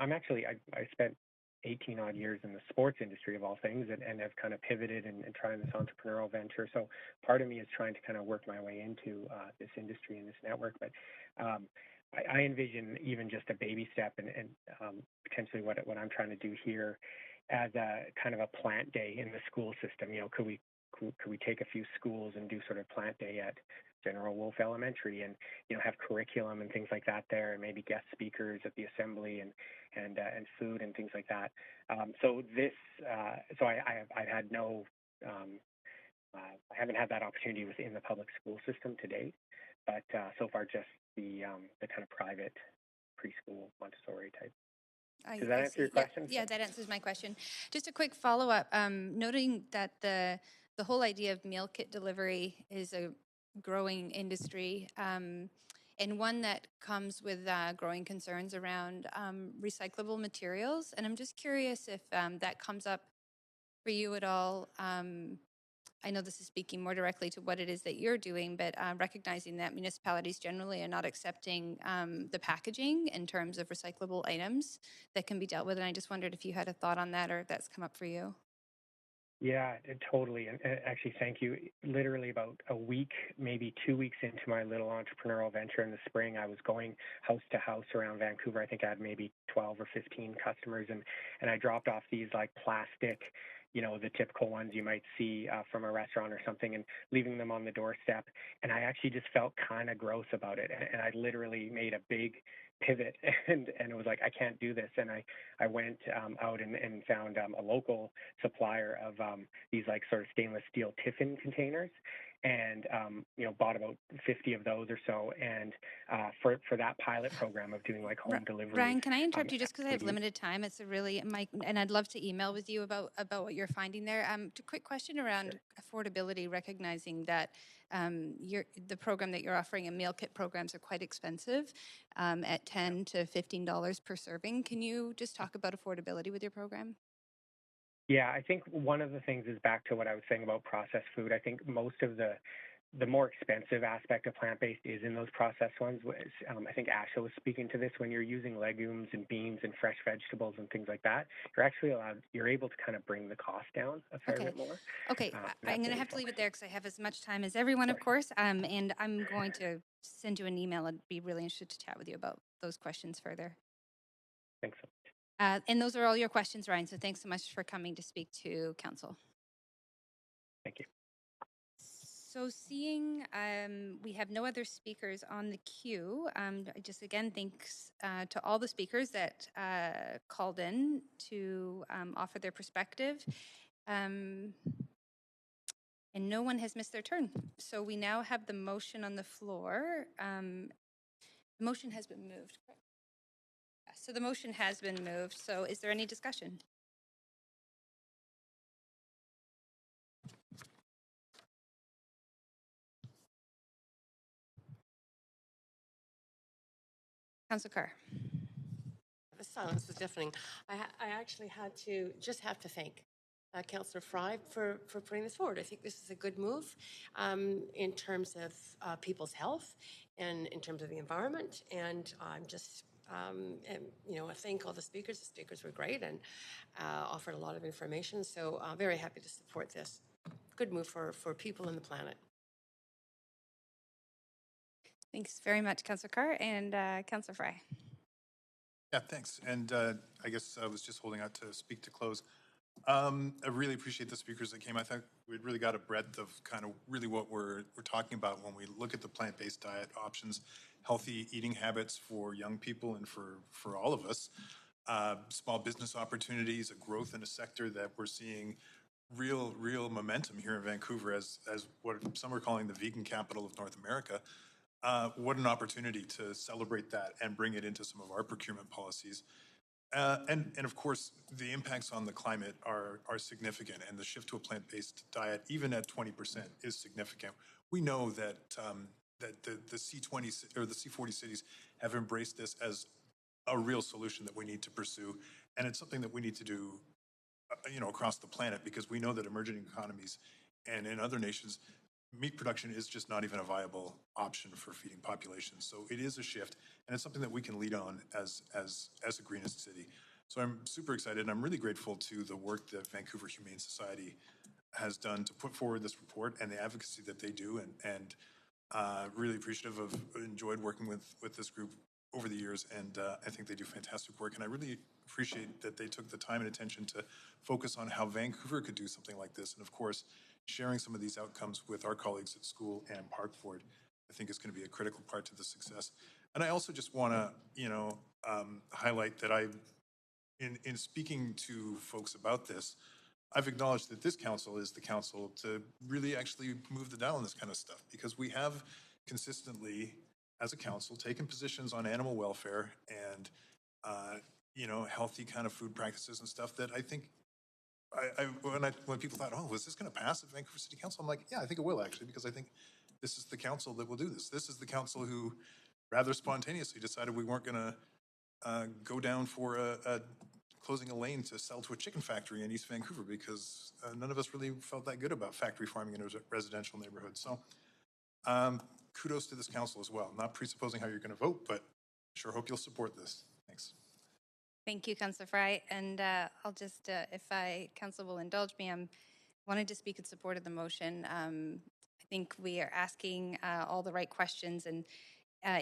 spent 18 odd years in the sports industry of all things, and have kind of pivoted and trying this entrepreneurial venture. So part of me is trying to kind of work my way into this industry and this network. But I envision even just a baby step and potentially what I'm trying to do here as a kind of a plant day in the school system. Could we take a few schools and do sort of plant day at General Wolfe Elementary and have curriculum and things like that there, and maybe guest speakers at the assembly and food and things like that. So I've had no I haven't had that opportunity within the public school system to date, but so far just the kind of private preschool Montessori type. Does that answer your question? Yeah, that answers my question. Just a quick follow-up. Noting that the whole idea of meal kit delivery is a growing industry, and one that comes with growing concerns around recyclable materials. And I'm just curious if that comes up for you at all. I know this is speaking more directly to what it is that you're doing, but recognizing that municipalities generally are not accepting the packaging in terms of recyclable items that can be dealt with. And I just wondered if you had a thought on that or if that's come up for you. Yeah, totally. And actually, thank you. Literally about a week, maybe 2 weeks into my little entrepreneurial venture in the spring, I was going house to house around Vancouver. I think I had maybe 12 or 15 customers, and I dropped off these like plastic, the typical ones you might see from a restaurant or something, and leaving them on the doorstep. And I actually just felt kind of gross about it. And I literally made a big pivot and it was like, I can't do this. And I went out and found a local supplier of these like sort of stainless steel tiffin containers, and bought about 50 of those or so. And for that pilot program of doing like home delivery. Brian, can I interrupt you just because I have limited time? It's a really, and I'd love to email with you about what you're finding there. A quick question around affordability, recognizing that the program that you're offering and meal kit programs are quite expensive at $10 to $15 per serving. Can you just talk about affordability with your program? Yeah, I think one of the things is back to what I was saying about processed food. I think most of the more expensive aspect of plant-based is in those processed ones. I think Asha was speaking to this. When you're using legumes and beans and fresh vegetables and things like that, you're able to kind of bring the cost down a fair bit more. Okay, I'm going to have to leave it there because I have as much time as everyone, of course, and I'm going to send you an email. I'd be really interested to chat with you about those questions further. Thanks so much. And those are all your questions, Ryan, so thanks so much for coming to speak to Council. Thank you. So seeing we have no other speakers on the queue, just again, thanks to all the speakers that called in to offer their perspective. And no one has missed their turn. So we now have the motion on the floor. The motion has been moved, correct? So the motion has been moved. So is there any discussion? Councillor Carr. The silence was deafening. I actually have to thank Councillor Fry for putting this forward. I think this is a good move in terms of people's health and in terms of the environment. And I'm just, I thank all the speakers. The speakers were great and offered a lot of information. So I'm very happy to support this. Good move for people and the planet. Thanks very much, Councillor Carr and Councillor Fry. Yeah, thanks. And I guess I was just holding out to speak to close. I really appreciate the speakers that came. I think we really got a breadth of kind of really what we're talking about when we look at the plant-based diet options, healthy eating habits for young people and for all of us, small business opportunities, a growth in a sector that we're seeing real momentum here in Vancouver as what some are calling the vegan capital of North America. What an opportunity to celebrate that and bring it into some of our procurement policies. And of course, the impacts on the climate are significant, and the shift to a plant-based diet, even at 20%, is significant. We know that the C20 or the C40 cities have embraced this as a real solution that we need to pursue, and it's something that we need to do, across the planet, because we know that emerging economies and in other nations, meat production is just not even a viable option for feeding populations. So it is a shift, and it's something that we can lead on as a greenest city. So I'm super excited, and I'm really grateful to the work that Vancouver Humane Society has done to put forward this report and the advocacy that they do, and really appreciative of, enjoyed working with this group over the years, and I think they do fantastic work. And I really appreciate that they took the time and attention to focus on how Vancouver could do something like this. And of course, sharing some of these outcomes with our colleagues at school and Parkford, I think is going to be a critical part to the success. And I also just want to, highlight that in speaking to folks about this, I've acknowledged that this council is the council to really actually move the dial on this kind of stuff, because we have consistently, as a council, taken positions on animal welfare and, healthy kind of food practices and stuff that I think when people thought, oh, was this going to pass at Vancouver City Council? I'm like, yeah, I think it will actually, because I think this is the council that will do this. This is the council who rather spontaneously decided we weren't going to go down for closing a lane to sell to a chicken factory in East Vancouver, because none of us really felt that good about factory farming in a residential neighborhood. So kudos to this council as well. Not presupposing how you're going to vote, but sure hope you'll support this. Thanks. Thank you, Councillor Fry. And I'll just, if Council will indulge me, I'm wanted to speak in support of the motion. I think we are asking all the right questions, and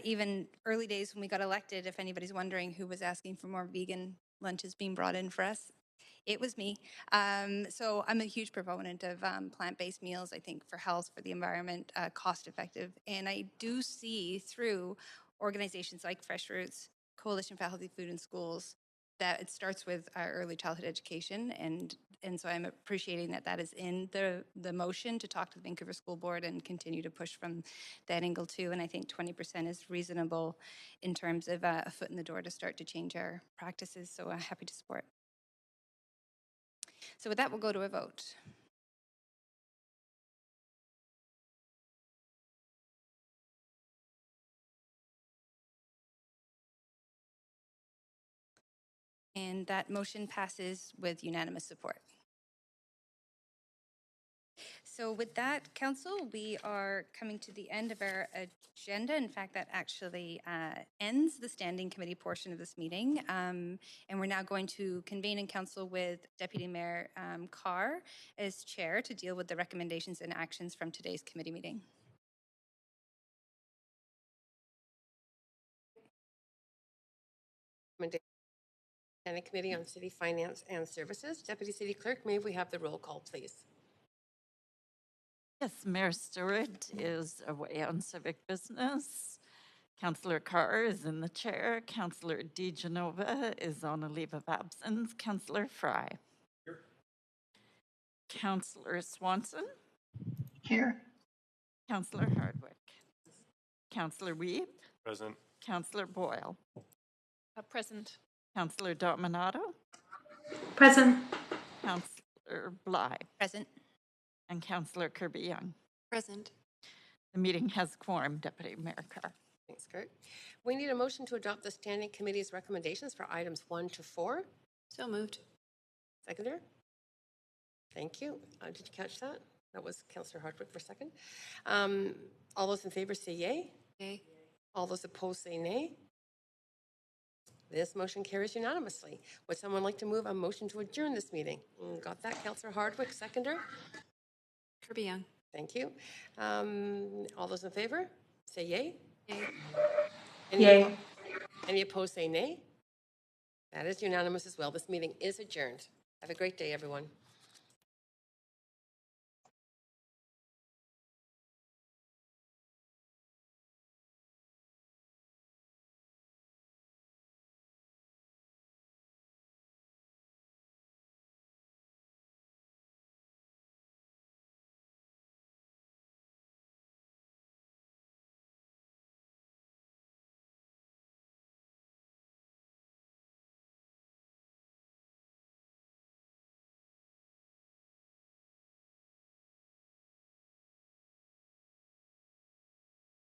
even early days when we got elected, if anybody's wondering who was asking for more vegan lunches being brought in for us, it was me. So I'm a huge proponent of plant-based meals, I think, for health, for the environment, cost-effective. And I do see through organizations like Fresh Roots, Coalition for Healthy Food in Schools, that it starts with our early childhood education, and so I'm appreciating that that is in the motion to talk to the Vancouver School Board and continue to push from that angle too. And I think 20% is reasonable in terms of a foot in the door to start to change our practices. So I'm happy to support. So with that, we'll go to a vote. And that motion passes with unanimous support. So with that, Council, we are coming to the end of our agenda. In fact, that actually ends the standing committee portion of this meeting. And we're now going to convene in Council with Deputy Mayor Carr as chair to deal with the recommendations and actions from today's committee meeting. Standing Committee on City Finance and Services. Deputy City Clerk, may we have the roll call, please? Yes, Mayor Stewart is away on civic business. Councillor Carr is in the chair. Councillor DiGenova is on a leave of absence. Councillor Fry. Here. Councillor Swanson. Here. Councillor Hardwick. Councillor Weeb. Present. Councillor Boyle. Present. Councillor Dominato. Present. Councillor Bly. Present. And Councillor Kirby-Young. Present. The meeting has quorum, Deputy Mayor Carr. Thanks, Kurt. We need a motion to adopt the Standing Committee's recommendations for items 1 to 4. So moved. Seconder? Thank you. Did you catch that? That was Councillor Hardwick for a second. All those in favor say yay. Yay. All those opposed say nay. This motion carries unanimously. Would someone like to move a motion to adjourn this meeting? Got that, Councillor Hardwick, seconder? Kirby-Young. Thank you. All those in favor say yay. Yay. Yay. Any opposed say nay. That is unanimous as well. This meeting is adjourned. Have a great day, everyone.